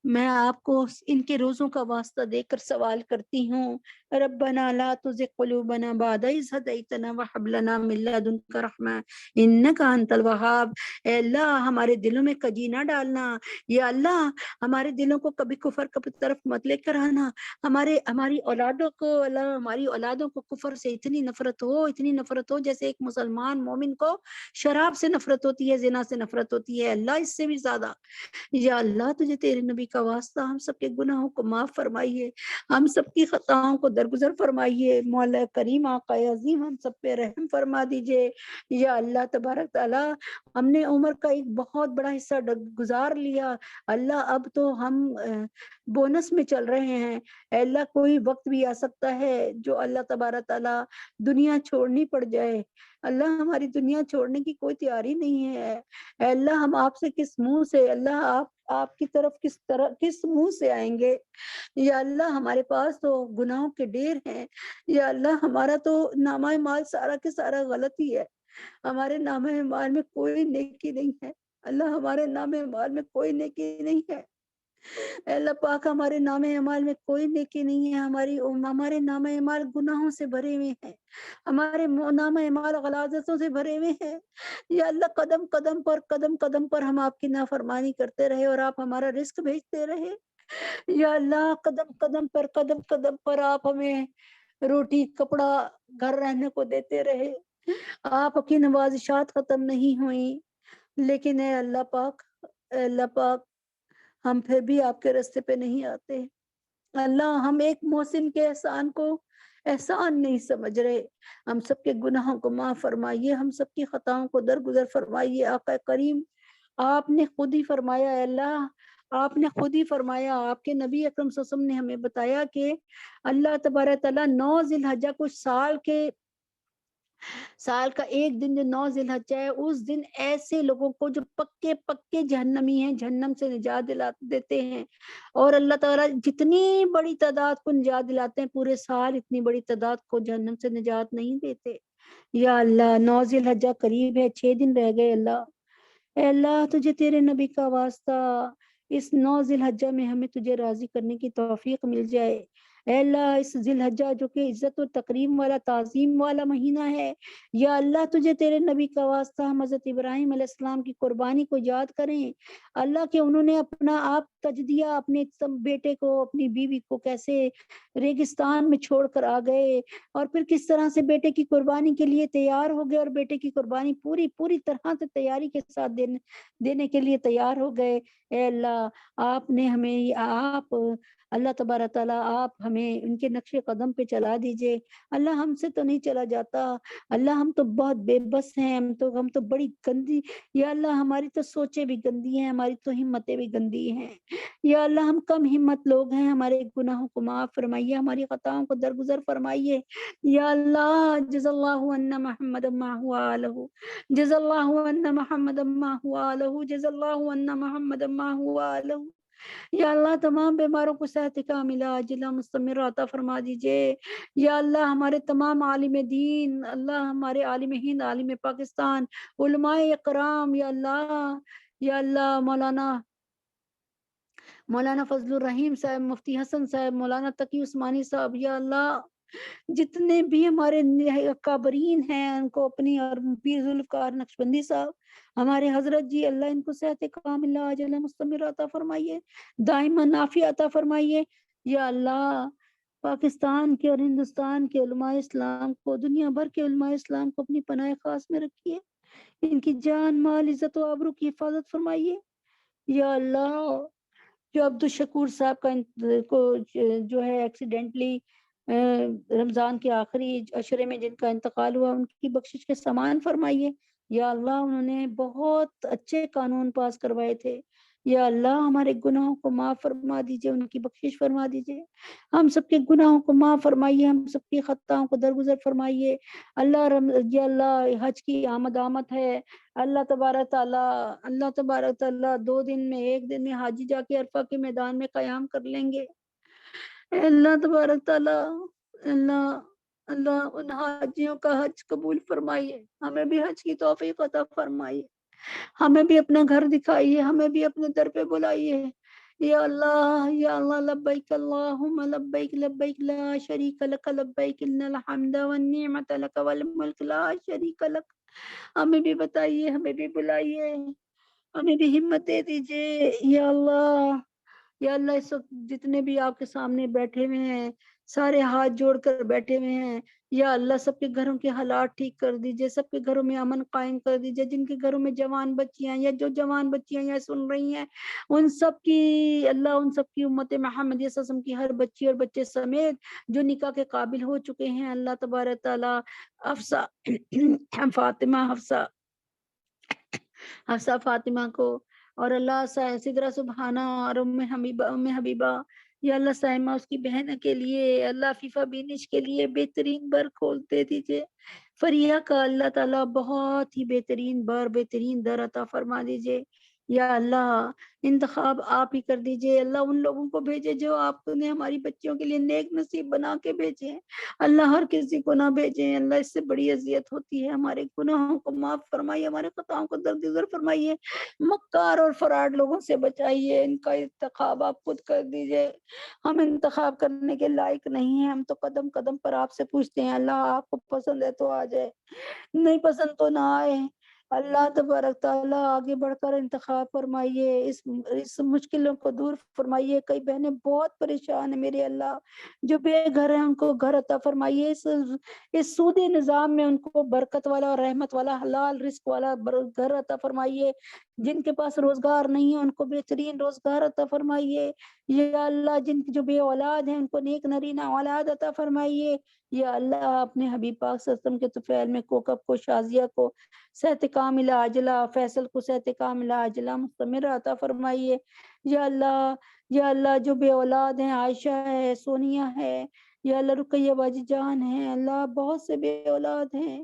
میں آپ کو ان کے روزوں کا واسطہ دے کر سوال کرتی ہوں، ربنا لا تزغ قلوبنا بعد إذ هديتنا وهب لنا من لدنك رحمة إنك أنت الوهاب۔ اے اللہ ہمارے دلوں میں کجی نہ ڈالنا، یا اللہ ہمارے دلوں کو کبھی کفر کی طرف مت لے کر آنا۔ ہماری اولادوں کو، اللہ ہماری اولادوں کو کفر سے اتنی نفرت ہو جیسے ایک مسلمان مومن کو شراب سے نفرت ہوتی ہے، زنا سے نفرت ہوتی ہے، اللہ اس سے بھی زیادہ۔ یا اللہ تجھے تیرے نبی کا واسطہ ہم سب کے گناہوں کو معاف فرمائیے، ہم سب کی خطاؤں کو درگزر فرمائیے۔ مولا کریم آقا عظیم ہم سب پہ رحم فرما دیجئے۔ یا اللہ تبارک تعالی، ہم نے عمر کا ایک بہت بڑا حصہ گزار لیا، اللہ اب تو ہم بونس میں چل رہے ہیں۔ اے اللہ کوئی وقت بھی آ سکتا ہے جو اللہ تبارک تعالی دنیا چھوڑنی پڑ جائے۔ اللہ ہماری دنیا چھوڑنے کی کوئی تیاری نہیں ہے۔ اے اللہ ہم آپ سے کس منہ سے، اللہ آپ کی طرف کس منہ سے آئیں گے؟ یا اللہ ہمارے پاس تو گناہوں کے ڈھیر ہیں، یا اللہ ہمارا تو نامہ مال سارا کے سارا غلط ہی ہے، ہمارے نامہ مال میں کوئی نیکی نہیں ہے، اللہ ہمارے نامہ مال میں کوئی نیکی نہیں ہے۔ اے اللہ پاک ہمارے نام اعمال میں کوئی نیکی نہیں ہے، ہمارے نام اعمال گناہوں سے بھرے ہوئے ہیں، ہمارے نام اعمال غلاظتوں سے بھرے ہوئے ہیں۔ یا اللہ قدم قدم پر ہم آپ کی نافرمانی کرتے رہے اور آپ ہمارا رزق بھیجتے رہے۔ یا اللہ قدم قدم پر آپ ہمیں روٹی کپڑا گھر رہنے کو دیتے رہے، آپ کی نوازشات ختم نہیں ہوئی، لیکن اے اللہ پاک ہم پھر بھی آپ کے راستے پہ نہیں آتے۔ اللہ ہم ایک محسن کے احسان کو احسان نہیں سمجھ رہے، ہم سب کے گناہوں کو معاف فرمائیے، ہم سب کی خطاؤں کو درگزر فرمائیے۔ آقا کریم آپ نے خود ہی فرمایا، اے اللہ آپ نے خود ہی فرمایا، آپ کے نبی اکرم صلی اللہ علیہ وسلم نے ہمیں بتایا کہ اللہ تبارک تعالیٰ 9 ذی الحجہ کو سال کا ایک دن جو 9 ذی الحجہ ہے، اس دن ایسے لوگوں کو جو پکے پکے جہنمی ہیں جہنم سے نجات دیتے ہیں، اور اللہ تعالیٰ جتنی بڑی تعداد کو نجات دلاتے ہیں پورے سال اتنی بڑی تعداد کو جہنم سے نجات نہیں دیتے۔ یا اللہ 9 ذی الحجہ قریب ہے، 6 دن رہ گئے۔ اللہ اے اللہ تجھے تیرے نبی کا واسطہ اس 9 ذی الحجہ میں ہمیں تجھے راضی کرنے کی توفیق مل جائے۔ اے اللہ اس ذی الحجہ جو کہ عزت و تکریم والا تعظیم والا مہینہ ہے، یا اللہ تجھے تیرے نبی کا واسطہ ہم حضرت ابراہیم علیہ السلام کی قربانی کو یاد کریں۔ اللہ کہ انہوں نے اپنا آپ تجدیہ اپنے بیٹے کو اپنی بیوی کو کیسے ریگستان میں چھوڑ کر آ گئے، اور پھر کس طرح سے بیٹے کی قربانی کے لیے تیار ہو گئے، اور بیٹے کی قربانی پوری طرح سے تیاری کے ساتھ دینے کے لیے تیار ہو گئے۔ اے اللہ آپ نے ہمیں اللہ تبارک تعالیٰ آپ ہمیں ان کے نقش قدم پہ چلا دیجئے۔ اللہ ہم سے تو نہیں چلا جاتا، اللہ ہم تو بہت بے بس ہیں، ہم تو بڑی گندی، یا اللہ ہماری تو سوچیں بھی گندی ہیں، ہماری تو ہمتیں بھی گندی ہیں۔ یا اللہ ہم کم ہمت لوگ ہیں، ہمارے گناہوں کو معاف فرمائیے، ہماری خطاؤں کو درگزر فرمائیے۔ یا اللہ جز اللہ عنا محمد ما هو آلہ، جز اللہ عنا محمد ما هو آلہ، جز اللہ عنا محمد ما هو آلہ۔ یا اللہ تمام بیماروں کو صحت کاملہ عاجلہ مستمرہ عطا فرما دیجئے۔ یا اللہ ہمارے تمام عالم دین، اللہ ہمارے عالم ہند، عالم پاکستان، علماء اکرام، یا اللہ مولانا فضل الرحیم صاحب، مفتی حسن صاحب، مولانا تقی عثمانی صاحب، یا اللہ جتنے بھی ہمارے اکابرین ہیں ان کو اپنی، اور پیر ذوالفقار نقشبندی صاحب ہمارے حضرت جی، اللہ ان کو صحت کاملہ عاجلہ مستمرہ عطا فرمائیے، دائمہ نافع عطا فرمائیے۔ یا اللہ پاکستان کے اور ہندوستان کے علماء اسلام کو، دنیا بھر کے علماء اسلام کو اپنی پناہ خاص میں رکھیے، ان کی جان مال عزت و آبرو کی حفاظت فرمائیے۔ یا اللہ جو عبدالشکور صاحب کو جو ہے ایکسیڈنٹلی رمضان کے آخری عشرے میں جن کا انتقال ہوا، ان کی بخشش کے سامان فرمائیے۔ یا اللہ انہوں نے بہت اچھے قانون پاس کروائے تھے، یا اللہ ہمارے گناہوں کو معاف فرما دیجئے، ان کی بخشش فرما دیجئے، ہم سب کے گناہوں کو معاف فرمائیے، ہم سب کی خطاؤں کو درگزر فرمائیے۔ یا اللہ حج کی آمد ہے، اللہ تبارک تعالیٰ 2 دن میں 1 دن میں حاجی جا کے عرفہ کے میدان میں قیام کر لیں گے۔ اے اللہ تبارک تعالیٰ، اللہ ان حاجیوں کا حج قبول فرمائیے، ہمیں بھی حج کی توفیق عطا فرمائیے، ہمیں بھی اپنا گھر دکھائیے، ہمیں بھی اپنے در پہ بلائیے۔ یا اللہ لبیک اللہم لبیک، لبیک لا شریک لک لبیک، ان الحمد والنعمت لک والملک لا شریک لک۔ ہمیں بھی بتائیے، ہمیں بھی بلائیے، ہمیں بھی ہمت دے دیجئے۔ یا اللہ اس وقت جتنے بھی آپ کے سامنے بیٹھے ہوئے ہیں، سارے ہاتھ جوڑ کر بیٹھے ہوئے ہیں، یا اللہ سب کے گھروں کے حالات ٹھیک کر دیجئے، سب کے گھروں میں امن قائم کر دیجئے، جن کے گھروں میں جوان بچیاں یا جو جوان بچیاں یا سن رہی ہیں، ان سب کی امت محمد صلی اللہ علیہ وسلم کی ہر بچی اور بچے سمیت جو نکاح کے قابل ہو چکے ہیں، اللہ تبارک تعالیٰ حفصہ فاطمہ کو، اور اللہ سدرہ سبحانہ اور ام حبیبہ، یا اللہ سائمہ اس کی بہن کے لیے، اللہ فیفا بینش کے لیے بہترین بر کھولتے دیجئے، فریہ کا اللہ تعالیٰ بہت ہی بہترین در عطا فرما دیجئے۔ یا اللہ انتخاب آپ ہی کر دیجئے، اللہ ان لوگوں کو بھیجے جو آپ نے ہماری بچیوں کے لیے نیک نصیب بنا کے بھیجے ہیں، اللہ ہر کسی کو نہ بھیجے، اللہ اس سے بڑی اذیت ہوتی ہے، ہمارے گناہوں کو معاف فرمائیے، ہمارے خطاؤں کو درگزر فرمائیے، مکار اور فراڈ لوگوں سے بچائیے، ان کا انتخاب آپ خود کر دیجئے، ہم انتخاب کرنے کے لائق نہیں ہیں، ہم تو قدم قدم پر آپ سے پوچھتے ہیں، اللہ آپ کو پسند ہے تو آ جائے، نہیں پسند تو نہ آئے، اللہ تبارک تعالیٰ آگے بڑھ کر انتخاب فرمائیے، اس مشکلوں کو دور فرمائیے، کئی بہنیں بہت پریشان ہیں میرے اللہ، جو بے گھر ہیں ان کو گھر عطا فرمائیے، اس سودی نظام میں ان کو برکت والا اور رحمت والا حلال رزق والا گھر عطا فرمائیے، جن کے پاس روزگار نہیں ہے ان کو بہترین روزگار عطا فرمائیے، یا اللہ جن کی جو بے اولاد ہیں ان کو نیک نرینہ اولاد عطا فرمائیے، یا اللہ اپنے حبیب پاک صلی اللہ علیہ وسلم کے طفیل میں کوکب کو، شازیہ کو صحت کاملہ عاجلہ، فیصل کو صحت کاملہ عاجلہ مستمرہ عطا فرمائیے، یا اللہ، یا اللہ جو بے اولاد ہیں، عائشہ ہے، سونیا ہے، یا اللہ رقیہ باجی جان ہے، اللہ بہت سے بے اولاد ہیں،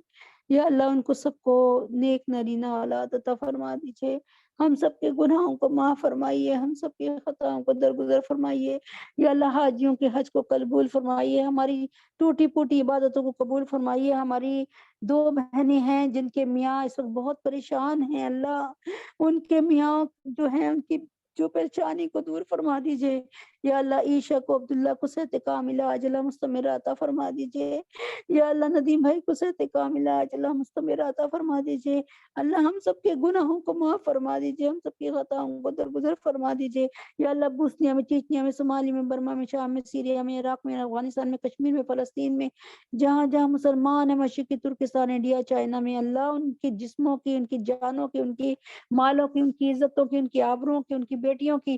یا اللہ ان کو سب کو نیک نرینہ اولاد عطا فرما دیجئے، ہم سب کے گناہوں کو معاف فرمائیے، ہم سب کے خطاؤں کو درگزر فرمائیے، یا اللہ حاجیوں کے حج کو قبول فرمائیے، ہماری ٹوٹی پوٹی عبادتوں کو قبول فرمائیے، ہماری 2 بہنیں ہیں جن کے میاں اس وقت بہت پریشان ہیں، اللہ ان کے میاں جو ہیں ان کی جو پریشانی کو دور فرما دیجئے، یا اللہ عیشا کو، عبداللہ کو صحت کاملہ عاجلہ مستمرہ عطا فرما دیجئے، یا اللہ ندیم بھائی کو صحت کاملہ عاجلہ مستمرہ عطا فرما دیجئے، اللہ ہم سب کے گناہوں کو معاف فرما دیجئے، ہم سب کی خطاؤں کو درگزر فرما دیجئے، یا اللہ بوسنیا میں، چیچنیا میں، صومالی میں، برما میں، شام میں، سیریا میں، عراق میں، افغانستان میں، کشمیر میں، فلسطین میں، جہاں جہاں مسلمان ہیں، مشرقی ترکستان، انڈیا، چائنا میں، اللہ ان کی جسموں کی، ان کی جانوں کی، ان کی مالوں کی، ان کی عزتوں کی، ان کی آبروؤں کی، ان کی بیٹیوں کی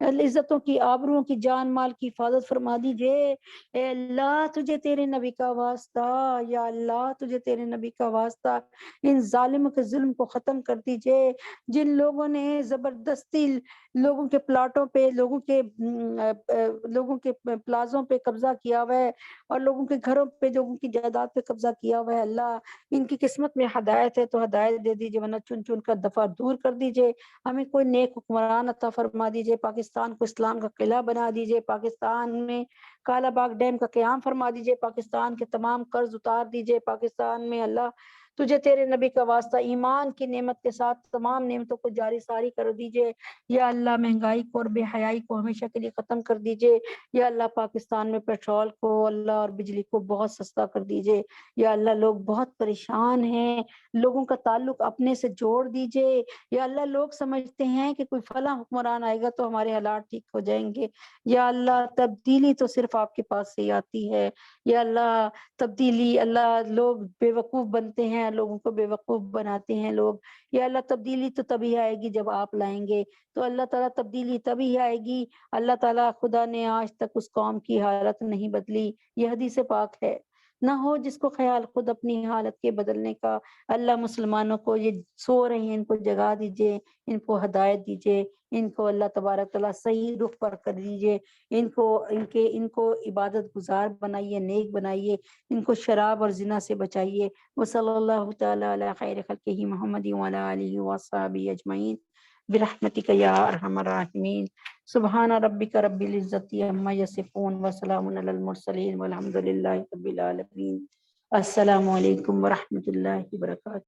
عزتوں کی، آبروؤں کی، جان مال کی حفاظت فرما دیجئے، اے اللہ تجھے تیرے نبی کا واسطہ، یا اللہ تجھے تیرے نبی کا واسطہ ان ظالموں کے ظلم کو ختم کر دیجئے، جن لوگوں نے زبردستی لوگوں کے پلاٹوں پہ، لوگوں کے پلازوں پہ قبضہ کیا ہوا ہے، اور لوگوں کے گھروں پہ، لوگوں کی جائیداد پہ قبضہ کیا ہوا ہے، اللہ ان کی قسمت میں ہدایت ہے تو ہدایت دے دیجئے، ورنہ چن چن کر دفعہ دور کر دیجئے، ہمیں کوئی نیک حکمران عطا فرما دیجئے، پاکستان کو اسلام کا قلعہ بنا دیجئے، پاکستان میں کالا باغ ڈیم کا قیام فرما دیجئے، پاکستان کے تمام قرض اتار دیجئے، پاکستان میں اللہ تجھے تیرے نبی کا واسطہ ایمان کی نعمت کے ساتھ تمام نعمتوں کو جاری ساری کر دیجئے، یا اللہ مہنگائی کو اور بے حیائی کو ہمیشہ کے لیے ختم کر دیجئے، یا اللہ پاکستان میں پیٹرول کو اللہ اور بجلی کو بہت سستا کر دیجئے، یا اللہ لوگ بہت پریشان ہیں، لوگوں کا تعلق اپنے سے جوڑ دیجئے، یا اللہ لوگ سمجھتے ہیں کہ کوئی فلاں حکمران آئے گا تو ہمارے حالات ٹھیک ہو جائیں گے، یا اللہ تبدیلی تو صرف آپ کے پاس سے ہی آتی ہے، یا اللہ تبدیلی، اللہ لوگ بے وقوف بنتے ہیں، لوگوں کو بے وقوف بناتے ہیں لوگ، یا اللہ تبدیلی تو تبھی آئے گی جب آپ لائیں گے، تو اللہ تعالیٰ تبدیلی تبھی آئے گی، اللہ تعالیٰ خدا نے آج تک اس قوم کی حالت نہیں بدلی، یہ حدیث پاک ہے، نہ ہو جس کو خیال خود اپنی حالت کے بدلنے کا، اللہ مسلمانوں کو یہ سو رہے ہیں ان کو جگا دیجئے، ان کو ہدایت دیجئے، ان کو اللہ تبارک تعالیٰ صحیح رخ پر کر دیجئے، ان کو عبادت گزار بنائیے، نیک بنائیے، ان کو شراب اور زنا سے بچائیے، وصلی اللہ تعالی علی خیر خلقہ محمد وعلی آلہ وصحبہ اجمعین برحمتک یا ارحم الراحمین، سبحان ربک رب العزت عما یصفون وسلام علی المرسلین والحمد للہ رب العالمین، السلام علیکم ورحمۃ اللہ وبرکاتہ۔